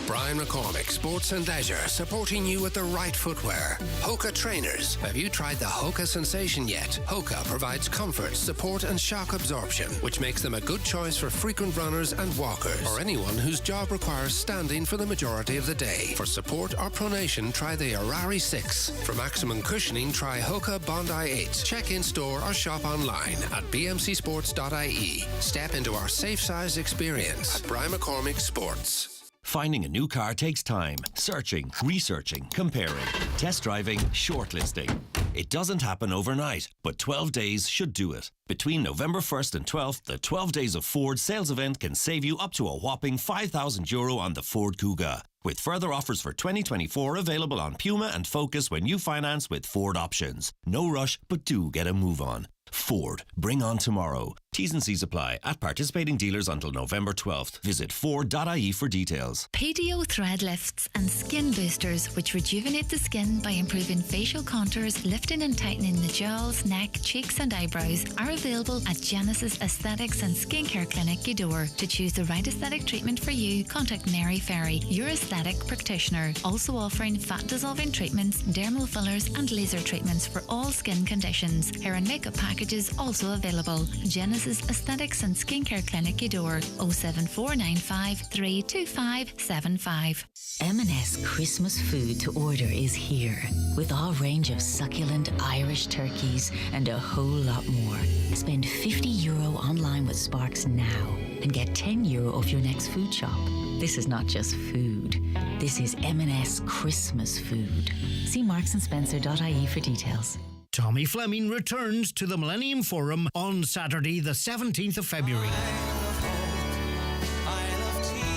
Brian McCormick, Sports and Leisure, supporting you with the right footwear. Hoka Trainers. Have you tried the Hoka Sensation yet? Hoka provides comfort, support and shock absorption, which makes them a good choice for frequent runners and walkers, or anyone whose job requires standing for the majority of the day. For support or pronation, try the Arari 6. For maximum cushioning, try Hoka Bondi 8. Check in store or shop online at bmcsports.ie. Step into our safe size experience at Brian McCormick Sports. Finding a new car takes time. Searching, researching, comparing, test driving, shortlisting. It doesn't happen overnight, but 12 days should do it. Between November 1st and 12th, the 12 Days of Ford sales event can save you up to a whopping €5,000 on the Ford Kuga, with further offers for 2024 available on Puma and Focus when you finance with Ford options. No rush, but do get a move on. Ford, bring on tomorrow. T's and C's apply at participating dealers until November 12th. Visit Ford.ie for details. Pedio Thread Lifts and Skin Boosters, which rejuvenate the skin by improving facial contours, lifting and tightening the jowls, neck, cheeks and eyebrows, are available at Genesis Aesthetics and Skincare Clinic, Gweedore. To choose the right aesthetic treatment for you, contact Mary Ferry, your aesthetic practitioner. Also offering fat-dissolving treatments, dermal fillers and laser treatments for all skin conditions. Hair and makeup packages also available. Genesis Aesthetics and Skincare Clinic, Gweedore. 07495 325 75. M&S Christmas food to order is here, with our range of succulent Irish turkeys and a whole lot more. Spend €50 online with Sparks now and get €10 off your next food shop. This is not just food. This is M&S Christmas food. See marksandSpencer.ie for details. Tommy Fleming returns to the Millennium Forum on Saturday the 17th of February.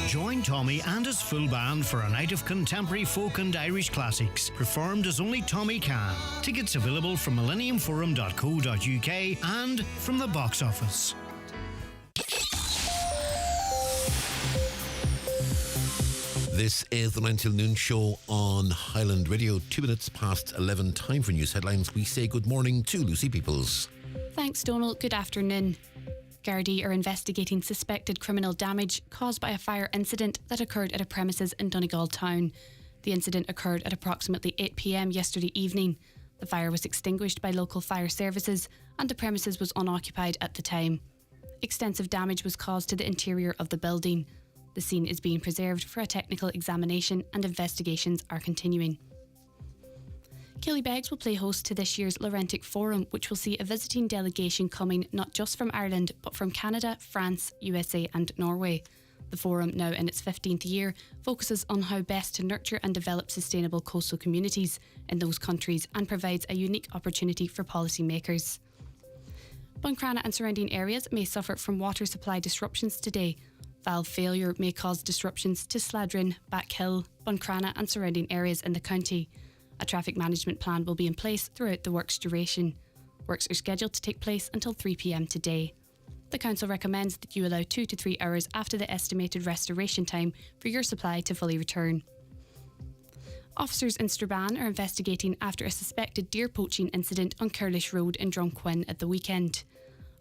Join Tommy and his full band for a night of contemporary folk and Irish classics, performed as only Tommy can. Tickets available from millenniumforum.co.uk and from the box office. This is the 9 till noon show on Highland Radio. 2 minutes past 11, time for news headlines. We say good morning to Lucy Peoples. Thanks, Donal. Good afternoon. Gardaí are investigating suspected criminal damage caused by a fire incident that occurred at a premises in Donegal town. The incident occurred at approximately 8 p.m. yesterday evening. The fire was extinguished by local fire services and the premises was unoccupied at the time. Extensive damage was caused to the interior of the building. The scene is being preserved for a technical examination and investigations are continuing. Killybegs will play host to this year's Laurentic Forum, which will see a visiting delegation coming not just from Ireland but from Canada, France, USA and Norway. The The forum, now in its 15th year, focuses on how best to nurture and develop sustainable coastal communities in those countries and provides a unique opportunity for policymakers. Buncrana and surrounding areas may suffer from water supply disruptions today. Valve failure may cause disruptions to Sladrin, Backhill, Buncrana and surrounding areas in the county. A traffic management plan will be in place throughout the work's duration. Works are scheduled to take place until 3 p.m. today. The council recommends that you allow 2 to 3 hours after the estimated restoration time for your supply to fully return. Officers in Strabane are investigating after a suspected deer poaching incident on Curlish Road in Drumquin at the weekend.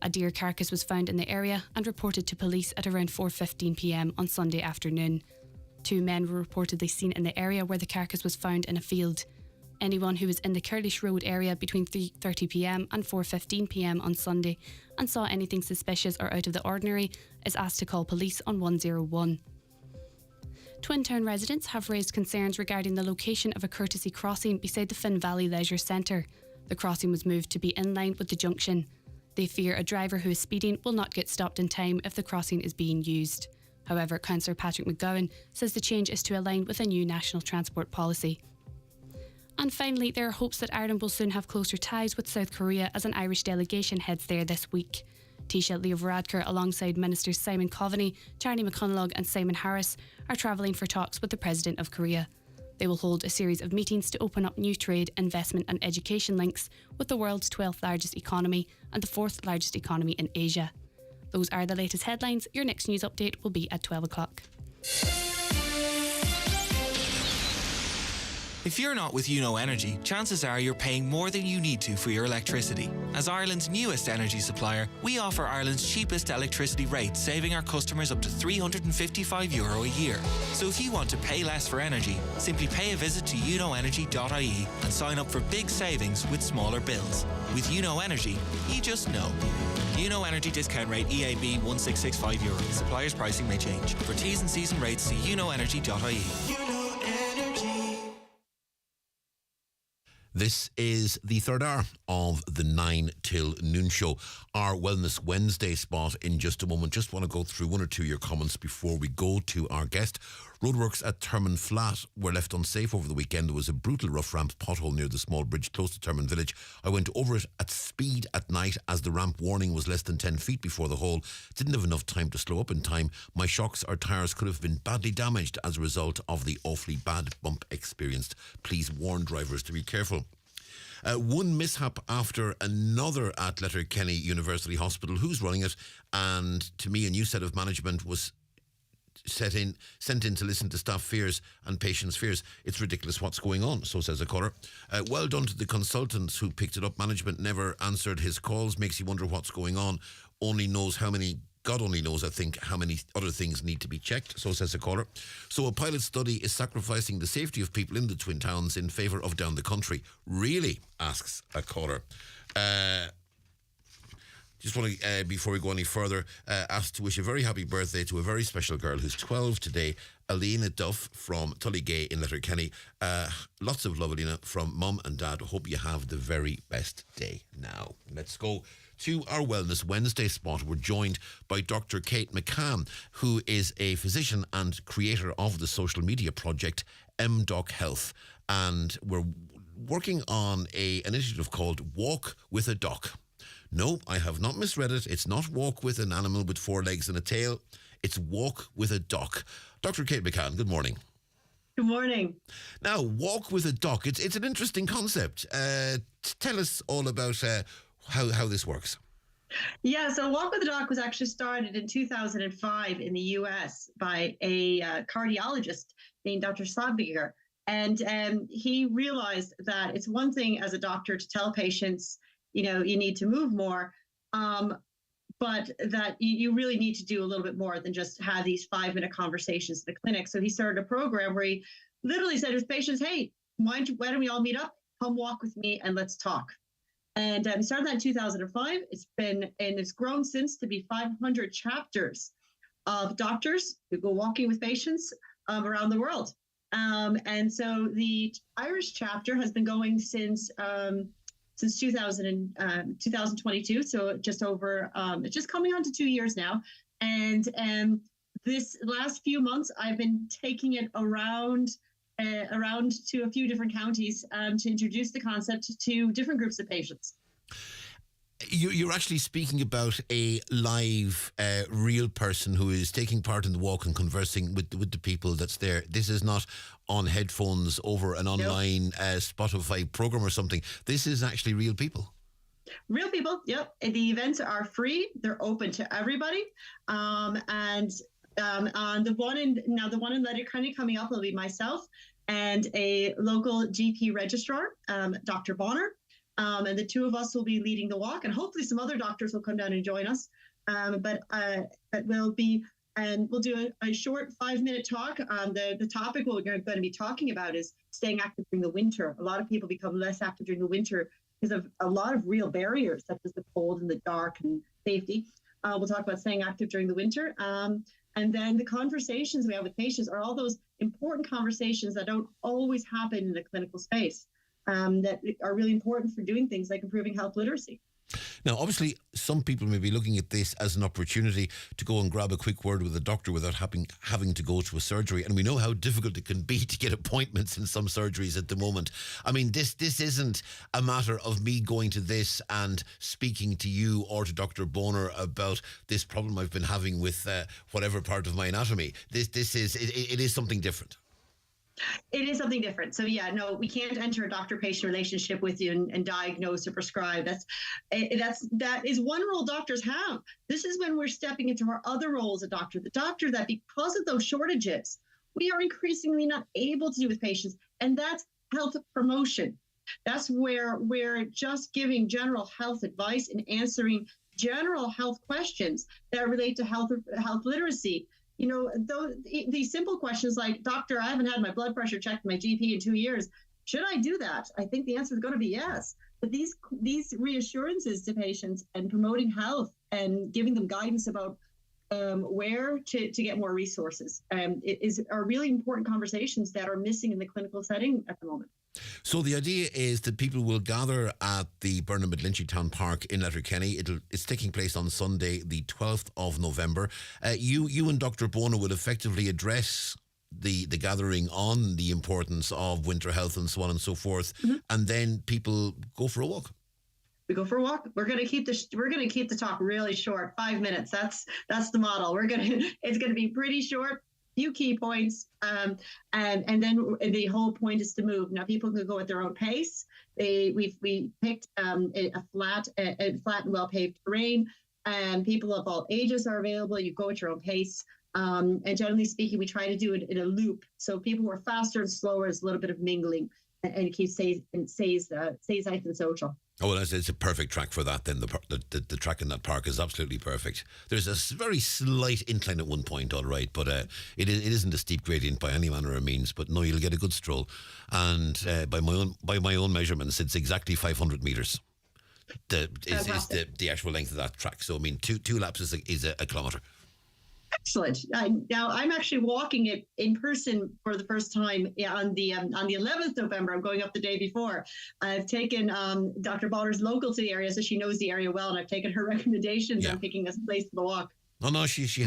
A deer carcass was found in the area and reported to police at around 4:15 p.m. on Sunday afternoon. 2 men were reportedly seen in the area where the carcass was found in a field. Anyone who was in the Curlish Road area between 3:30 p.m. and 4:15 p.m. on Sunday and saw anything suspicious or out of the ordinary is asked to call police on 101. Twin Town residents have raised concerns regarding the location of a courtesy crossing beside the Finn Valley Leisure Centre. The crossing was moved to be in line with the junction. They fear a driver who is speeding will not get stopped in time if the crossing is being used. However, Councillor Patrick McGowan says the change is to align with a new national transport policy. And finally, there are hopes that Ireland will soon have closer ties with South Korea as an Irish delegation heads there this week. Taoiseach Leo Varadkar, alongside Ministers Simon Kavanagh, Charlie McConalogue and Simon Harris, are travelling for talks with the President of Korea. They will hold a series of meetings to open up new trade, investment and education links with the world's 12th largest economy and the 4th largest economy in Asia. Those are the latest headlines. Your next news update will be at 12 o'clock. If you're not with Uno Energy, chances are you're paying more than you need to for your electricity. As Ireland's newest energy supplier, we offer Ireland's cheapest electricity rates, saving our customers up to €355 a year. So if you want to pay less for energy, simply pay a visit to unoenergy.ie and sign up for big savings with smaller bills. With Uno Energy, you just know. Uno Energy discount rate EAB €1665. Supplier's pricing may change. For T's and C's and rates, see unoenergy.ie. This is the third hour of the 9 till noon show. Our Wellness Wednesday spot in just a moment. Just want to go through one or two of your comments before we go to our guest. Roadworks at Termon Flat were left unsafe over the weekend. There was a brutal rough ramp pothole near the small bridge close to Termon Village. I went over it at speed at night as the ramp warning was less than 10 feet before the hole. Didn't have enough time to slow up in time. My shocks or tyres could have been badly damaged as a result of the awfully bad bump experienced. Please warn drivers to be careful. One mishap after another at Letterkenny University Hospital. Who's running it? And to me, a new set of management was sent in to listen to staff fears and patients' fears. It's ridiculous what's going on, so says a caller. Well done to the consultants who picked it up. Management never answered his calls. Makes you wonder what's going on. God only knows, I think, how many other things need to be checked, so says a caller. So a pilot study is sacrificing the safety of people in the Twin Towns in favour of down the country. Really? Asks a caller. Just want to, before we go any further, ask to wish a very happy birthday to a very special girl who's 12 today, Alina Duff from Tullygay in Letterkenny. Lots of love, Alina, from Mum and Dad. Hope you have the very best day now. Let's go to our Wellness Wednesday spot. We're joined by Dr. Kate McCann, who is a physician and creator of the social media project MDoc Health. And we're working on an initiative called Walk with a Doc. No, I have not misread it. It's not walk with an animal with 4 legs and a tail. It's walk with a doc. Dr. Kate McCann, good morning. Good morning. Now, walk with a doc. It's an interesting concept. Tell us all about how this works. Yeah, so Walk with a Doc was actually started in 2005 in the US by a cardiologist named Dr. Slabbiger. And he realized that it's one thing as a doctor to tell patients, you need to move more, but that you really need to do a little bit more than just have these 5-minute conversations in the clinic. So he started a program where he literally said to his patients, hey, why don't we all meet up? Come walk with me and let's talk. And he started that in 2005. It's grown since to be 500 chapters of doctors who go walking with patients around the world. And so the Irish chapter has been going since 2022, so just over, it's just coming on to 2 years now. And this last few months, I've been taking it around to a few different counties to introduce the concept to different groups of patients. You're actually speaking about a live, real person who is taking part in the walk and conversing with the people that's there. This is not on headphones over an online Spotify program or something. This is actually real people. Real people, yep. The events are free. They're open to everybody. On the one in Letterkenny coming up will be myself and a local GP registrar, Dr. Bonner. And the two of us will be leading the walk, and hopefully some other doctors will come down and join us. But we'll do a short 5-minute talk. The topic we're going to be talking about is staying active during the winter. A lot of people become less active during the winter because of a lot of real barriers, such as the cold and the dark and safety. We'll talk about staying active during the winter. And then the conversations we have with patients are all those important conversations that don't always happen in the clinical space. That are really important for doing things like improving health literacy. Now, obviously, some people may be looking at this as an opportunity to go and grab a quick word with a doctor without having to go to a surgery. And we know how difficult it can be to get appointments in some surgeries at the moment. I mean, this isn't a matter of me going to this and speaking to you or to Dr. Bonner about this problem I've been having with whatever part of my anatomy. It is something different. It is something different. So we can't enter a doctor-patient relationship with you and diagnose or prescribe. That is one role doctors have. This is when we're stepping into our other roles as a doctor. The doctor that, because of those shortages, we are increasingly not able to do with patients, and that's health promotion. That's where we're just giving general health advice and answering general health questions that relate to health literacy. You know, these simple questions like, doctor, I haven't had my blood pressure checked in my GP in 2 years. Should I do that? I think the answer is going to be yes. But these reassurances to patients and promoting health and giving them guidance about where to get more resources are really important conversations that are missing in the clinical setting at the moment. So the idea is that people will gather at the Burnham at Lynchy Town Park in Letterkenny. It's taking place on Sunday, the 12th of November. You and Dr. Bonner will effectively address the gathering on the importance of winter health and so on and so forth, and then people go for a walk. We go for a walk. We're going to keep the talk really short, 5 minutes. That's the model. It's going to be pretty short. Few key points, and then the whole point is to move. Now, people can go at their own pace. We picked a flat and well-paved terrain, and people of all ages are available. You go at your own pace, and generally speaking, we try to do it in a loop. So people who are faster and slower is a little bit of mingling, and it keeps stays nice and social. Oh, well, it's a perfect track for that then. The track in that park is absolutely perfect. There's a very slight incline at one point, all right, but it isn't a steep gradient by any manner of means, but no, you'll get a good stroll. And by my own measurements, it's exactly 500 metres. Is the actual length of that track. So, I mean, two laps is a kilometre. Excellent. Now I'm actually walking it in person for the first time on the 11th November. I'm going up the day before. I've taken Dr. Bonner's local to the area, so she knows the area well, and I've taken her recommendations on picking a place for the walk. No, she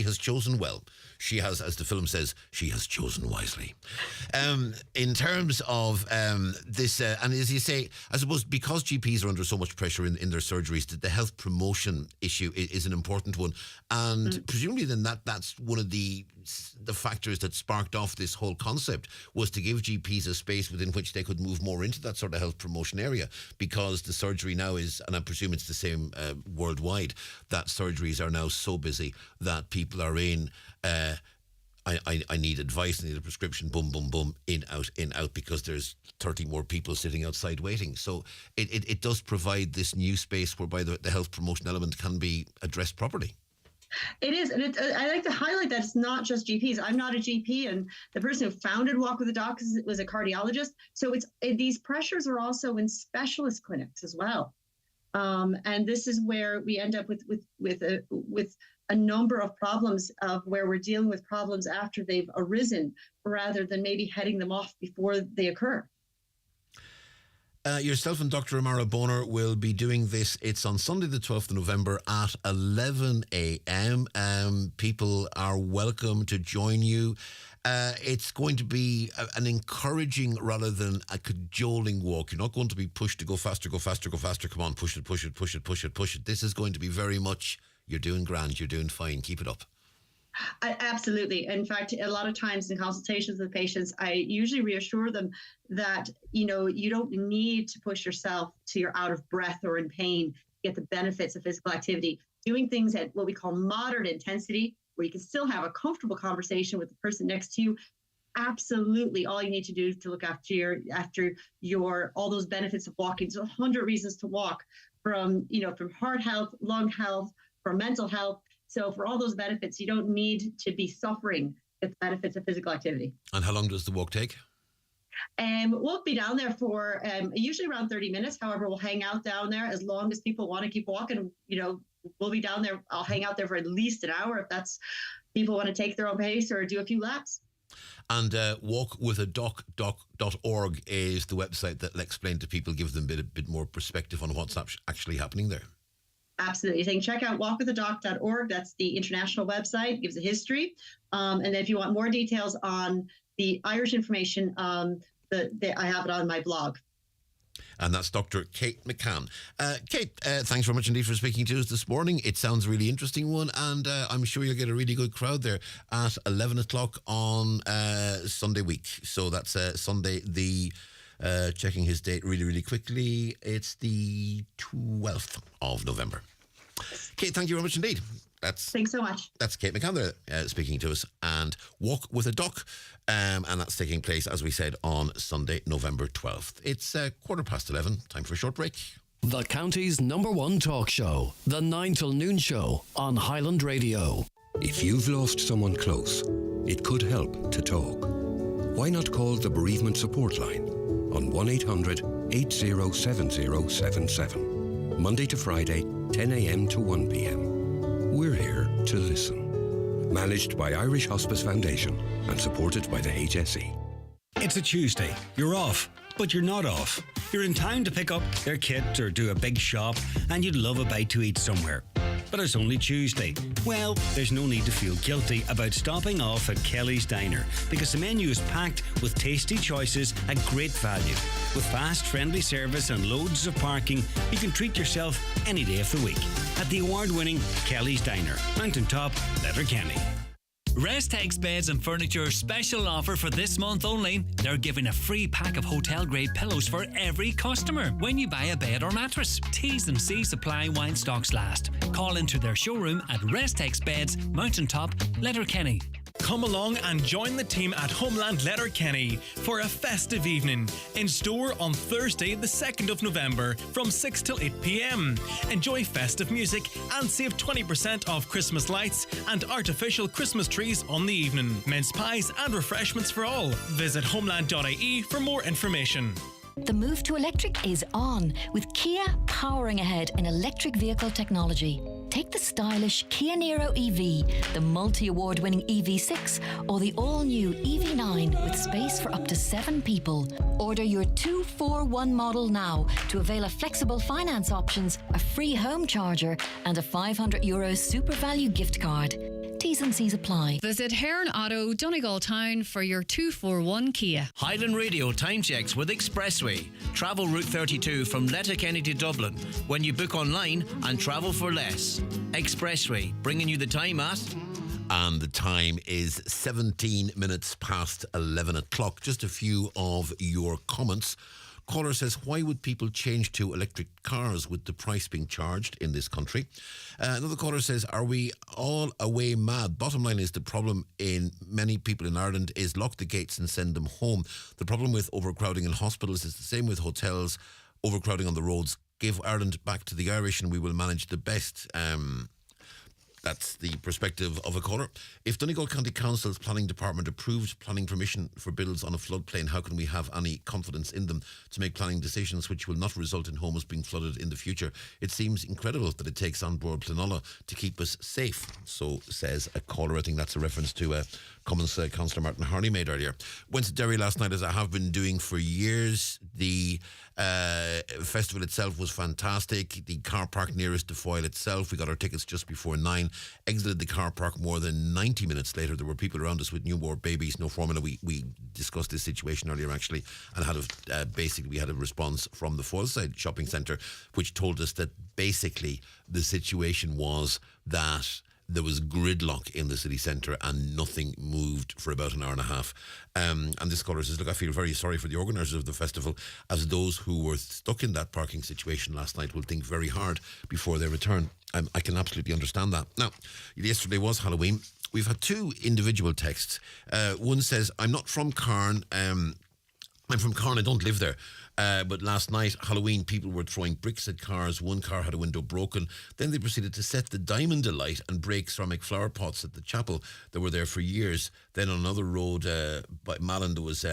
has chosen well. She has, as the film says, she has chosen wisely. In terms of this, and as you say, I suppose because GPs are under so much pressure in their surgeries, the health promotion issue is an important one. And presumably then that's one of the factors that sparked off this whole concept, was to give GPs a space within which they could move more into that sort of health promotion area, because the surgery now is, and I presume it's the same worldwide, that surgeries are now so busy that people are in, I need advice, I need a prescription, boom, boom, boom, in, out, because there's 30 more people sitting outside waiting. So it does provide this new space whereby the health promotion element can be addressed properly. It is, and I like to highlight that it's not just GPs. I'm not a GP, and the person who founded Walk with the Doc was a cardiologist. So these pressures are also in specialist clinics as well, and this is where we end up with a number of problems of where we're dealing with problems after they've arisen, rather than maybe heading them off before they occur. Yourself and Dr. Amara Boner will be doing this. It's on Sunday the 12th of November at 11 a.m. People are welcome to join you. It's going to be an encouraging rather than a cajoling walk. You're not going to be pushed to go faster, go faster, go faster. Come on, push it, push it, push it, push it, push it. This is going to be very much, you're doing grand, you're doing fine, keep it up. Absolutely. In fact, a lot of times in consultations with patients, I usually reassure them that, you don't need to push yourself till you're out of breath or in pain to get the benefits of physical activity. Doing things at what we call moderate intensity, where you can still have a comfortable conversation with the person next to you. Absolutely. All you need to do to look after your all those benefits of walking. There's 100 reasons to walk, from heart health, lung health, for mental health. So for all those benefits, you don't need to be suffering with the benefits of physical activity. And how long does the walk take? We'll be down there for usually around 30 minutes. However, we'll hang out down there as long as people want to keep walking. We'll be down there. I'll hang out there for at least an hour if that's people want to take their own pace or do a few laps. And walkwithadoc.org is the website that will explain to people, give them a bit more perspective on what's actually happening there. Absolutely. You can check out walkwithadoc.org. That's the international website. It gives a history. And then if you want more details on the Irish information, I have it on my blog. And that's Dr. Kate McCann. Kate, thanks very much indeed for speaking to us this morning. It sounds a really interesting one, and I'm sure you'll get a really good crowd there at 11 o'clock on Sunday week. So that's Sunday, checking his date really, really quickly. It's the 12th of November. Kate, thank you very much indeed. Thanks so much. That's Kate McCann there speaking to us. And Walk with a Doc, and that's taking place, as we said, on Sunday, November 12th. It's 11:15. Time for a short break. The county's #1 talk show, the 9 till noon show on Highland Radio. If you've lost someone close, it could help to talk. Why not call the bereavement support line on 1-800-807077, Monday to Friday, 10 a.m. to 1 p.m. We're here to listen. Managed by Irish Hospice Foundation and supported by the HSE. It's a Tuesday. You're off, but you're not off. You're in town to pick up their kit or do a big shop, and you'd love a bite to eat somewhere. But it's only Tuesday. Well, there's no need to feel guilty about stopping off at Kelly's Diner, because the menu is packed with tasty choices at great value. With fast, friendly service and loads of parking, you can treat yourself any day of the week at the award-winning Kelly's Diner, Mountaintop, Letterkenny. Restex Beds and Furniture special offer for this month only. They're giving a free pack of hotel-grade pillows for every customer when you buy a bed or mattress. T's and C's apply while stocks last. Call into their showroom at Restex Beds, Mountaintop, Letterkenny. Come along and join the team at Homeland Letterkenny for a festive evening in store on Thursday the 2nd of November from 6 till 8 p.m. Enjoy festive music and save 20% off Christmas lights and artificial Christmas trees on the evening. Mince pies and refreshments for all. Visit homeland.ie for more information. The move to electric is on, with Kia powering ahead in electric vehicle technology. Take the stylish Kia Niro EV, the multi-award-winning EV6, or the all-new EV9 with space for up to 7 people. Order your 241 model now to avail of flexible finance options, a free home charger, and a €500 super value gift card. T's and C's apply. Visit Hearn Auto, Donegal Town for your 241 Kia. Highland Radio time checks with Expressway. Travel Route 32 from Letterkenny to Dublin when you book online and travel for less. Expressway, bringing you the time at... And the time is 17 minutes past 11 o'clock. Just a few of your comments. Caller says, why would people change to electric cars with the price being charged in this country? Another caller says, are we all away mad? Bottom line is the problem in many people in Ireland is lock the gates and send them home. The problem with overcrowding in hospitals is the same with hotels, overcrowding on the roads. Give Ireland back to the Irish and we will manage the best. That's the perspective of a caller. If Donegal County Council's planning department approved planning permission for builds on a floodplain, how can we have any confidence in them to make planning decisions which will not result in homes being flooded in the future? It seems incredible that it takes on board Planola to keep us safe, so says a caller. I think that's a reference to comments Councillor Martin Harney made earlier. Went to Derry last night, as I have been doing for years. The Festival itself was fantastic. The car park nearest the foil itself, we got our tickets just before 9, exited the car park more than 90 minutes later. There were people around us with newborn babies, no formula. We discussed this situation earlier actually, and basically we had a response from the Foilside shopping centre which told us that basically the situation was that there was gridlock in the city centre and nothing moved for about an hour and a half. And this caller says, look, I feel very sorry for the organisers of the festival, as those who were stuck in that parking situation last night will think very hard before they return. I can absolutely understand that. Now, yesterday was Halloween. We've had 2 individual texts. One says, I'm not from Carn. I'm from Carn, I don't live there. But last night, Halloween, people were throwing bricks at cars. One car had a window broken. Then they proceeded to set the diamond alight and break ceramic flower pots at the chapel that were there for years. Then on another road by Malin, there was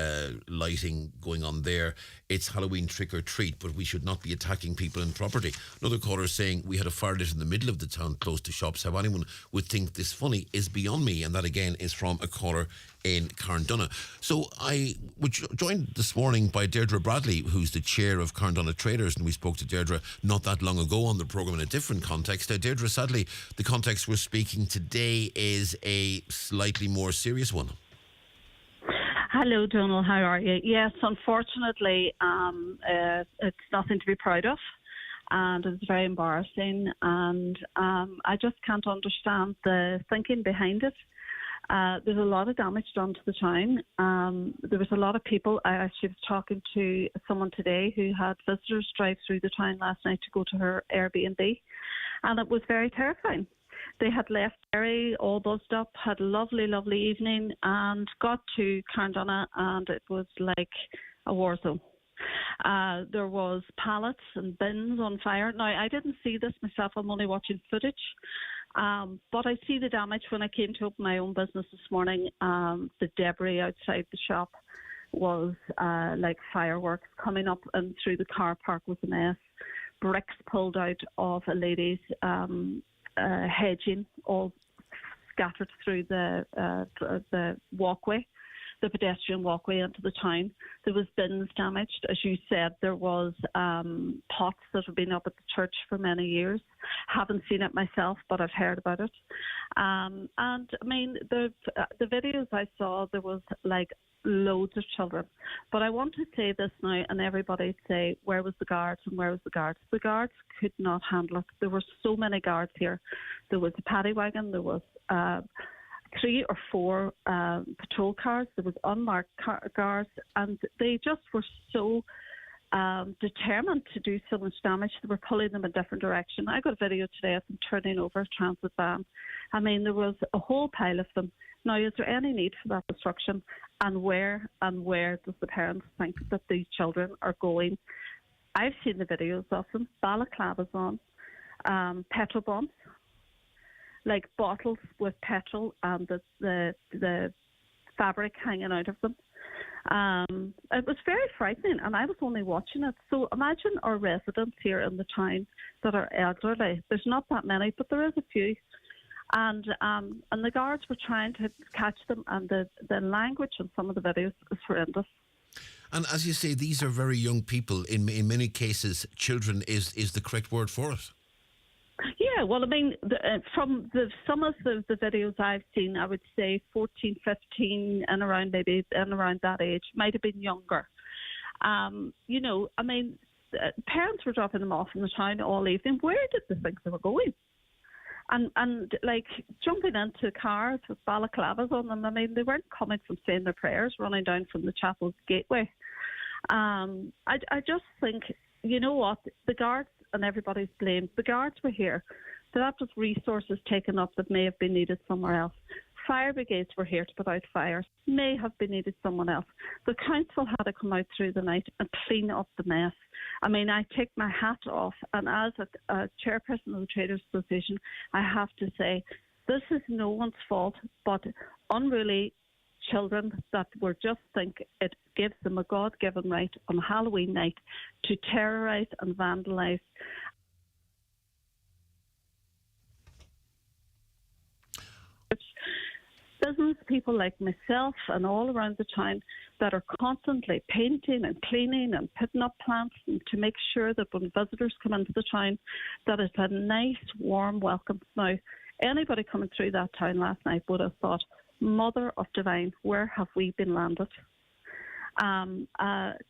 lighting going on there. It's Halloween trick or treat, but we should not be attacking people and property. Another caller is saying, we had a fire lit in the middle of the town close to shops. How anyone would think this funny is beyond me. And that again is from a caller in Carndonagh. So I was joined this morning by Deirdre Bradley, who's the chair of Carndonagh Traders, and we spoke to Deirdre not that long ago on the programme in a different context. Deirdre, sadly, the context we're speaking today is a slightly more serious one. Hello, Donal. How are you? Yes, unfortunately, it's nothing to be proud of, and it's very embarrassing, and I just can't understand the thinking behind it. There's a lot of damage done to the town. There was a lot of people. I actually was talking to someone today who had visitors drive through the town last night to go to her Airbnb, and it was very terrifying. They had left Derry all buzzed up, had a lovely, lovely evening, and got to Carndonagh, and it was like a war zone. There was pallets and bins on fire. Now, I didn't see this myself. I'm only watching footage. But I see the damage when I came to open my own business this morning. The debris outside the shop was like fireworks coming up, and through the car park was a mess. Bricks pulled out of a lady's hedging, all scattered through the walkway, the pedestrian walkway into the town. There was bins damaged. As you said, there was pots that have been up at the church for many years. Haven't seen it myself, but I've heard about it. And I mean, the videos I saw, there was like loads of children. But I want to say this now, and everybody say, where was the guards and where was the guards? The guards could not handle it. There were so many guards here. There was a paddy wagon, there was 3 or 4 patrol cars, there was unmarked cars, and they just were so determined to do so much damage. They were pulling them in a different direction. I got a video today of them turning over a transit van. I mean, there was a whole pile of them. Now, is there any need for that destruction? And where does the parents think that these children are going? I've seen the videos of them, balaclavas on, petrol bombs, like bottles with petrol and the fabric hanging out of them. It was very frightening, and I was only watching it. So imagine our residents here in the town that are elderly. There's not that many, but there is a few. And the guards were trying to catch them, and the language in some of the videos is horrendous. And as you say, these are very young people. In many cases, children is the correct word for it. Yeah, well, I mean, from some of the videos I've seen, I would say 14, 15, and around that age, might have been younger. You know, I mean, parents were dropping them off in the town all evening. Where did they think they were going? And like jumping into cars with balaclavas on them. I mean, they weren't coming from saying their prayers, running down from the chapel's gateway. I just think, you know what, the guards, and everybody's blamed. The guards were here. So that was resources taken up that may have been needed somewhere else. Fire brigades were here to put out fires. May have been needed someone else. The council had to come out through the night and clean up the mess. I mean, I take my hat off, and as a chairperson of the Traders Association, I have to say this is no one's fault, but unruly children that were just think it gives them a God-given right on Halloween night to terrorise and vandalise. business people like myself and all around the town that are constantly painting and cleaning and putting up plants and to make sure that when visitors come into the town, that it's a nice, warm welcome. Now, anybody coming through that town last night would have thought, Mother of Divine, where have we been landed?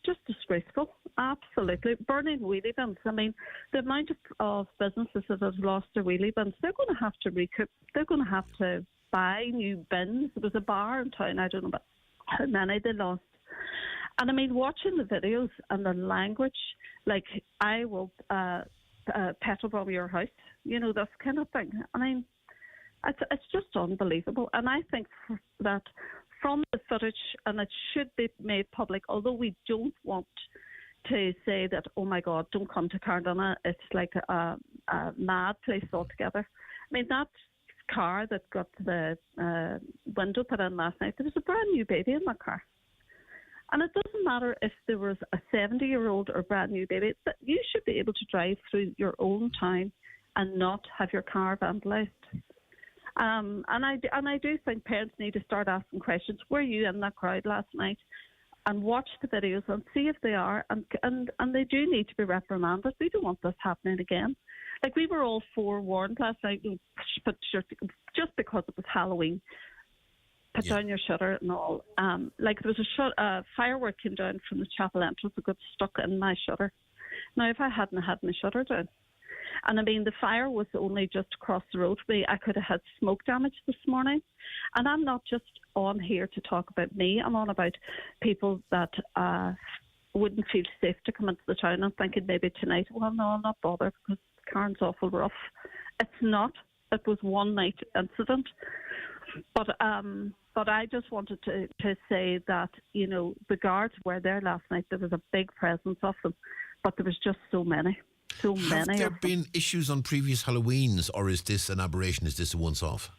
Just disgraceful, absolutely. Burning wheelie bins. I mean, the amount of businesses that have lost their wheelie bins, they're going to have to recoup. They're going to have to buy new bins. There was a bar in town, I don't know about how many they lost. And I mean, watching the videos and the language, like, I will petrol bomb your house, you know, this kind of thing. I mean, it's just unbelievable. And I think that from the footage, and it should be made public, although we don't want to say that, oh my God, don't come to Carndonagh, it's like a mad place altogether. I mean, that car that got the window put in last night, there was a brand new baby in that car. And it doesn't matter if there was a 70-year-old or a brand new baby, that you should be able to drive through your own town and not have your car vandalised. And I do think parents need to start asking questions. Were you in that crowd last night? And watch the videos and see if they are. And they do need to be reprimanded. We don't want this happening again. Like, we were all forewarned last night, but just because it was Halloween, put down your shutter and all. Like, there was a firework came down from the chapel entrance that got stuck in my shutter. Now, if I hadn't had my shutter down, and I mean, the fire was only just across the road from me, I could have had smoke damage this morning. And I'm not just on here to talk about me. I'm on about people that wouldn't feel safe to come into the town. I'm thinking maybe tonight, well, no, I'll not bother because Cairn's awful rough. It's not. It was one night incident. But I just wanted to say that, you know, the guards were there last night. There was a big presence of them, but there was just so many. Have there been issues on previous Halloweens, or is this an aberration? Is this a once-off?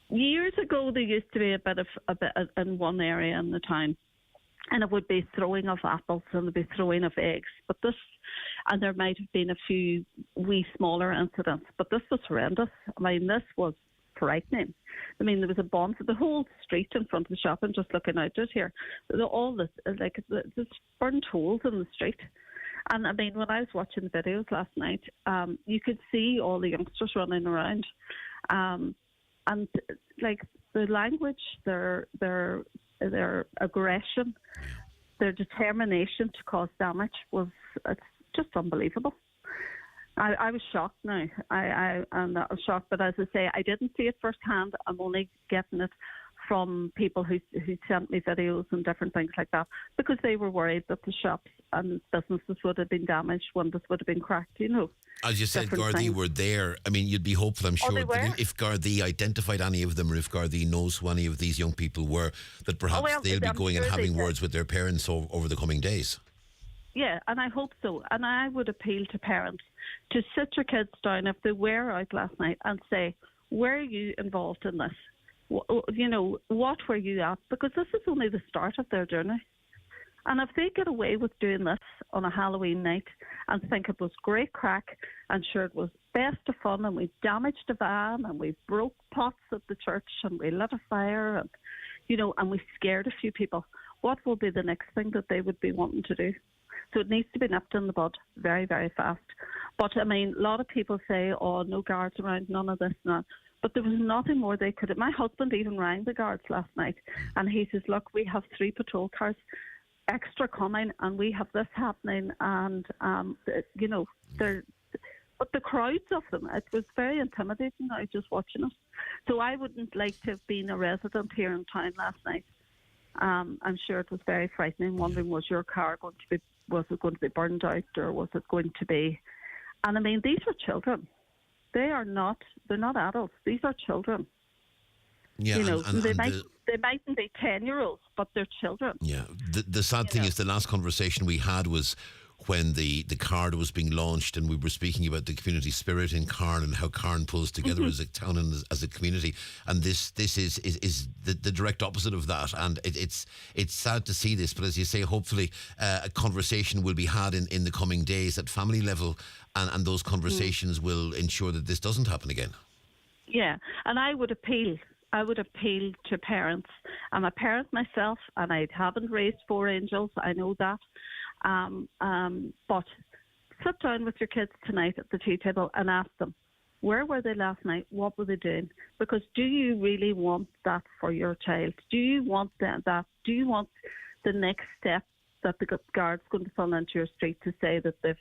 Years ago, there used to be a bit in one area in the town, and it would be throwing of apples and there'd be throwing of eggs. But this, and there might have been a few wee smaller incidents, but this was horrendous. I mean, this was frightening. I mean, there was a bomb for the whole street in front of the shop, and just looking out at here, all this, like, there's burnt holes in the street. And I mean, when I was watching the videos last night, you could see all the youngsters running around, and like the language, their aggression, their determination to cause damage it's just unbelievable. I was shocked now. I was shocked, but as I say, I didn't see it firsthand. I'm only getting it from people who sent me videos and different things like that, because they were worried that the shops and businesses would have been damaged, windows would have been cracked, you know. As you said, Gardaí were there. I mean, you'd be hopeful, I'm sure, that if Gardaí identified any of them, or if Gardaí knows who any of these young people were, that perhaps they'll be going and having words with their parents over the coming days. Yeah, and I hope so. And I would appeal to parents to sit your kids down if they were out last night and say, were you involved in this? You know, what were you at? Because this is only the start of their journey. And if they get away with doing this on a Halloween night and think it was great crack, and sure, it was best of fun, and we damaged a van and we broke pots at the church and we lit a fire and, you know, and we scared a few people, what will be the next thing that they would be wanting to do? So it needs to be nipped in the bud very, very fast. But I mean, a lot of people say, oh, no guards around, none of this, none. But there was nothing more they could have. My husband even rang the guards last night, and he says, look, we have 3 patrol cars extra coming, and we have this happening, and, you know, but the crowds of them, it was very intimidating now just watching it. So I wouldn't like to have been a resident here in town last night. I'm sure it was very frightening, wondering, was your car going to be burned out, or was it going to be... And I mean, these are children. They're not adults. These are children. Yeah, you know, they mightn't be 10-year-olds, but they're children. Yeah. The sad thing is, the last conversation we had was when the card was being launched, and we were speaking about the community spirit in Carn and how Carn pulls together as a town and as a community. And this is the direct opposite of that. And it's sad to see this, but as you say, hopefully a conversation will be had in the coming days at family level, and those conversations will ensure that this doesn't happen again. Yeah, and I would appeal I would appeal to parents. I'm a parent myself, and I haven't raised 4 angels. I know that. But sit down with your kids tonight at the tea table and ask them, where were they last night? What were they doing? Because do you really want that for your child? Do you want that? Do you want the next step that the guard's going to fall into your street to say that they've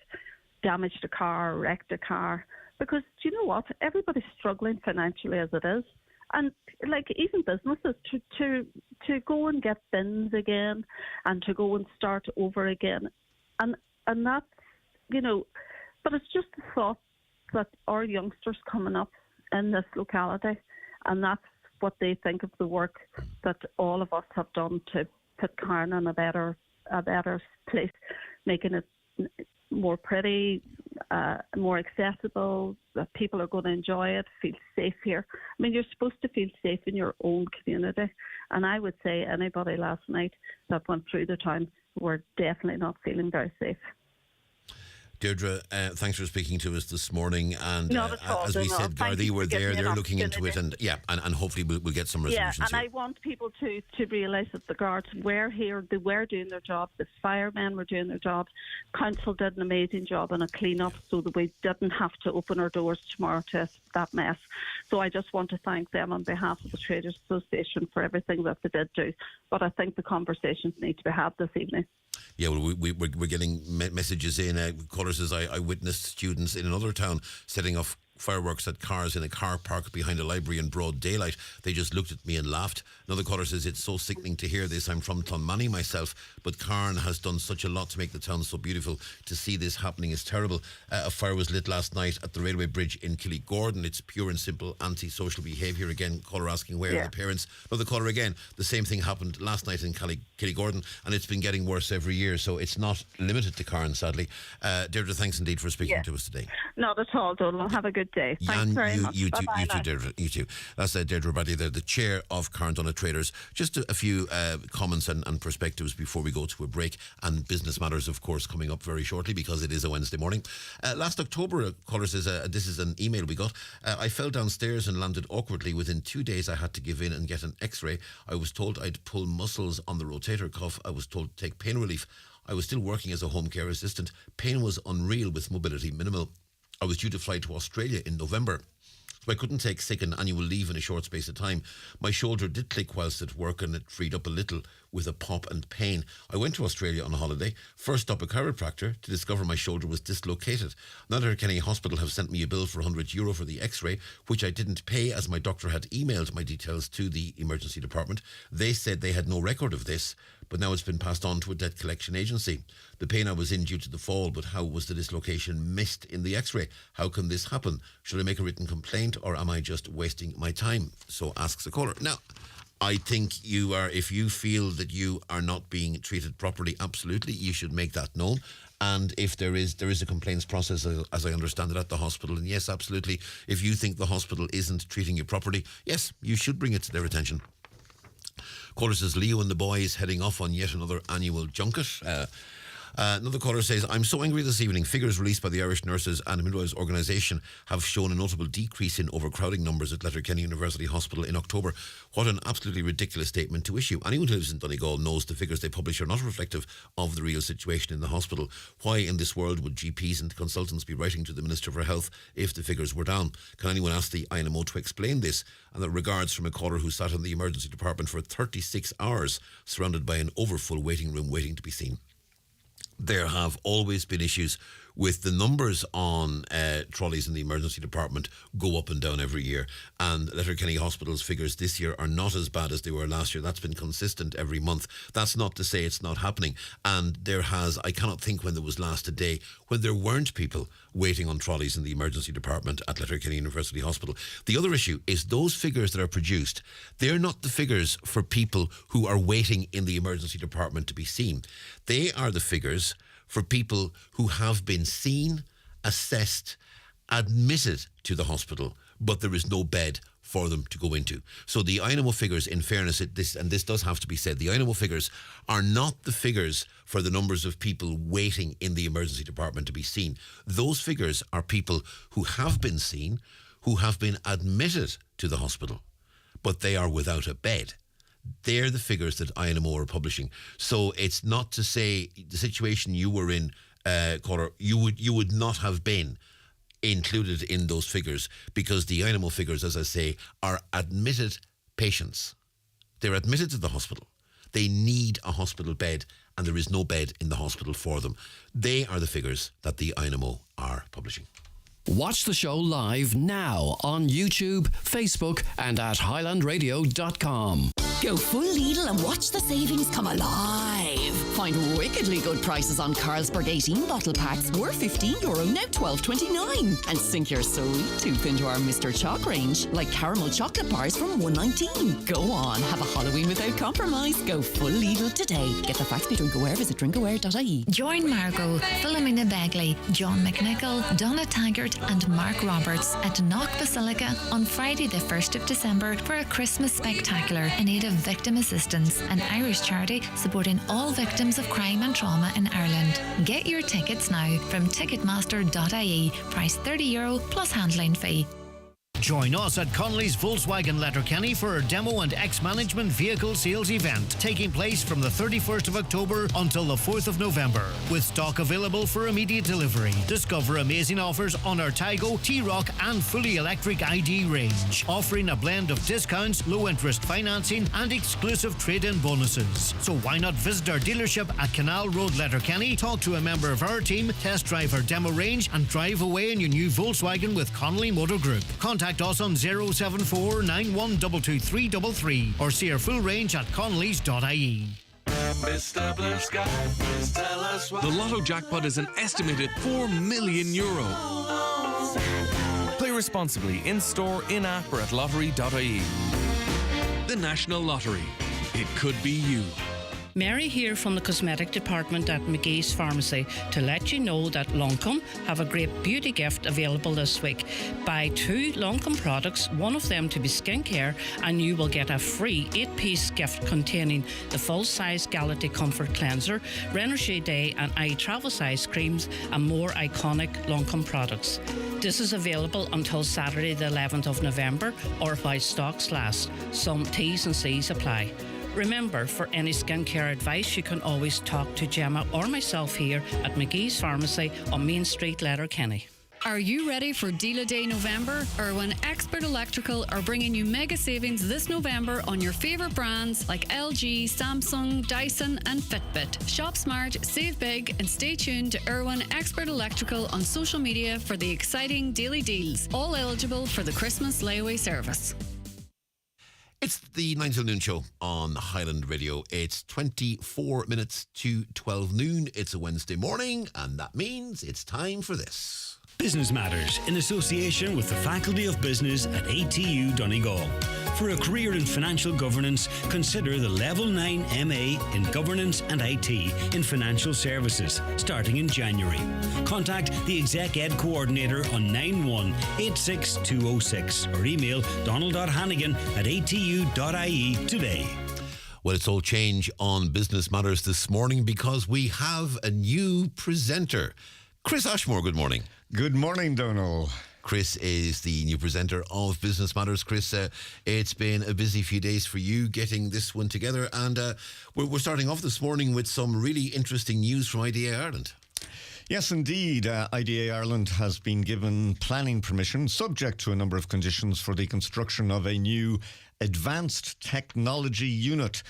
damaged a car or wrecked a car? Because do you know what? Everybody's struggling financially as it is. And like even businesses to go and get bins again and to go and start over again. And that's, you know, but it's just the thought that our youngsters coming up in this locality, and that's what they think of the work that all of us have done to put Carndonagh in a better place, making it more pretty, more accessible, that people are going to enjoy it, feel safe here. I mean, you're supposed to feel safe in your own community, and I would say anybody last night that went through the town were definitely not feeling very safe. Deirdre, thanks for speaking to us this morning. And as we said, Gardaí were there. They're looking into it, and hopefully we'll get some resolutions. Yeah, and I want people to realise that the guards were here. They were doing their job. The firemen were doing their job. Council did an amazing job on a clean-up so that we didn't have to open our doors tomorrow to that mess. So I just want to thank them on behalf of the Traders Association for everything that they did do. But I think the conversations need to be had this evening. Yeah, well, we're getting messages in. Caller says, I witnessed students in another town setting off fireworks at cars in a car park behind a library in broad daylight. They just looked at me and laughed. Another caller says, it's so sickening to hear this. I'm from Clonmany myself, but Carn has done such a lot to make the town so beautiful. To see this happening is terrible. A fire was lit last night at the railway bridge in Killygordon. It's pure and simple antisocial behaviour. Again, caller asking where are the parents. Another caller again, the same thing happened last night in Killygordon, and it's been getting worse every year, so it's not limited to Carn, sadly. Deirdre, thanks indeed for speaking to us today. Not at all, Donal. Have a good day. Thanks very much. You too, Deirdre. You too. That's Deirdre Bradley, the chair of Carndonagh Traders. Just a few comments and perspectives before we go to a break, and business matters, of course, coming up very shortly because it is a Wednesday morning. Last October, a caller says, this is an email we got. I fell downstairs and landed awkwardly. Within 2 days, I had to give in and get an X-ray. I was told I'd pull muscles on the rotator cuff. I was told to take pain relief. I was still working as a home care assistant. Pain was unreal with mobility minimal. I was due to fly to Australia in November, so I couldn't take sick and annual leave in a short space of time. My shoulder did click whilst at work, and it freed up a little with a pop and pain. I went to Australia on a holiday, first stop a chiropractor, to discover my shoulder was dislocated. Letterkenny Hospital have sent me a bill for €100 for the X-ray, which I didn't pay as my doctor had emailed my details to the emergency department. They said they had no record of this, but now it's been passed on to a debt collection agency. The pain I was in due to the fall, but how was the dislocation missed in the X-ray? How can this happen? Should I make a written complaint, or am I just wasting my time? So asks the caller. Now, I think if you feel that you are not being treated properly, absolutely, you should make that known. And if there is a complaints process, as I understand it, at the hospital, and yes, absolutely, if you think the hospital isn't treating you properly, yes, you should bring it to their attention. Caller says, Leo and the boys heading off on yet another annual junket. Another caller says, I'm so angry this evening. Figures released by the Irish Nurses and Midwives Organisation have shown a notable decrease in overcrowding numbers at Letterkenny University Hospital in October. What an absolutely ridiculous statement to issue. Anyone who lives in Donegal knows the figures they publish are not reflective of the real situation in the hospital. Why in this world would GPs and consultants be writing to the Minister for Health if the figures were down? Can anyone ask the INMO to explain this? And the regards from a caller who sat in the emergency department for 36 hours, surrounded by an overfull waiting room waiting to be seen. There have always been issues with the numbers on trolleys in the emergency department go up and down every year. And Letterkenny Hospital's figures this year are not as bad as they were last year. That's been consistent every month. That's not to say it's not happening. And I cannot think when there was last a day when there weren't people waiting on trolleys in the emergency department at Letterkenny University Hospital. The other issue is those figures that are produced, they're not the figures for people who are waiting in the emergency department to be seen. They are the figures for people who have been seen, assessed, admitted to the hospital, but there is no bed for them to go into. So the INMO figures, in fairness, this does have to be said, the INMO figures are not the figures for the numbers of people waiting in the emergency department to be seen. Those figures are people who have been seen, who have been admitted to the hospital, but they are without a bed. They're the figures that INMO are publishing. So it's not to say the situation you were in, caller, you would not have been included in those figures, because the INMO figures, as I say, are admitted patients. They're admitted to the hospital. They need a hospital bed, and there is no bed in the hospital for them. They are the figures that the INMO are publishing. Watch the show live now on YouTube, Facebook, and at highlandradio.com. Go full Lidl and watch the savings come alive. Find wickedly good prices on Carlsberg 18 bottle packs. We're €15, now $12.29. And sink your sweet tooth into our Mr. Choc range, like caramel chocolate bars from $1.19. Go on, have a Halloween without compromise. Go full Lidl today. Get the facts, be drinkaware, visit drinkaware.ie. Join Margot, Philomena Begley, John McNichol, Donna Taggart and Mark Roberts at Knock Basilica on Friday the 1st of December for a Christmas spectacular in aid of victim assistance, an Irish charity supporting all victims of crime and trauma in Ireland. Get your tickets now from ticketmaster.ie. Price €30 plus handling fee. Join us at Connolly's Volkswagen Letterkenny for our demo and ex-management vehicle sales event, taking place from the 31st of October until the 4th of November. With stock available for immediate delivery. Discover amazing offers on our Taigo, T-Roc and fully electric ID range, offering a blend of discounts, low-interest financing and exclusive trade-in bonuses. So why not visit our dealership at Canal Road, Letterkenny, talk to a member of our team, test drive our demo range and drive away in your new Volkswagen with Connolly Motor Group. Contact us on 074 91223333 or see our full range at connellys.ie. Mr. Blue Sky, please tell us what. The Lotto jackpot is an estimated €4 million. Play responsibly in store, in app, or at lottery.ie. The National Lottery. It could be you. Mary here from the cosmetic department at McGee's Pharmacy to let you know that Lancome have a great beauty gift available this week. Buy 2 Lancome products, one of them to be skincare, and you will get a free 8-piece gift containing the full-size Galaxy Comfort Cleanser, Renerche Day and Eye Travel Size creams, and more iconic Lancome products. This is available until Saturday the 11th of November or while stocks last. Some T's and C's apply. Remember, for any skincare advice, you can always talk to Gemma or myself here at McGee's Pharmacy on Main Street, Letterkenny. Are you ready for Deal a Day November? Irwin Expert Electrical are bringing you mega savings this November on your favourite brands like LG, Samsung, Dyson and Fitbit. Shop smart, save big and stay tuned to Irwin Expert Electrical on social media for the exciting daily deals. All eligible for the Christmas layaway service. It's the 9 till noon show on Highland Radio. It's 24 minutes to 12 noon. It's a Wednesday morning, and that means it's time for this. Business Matters, in association with the Faculty of Business at ATU Donegal. For a career in financial governance, consider the Level 9 MA in Governance and IT in Financial Services, starting in January. Contact the Exec Ed Coordinator on 9186206 or email donald.hannigan@atu.ie today. Well, it's all change on Business Matters this morning because we have a new presenter. Chris Ashmore, good morning. Good morning, Donal. Chris is the new presenter of Business Matters. Chris, it's been a busy few days for you getting this one together, and we're starting off this morning with some really interesting news from IDA Ireland. Yes, indeed. IDA Ireland has been given planning permission, subject to a number of conditions, for the construction of a new advanced technology unit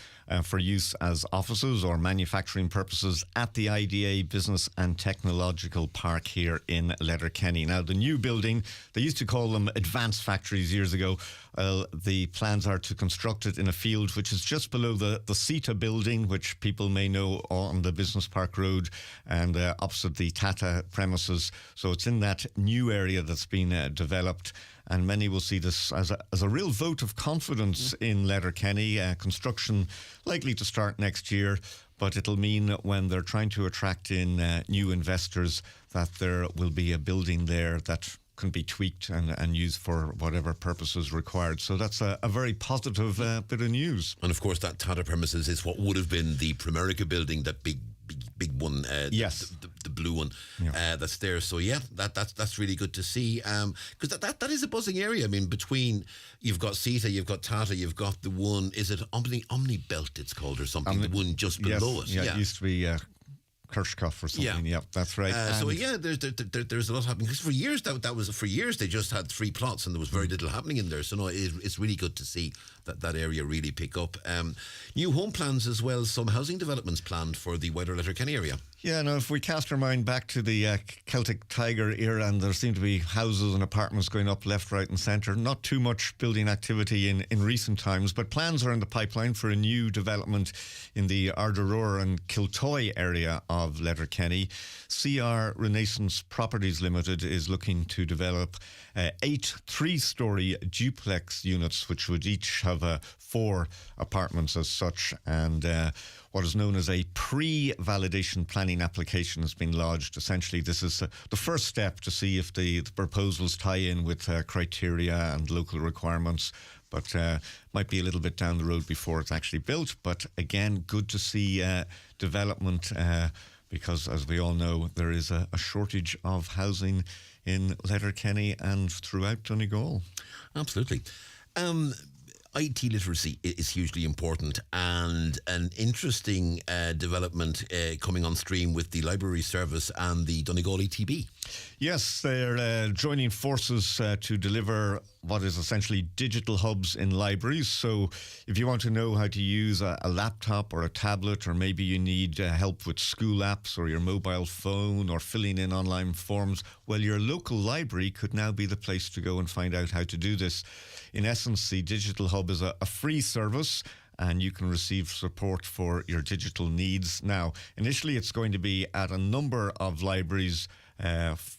for use as offices or manufacturing purposes at the IDA Business and Technological Park here in Letterkenny. Now, the new building, they used to call them advanced factories years ago. The plans are to construct it in a field which is just below the CETA building, which people may know on the Business Park Road and opposite the Tata premises. So it's in that new area that's been developed. And many will see this as a real vote of confidence in Letterkenny. Construction likely to start next year, but it'll mean when they're trying to attract in new investors that there will be a building there that can be tweaked and used for whatever purposes required. So that's a very positive bit of news. And of course, that Tata premises is what would have been the Primerica building, that big one. Yes. the blue one that's there. So that's really good to see, because that is a buzzing area. I mean, between you've got Sita, you've got Tata, you've got the one, is it Omni Belt it's called or something, the one just below it. It used to be Kirchhoff or something. Yeah, that's right. There's a lot happening, because for years they just had 3 plots and there was very little happening in there. So no, it's really good to see that area really pick up. New home plans as well, some housing developments planned for the wider Letterkenny area. Yeah, now if we cast our mind back to the Celtic Tiger era, and there seem to be houses and apartments going up left, right and centre, not too much building activity in recent times, but plans are in the pipeline for a new development in the Ardoror and Kiltoy area of Letterkenny. CR Renaissance Properties Limited is looking to develop 8 3-storey duplex units, which would each have 4 apartments as such, and what is known as a pre-validation planning application has been lodged. Essentially, this is the first step to see if the proposals tie in with criteria and local requirements, but might be a little bit down the road before it's actually built. But again, good to see development, because as we all know, there is a shortage of housing in Letterkenny and throughout Donegal. Absolutely. IT literacy is hugely important, and an interesting development coming on stream with the library service and the Donegal ETB. Yes, they're joining forces to deliver what is essentially digital hubs in libraries. So if you want to know how to use a laptop or a tablet, or maybe you need help with school apps or your mobile phone or filling in online forms, well, your local library could now be the place to go and find out how to do this. In essence, the Digital Hub is a free service, and you can receive support for your digital needs. Now, initially it's going to be at a number of libraries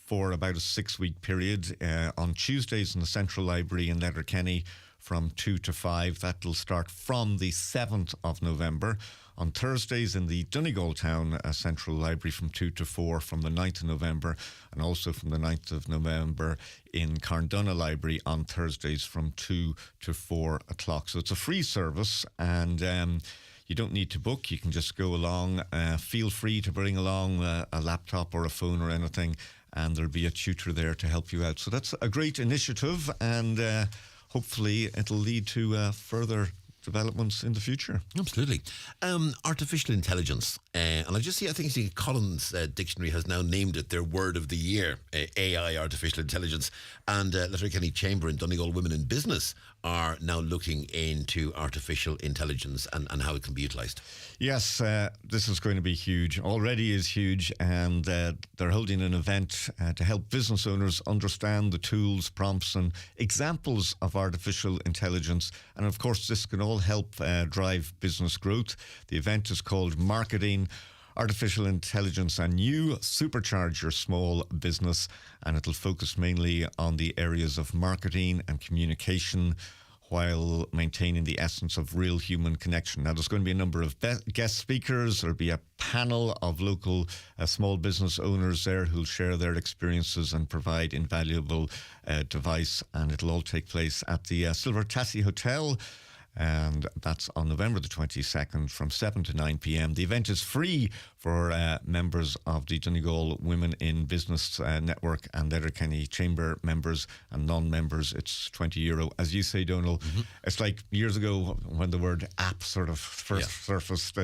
for about a 6-week period. On Tuesdays in the Central Library in Letterkenny from 2 to 5. That will start from the 7th of November. On Thursdays in the Donegal Town Central Library from 2 to 4 from the 9th of November, and also from the 9th of November in Carndonagh Library on Thursdays from 2 to 4 o'clock. So it's a free service, and you don't need to book. You can just go along. Feel free to bring along a laptop or a phone or anything, and there'll be a tutor there to help you out. So that's a great initiative, and hopefully it'll lead to further developments in the future. Absolutely. Artificial intelligence. And I just see, I think Collins Dictionary has now named it their word of the year, AI, artificial intelligence. And Letterkenny Chamber and Donegal Women in Business are now looking into artificial intelligence and how it can be utilised. Yes, this is going to be huge. Already is huge, and they're holding an event to help business owners understand the tools, prompts and examples of artificial intelligence. And of course, this can all help drive business growth. The event is called Marketing Artificial Intelligence and You Supercharge Your Small Business, and it'll focus mainly on the areas of marketing and communication, while maintaining the essence of real human connection. Now, there's going to be a number of guest speakers. There'll be a panel of local small business owners there who'll share their experiences and provide invaluable advice, and it'll all take place at the Silver Tassie Hotel. And that's on November the 22nd from 7 to 9 p.m. The event is free for members of the Donegal Women in Business Network and Letterkenny Chamber members, and non-members it's €20. As you say, Donal, it's like years ago when the word app sort of first surfaced,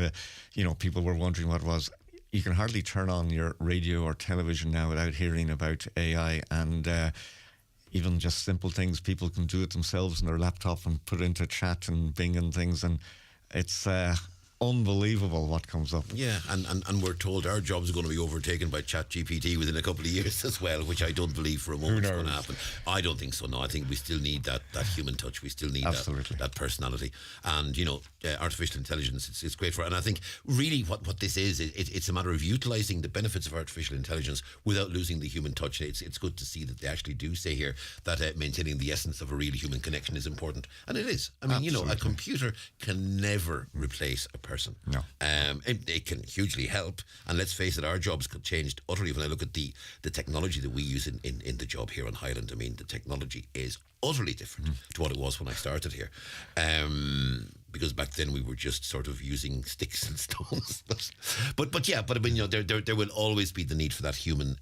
people were wondering what it was. You can hardly turn on your radio or television now without hearing about AI, and even just simple things, people can do it themselves on their laptop and put it into chat and Bing and things, and it's unbelievable what comes up. Yeah, and we're told our jobs are going to be overtaken by ChatGPT within a couple of years as well, which I don't believe for a moment is going to happen. I don't think so, no. I think we still need that human touch. We still need that personality. And, artificial intelligence, it's great for it. And I think really what this is, it's a matter of utilising the benefits of artificial intelligence without losing the human touch. It's good to see that they actually do say here that maintaining the essence of a real human connection is important. And it is. I mean, a computer can never replace a person. No. It can hugely help, and let's face it, our jobs could change utterly. When I look at the technology that we use in the job here on Highland, I mean, the technology is utterly different to what it was when I started here. because back then we were just sort of using sticks and stones. but I mean, there will always be the need for that human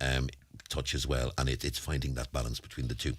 touch as well, and it's finding that balance between the two.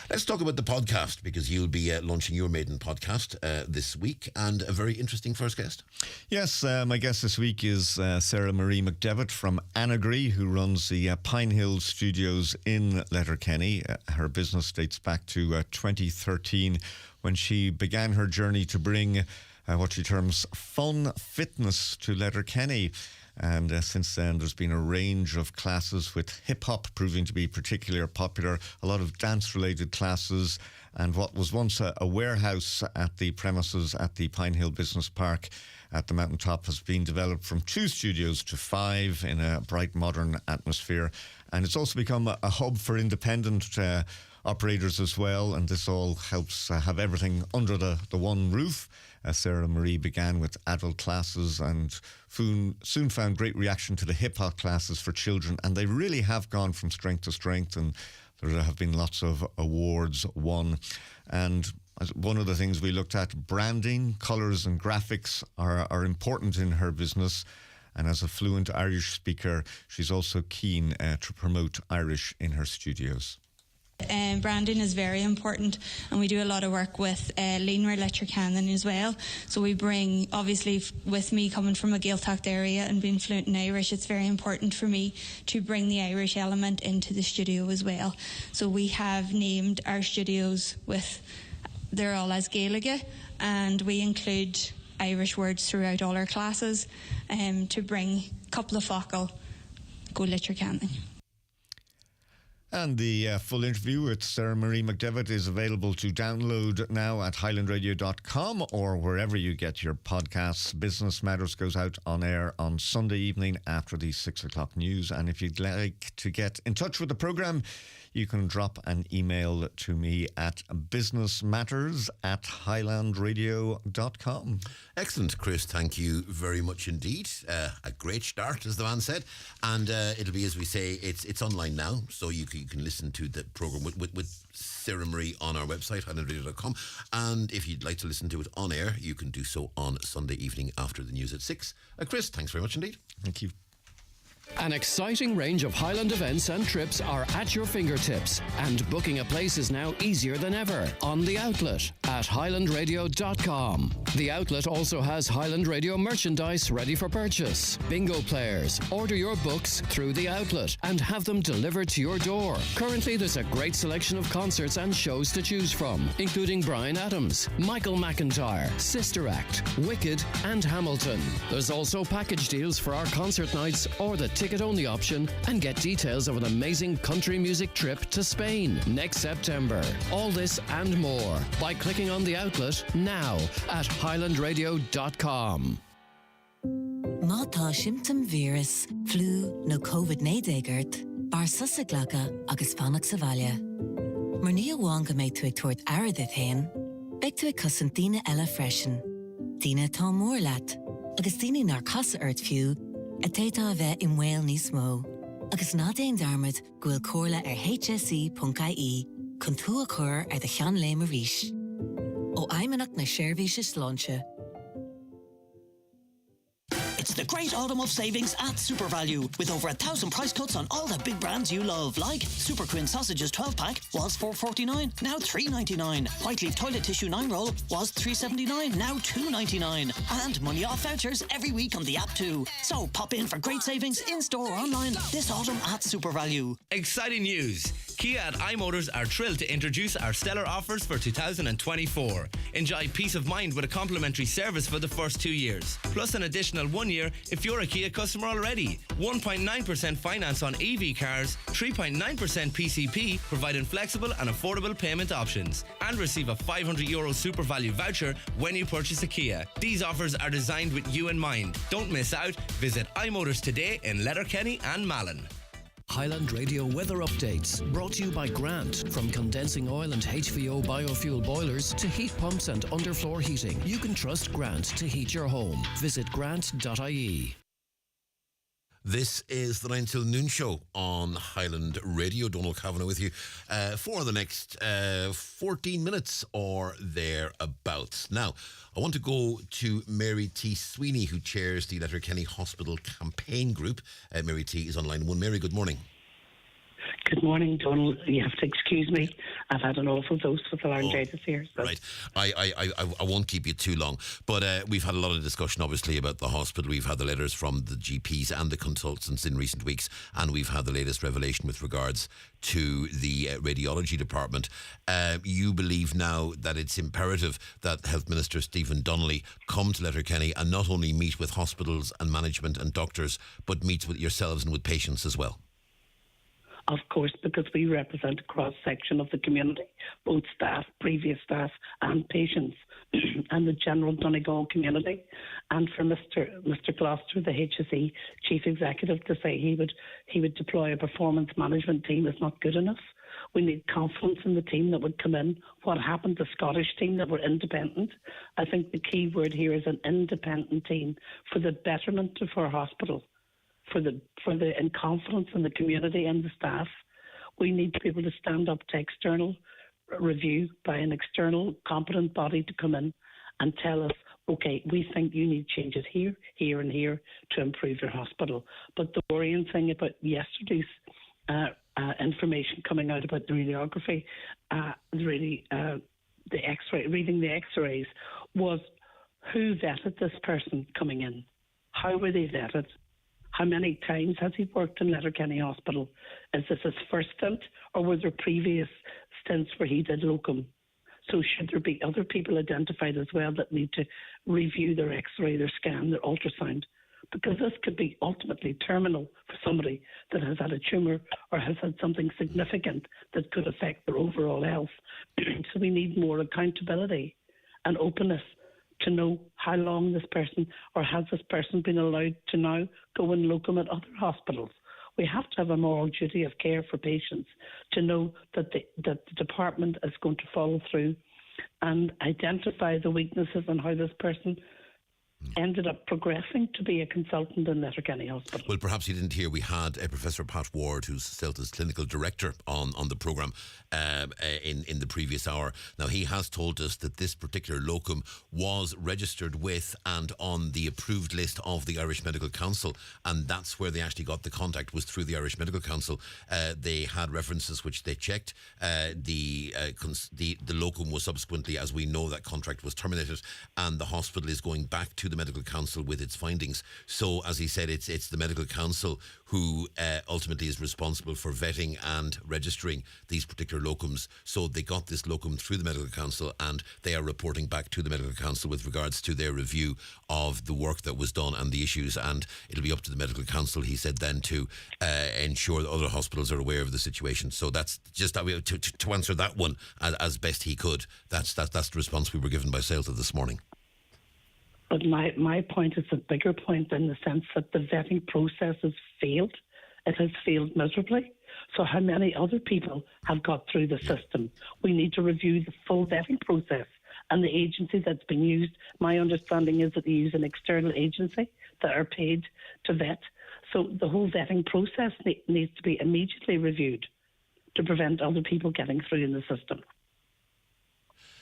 Let's talk about the podcast, because you'll be launching your maiden podcast this week, and a very interesting first guest. Yes, my guest this week is Sarah Marie McDevitt from Anagri, who runs the Pine Hill Studios in Letterkenny. Her business dates back to 2013, when she began her journey to bring what she terms fun fitness to Letterkenny. And since then, there's been a range of classes, with hip-hop proving to be particularly popular, a lot of dance-related classes, and what was once a warehouse at the premises at the Pine Hill Business Park at the mountaintop has been developed from 2 studios to 5 in a bright, modern atmosphere. And it's also become a hub for independent operators as well, and this all helps have everything under the one roof. Sarah Marie began with adult classes and soon found great reaction to the hip-hop classes for children, and they really have gone from strength to strength, and there have been lots of awards won. And one of the things we looked at, branding, colours and graphics are important in her business. And as a fluent Irish speaker, she's also keen to promote Irish in her studios. Branding is very important, and we do a lot of work with Leanmore Letterkenny as well. So we bring, obviously with me coming from a Gaeltacht area and being fluent in Irish, it's very important for me to bring the Irish element into the studio as well. So we have named our studios they're all as Gaeilge, and we include Irish words throughout all our classes to bring a couple of focal go Letterkenny. And the full interview with Sarah Marie McDevitt is available to download now at highlandradio.com or wherever you get your podcasts. Business Matters goes out on air on Sunday evening after the 6 o'clock news. And if you'd like to get in touch with the programme, you can drop an email to me at businessmatters@highlandradio.com. Excellent, Chris. Thank you very much indeed. A great start, as the man said. And it'll be, as we say, it's online now, so you can listen to the programme with Sarah Marie on our website, highlandradio.com. And if you'd like to listen to it on air, you can do so on Sunday evening after the news at 6. Chris, thanks very much indeed. Thank you. An exciting range of Highland events and trips are at your fingertips, and booking a place is now easier than ever on The Outlet at highlandradio.com. The Outlet also has Highland Radio merchandise ready for purchase. Bingo players, order your books through The Outlet and have them delivered to your door. Currently, there's a great selection of concerts and shows to choose from, including Bryan Adams, Michael McIntyre, Sister Act, Wicked and Hamilton. There's also package deals for our concert nights or the ticket-only option, and get details of an amazing country music trip to Spain next September. All this and more by clicking on The Outlet now at highlandradio.com. Mátá symptom virus, flu no COVID-19 bar susaglacha agus fannach sa bhaile. Mar ní amháin go méid tú ag tuairt aird it hain, beag tú ag cosint daoine eile freisin. Daoine tá mór leat, agus daoine nar casa ort fiú, a téitá a bheith in mhail níos mó. Agus ná déon darmid go bhfuil cóirla ar hse.ie chun tú a chur ar de chean léim a rís. Ó aimimeach na séirbhíse sláinte. It's the great autumn of savings at Super Value, with over 1,000 price cuts on all the big brands you love, like Super Quinn sausages 12-pack was $4.49, now $3.99. White Leaf toilet tissue 9-roll was $3.79, now $2.99. And money off vouchers every week on the app too. So pop in for great savings in-store or online this autumn at Super Value. Exciting news! Kia at iMotors are thrilled to introduce our stellar offers for 2024. Enjoy peace of mind with a complimentary service for the first 2 years, plus an additional 1 year if you're a Kia customer already. 1.9% finance on EV cars, 3.9% PCP, providing flexible and affordable payment options, and receive a €500 Super Value voucher when you purchase a Kia. These offers are designed with you in mind. Don't miss out. Visit iMotors today in Letterkenny and Malin. Highland Radio weather updates, brought to you by Grant. From condensing oil and HVO biofuel boilers to heat pumps and underfloor heating, you can trust Grant to heat your home. Visit grant.ie. This is the 9 till noon show on Highland Radio. Donal Kavanagh with you for the next 14 minutes or thereabouts. Now, I want to go to Mary T. Sweeney, who chairs the Letterkenny Hospital Campaign Group. Mary T. is on line 1. Mary, good morning. Good morning, Donal. You have to excuse me. I've had an awful dose with laryngitis here. So. Right. I won't keep you too long. But we've had a lot of discussion, obviously, about the hospital. We've had the letters from the GPs and the consultants in recent weeks, and we've had the latest revelation with regards to the radiology department. You believe now that it's imperative that Health Minister Stephen Donnelly come to Letterkenny and not only meet with hospitals and management and doctors, but meets with yourselves and with patients as well. Of course, because we represent a cross-section of the community, both staff, previous staff and patients, and the general Donegal community. And for Mr. Gloucester, the HSE Chief Executive, to say he would deploy a performance management team is not good enough. We need confidence in the team that would come in. What happened to the Scottish team that were independent? I think the key word here is an independent team for the betterment of our hospital. For the in confidence in the community and the staff. We need to be able to stand up to external review by an external competent body to come in and tell us, okay, we think you need changes here, here and here to improve your hospital. But the worrying thing about yesterday's information coming out about the radiography, the X-ray, reading the X-rays, was who vetted this person coming in? How were they vetted? How many times has he worked in Letterkenny Hospital? Is this his first stint, or were there previous stints where he did locum? So should there be other people identified as well that need to review their X-ray, their scan, their ultrasound? Because this could be ultimately terminal for somebody that has had a tumour or has had something significant that could affect their overall health. So we need more accountability and openness to know how long this person, or has this person been allowed to now go and locum at other hospitals. We have to have a moral duty of care for patients to know that the department is going to follow through and identify the weaknesses and how this person ended up progressing to be a consultant in Letterkenny Hospital. Well, perhaps you didn't hear, we had Professor Pat Ward, who's CELTA's clinical director, on the programme in the previous hour. Now, he has told us that this particular locum was registered with and on the approved list of the Irish Medical Council, and that's where they actually got the contact, was through the Irish Medical Council. They had references which they checked. The locum was subsequently, as we know, that contract was terminated, and the hospital is going back to the Medical Council with its findings. So, as he said, it's the Medical Council who ultimately is responsible for vetting and registering these particular locums. So they got this locum through the Medical Council, and they are reporting back to the Medical Council with regards to their review of the work that was done and the issues, and it'll be up to the Medical Council, he said then, to ensure that other hospitals are aware of the situation. So that's just to answer that one as best he could. That's the response we were given by CELTA this morning. But my point is a bigger point, in the sense that the vetting process has failed. It has failed miserably. So how many other people have got through the system? We need to review the full vetting process. And the agency that's been used, my understanding is that they use an external agency that are paid to vet. So the whole vetting process needs to be immediately reviewed to prevent other people getting through in the system.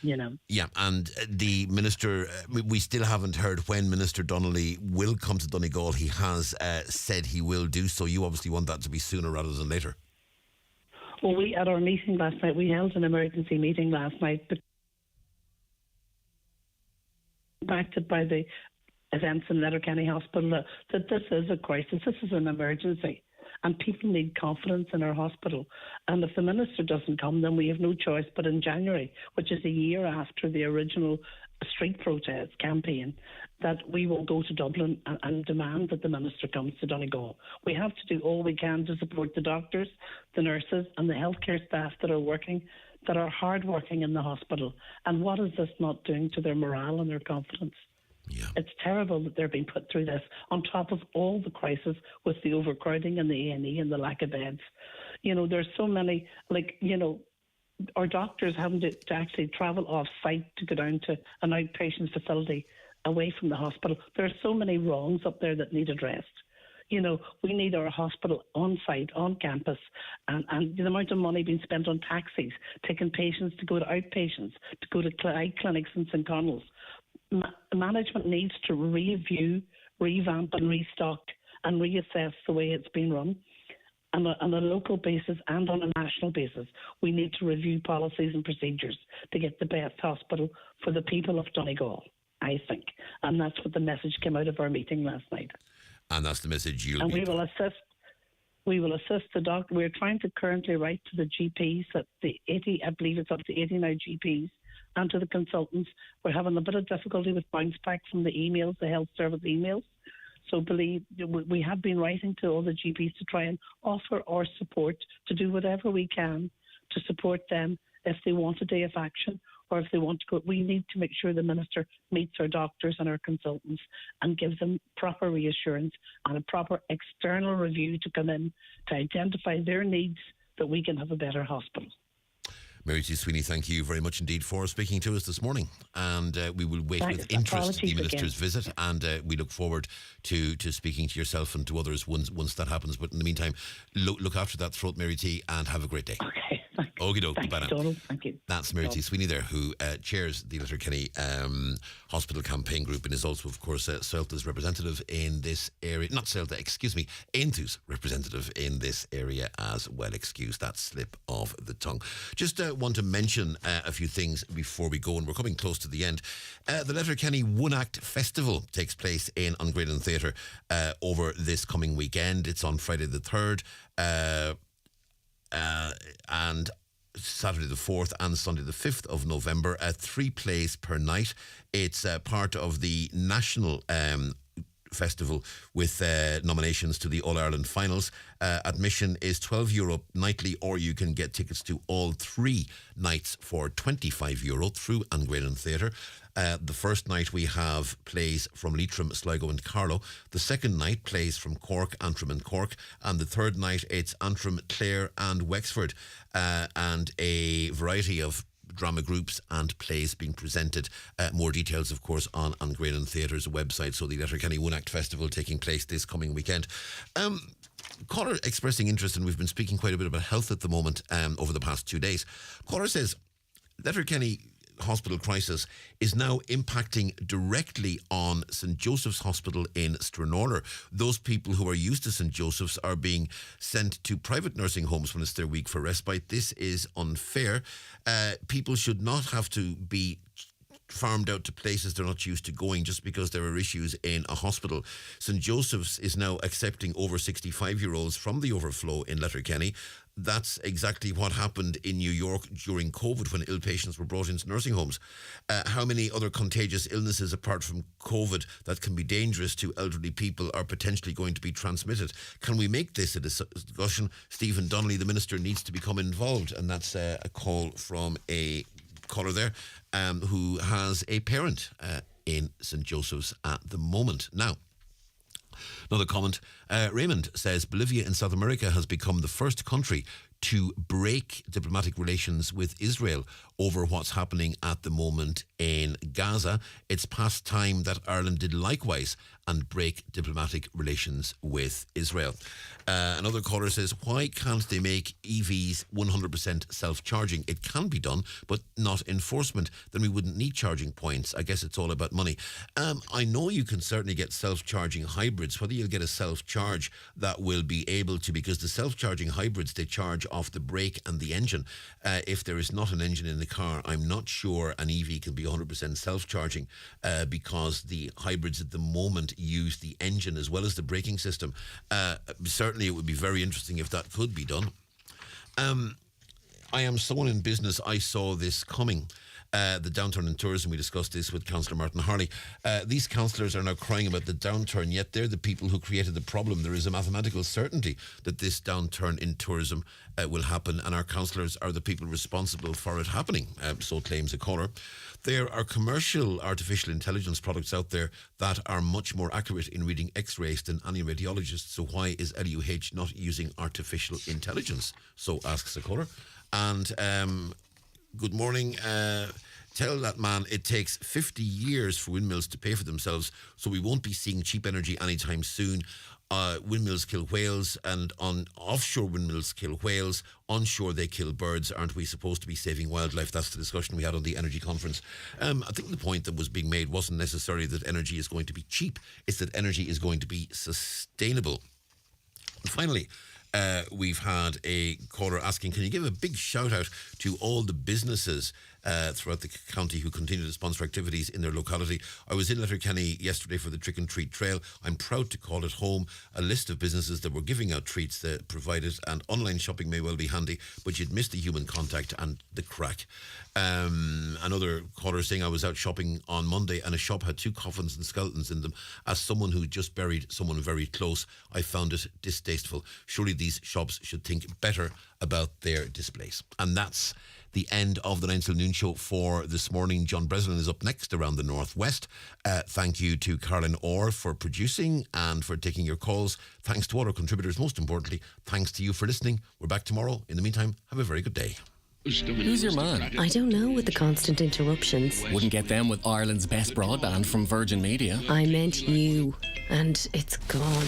You know. Yeah, and the Minister, we still haven't heard when Minister Donnelly will come to Donegal. He has said he will do so. You obviously want that to be sooner rather than later. Well, we, at our meeting last night, we held an emergency meeting last night, but impacted by the events in Letterkenny Hospital, that this is a crisis, this is an emergency. And people need confidence in our hospital. And if the Minister doesn't come, then we have no choice but in January, which is a year after the original street protest campaign, that we will go to Dublin and demand that the Minister comes to Donegal. We have to do all we can to support the doctors, the nurses and the healthcare staff that are working, that are hard working in the hospital. And what is this not doing to their morale and their confidence? Yeah. It's terrible that they're being put through this on top of all the crisis with the overcrowding and the A&E and the lack of beds. You know, there's so many, our doctors having to actually travel off-site to go down to an outpatient facility away from the hospital. There are so many wrongs up there that need addressed. You know, we need our hospital on site, on campus, and the amount of money being spent on taxis, taking patients to go to outpatients, to go to eye clinics in St. Connell's. Management needs to review, revamp and restock and reassess the way it's been run. On a local basis and on a national basis, we need to review policies and procedures to get the best hospital for the people of Donegal, I think. And that's what the message came out of our meeting last night. And that's the message you'll And we will assist the doctor. We're trying to currently write to the GPs at the 80, I believe it's up to 80 now GPs, and to the consultants. We're having a bit of difficulty with bounce back from the emails, the health service emails. So we have been writing to all the GPs to try and offer our support, to do whatever we can to support them if they want a day of action or if they want to go. We need to make sure the Minister meets our doctors and our consultants and gives them proper reassurance and a proper external review to come in to identify their needs, that we can have a better hospital. Mary T. Sweeney, thank you very much indeed for speaking to us this morning. And we will wait with interest the Minister's visit, and we look forward to speaking to yourself and to others once that happens. But in the meantime, look after that throat, Mary T., and have a great day. Okay. Okie doke. Bye now. Donal. Thank you. That's Mary T. Sweeney there, who chairs the Letterkenny Hospital Campaign Group and is also, of course, CELTA's representative in this area. Not CELTA, excuse me, Aontú's representative in this area as well. Excuse that slip of the tongue. Just want to mention a few things before we go, and we're coming close to the end. The Letterkenny One Act Festival takes place in Ungradon Theatre over this coming weekend. It's on Friday the 3rd and Saturday the 4th and Sunday the 5th of November, 3 plays per night. It's part of the national festival with nominations to the All-Ireland finals. Admission is €12 nightly, or you can get tickets to all 3 nights for €25 through Ungradon Theatre. The first night we have plays from Leitrim, Sligo and Carlow. The second night plays from Cork, Antrim and Cork. And the third night it's Antrim, Clare and Wexford. And a variety of drama groups and plays being presented. More details, of course, on Ungradon Theatre's website. So the Letterkenny One Act Festival taking place this coming weekend. Caller expressing interest, and we've been speaking quite a bit about health at the moment over the past 2 days. Caller says Letterkenny hospital crisis is now impacting directly on St. Joseph's Hospital in Stranorlar. Those people who are used to St. Joseph's are being sent to private nursing homes when it's their week for respite. This is unfair. People should not have to be farmed out to places they're not used to going just because there are issues in a hospital. St. Joseph's is now accepting over 65-year-olds from the overflow in Letterkenny. That's exactly what happened in New York during COVID when ill patients were brought into nursing homes. How many other contagious illnesses apart from COVID that can be dangerous to elderly people are potentially going to be transmitted? Can we make this a discussion? Stephen Donnelly, the Minister, needs to become involved, and that's a call from a caller there who has a parent in St. Joseph's at the moment. Now, another comment. Raymond says Bolivia in South America has become the first country to break diplomatic relations with Israel over what's happening at the moment in Gaza. It's past time that Ireland did likewise and break diplomatic relations with Israel. Another caller says, why can't they make EVs 100% self-charging? It can be done, but not enforcement. Then we wouldn't need charging points. I guess it's all about money. I know you can certainly get self-charging hybrids. Whether you'll get a self-charge that will be able to, because the self-charging hybrids, they charge off the brake and the engine. If there is not an engine in the car, I'm not sure an EV can be 100% self-charging because the hybrids at the moment use the engine as well as the braking system. Certainly it would be very interesting if that could be done. I am someone in business. I saw this coming. The downturn in tourism, we discussed this with Councillor Martin Harley. These councillors are now crying about the downturn, yet they're the people who created the problem. There is a mathematical certainty that this downturn in tourism will happen, and our councillors are the people responsible for it happening, so claims a caller. There are commercial artificial intelligence products out there that are much more accurate in reading x-rays than any radiologist, so why is LUH not using artificial intelligence? So asks a caller. And good morning. Tell that man it takes 50 years for windmills to pay for themselves, so we won't be seeing cheap energy anytime soon. windmills kill whales, and on offshore windmills kill whales, onshore they kill birds. Aren't we supposed to be saving wildlife? That's the discussion we had on the energy conference. I think the point that was being made wasn't necessarily that energy is going to be cheap, it's that energy is going to be sustainable. And finally, we've had a caller asking, can you give a big shout out to all the businesses throughout the county who continue to sponsor activities in their locality? I was in Letterkenny yesterday for the Trick and Treat Trail. I'm proud to call it home. A list of businesses that were giving out treats that provided, and online shopping may well be handy, but you'd miss the human contact and the crack. Another caller saying, I was out shopping on Monday and a shop had 2 coffins and skeletons in them. As someone who just buried someone very close, I found it distasteful. Surely these shops should think better about their displays. And that's the end of the 9 till noon show for this morning. John Breslin is up next around the Northwest. Thank you to Caroline Orr for producing and for taking your calls. Thanks to all our contributors. Most importantly, thanks to you for listening. We're back tomorrow. In the meantime, have a very good day. Who's your man? I don't know, with the constant interruptions. Wouldn't get them with Ireland's best broadband from Virgin Media. I meant you, and it's gone.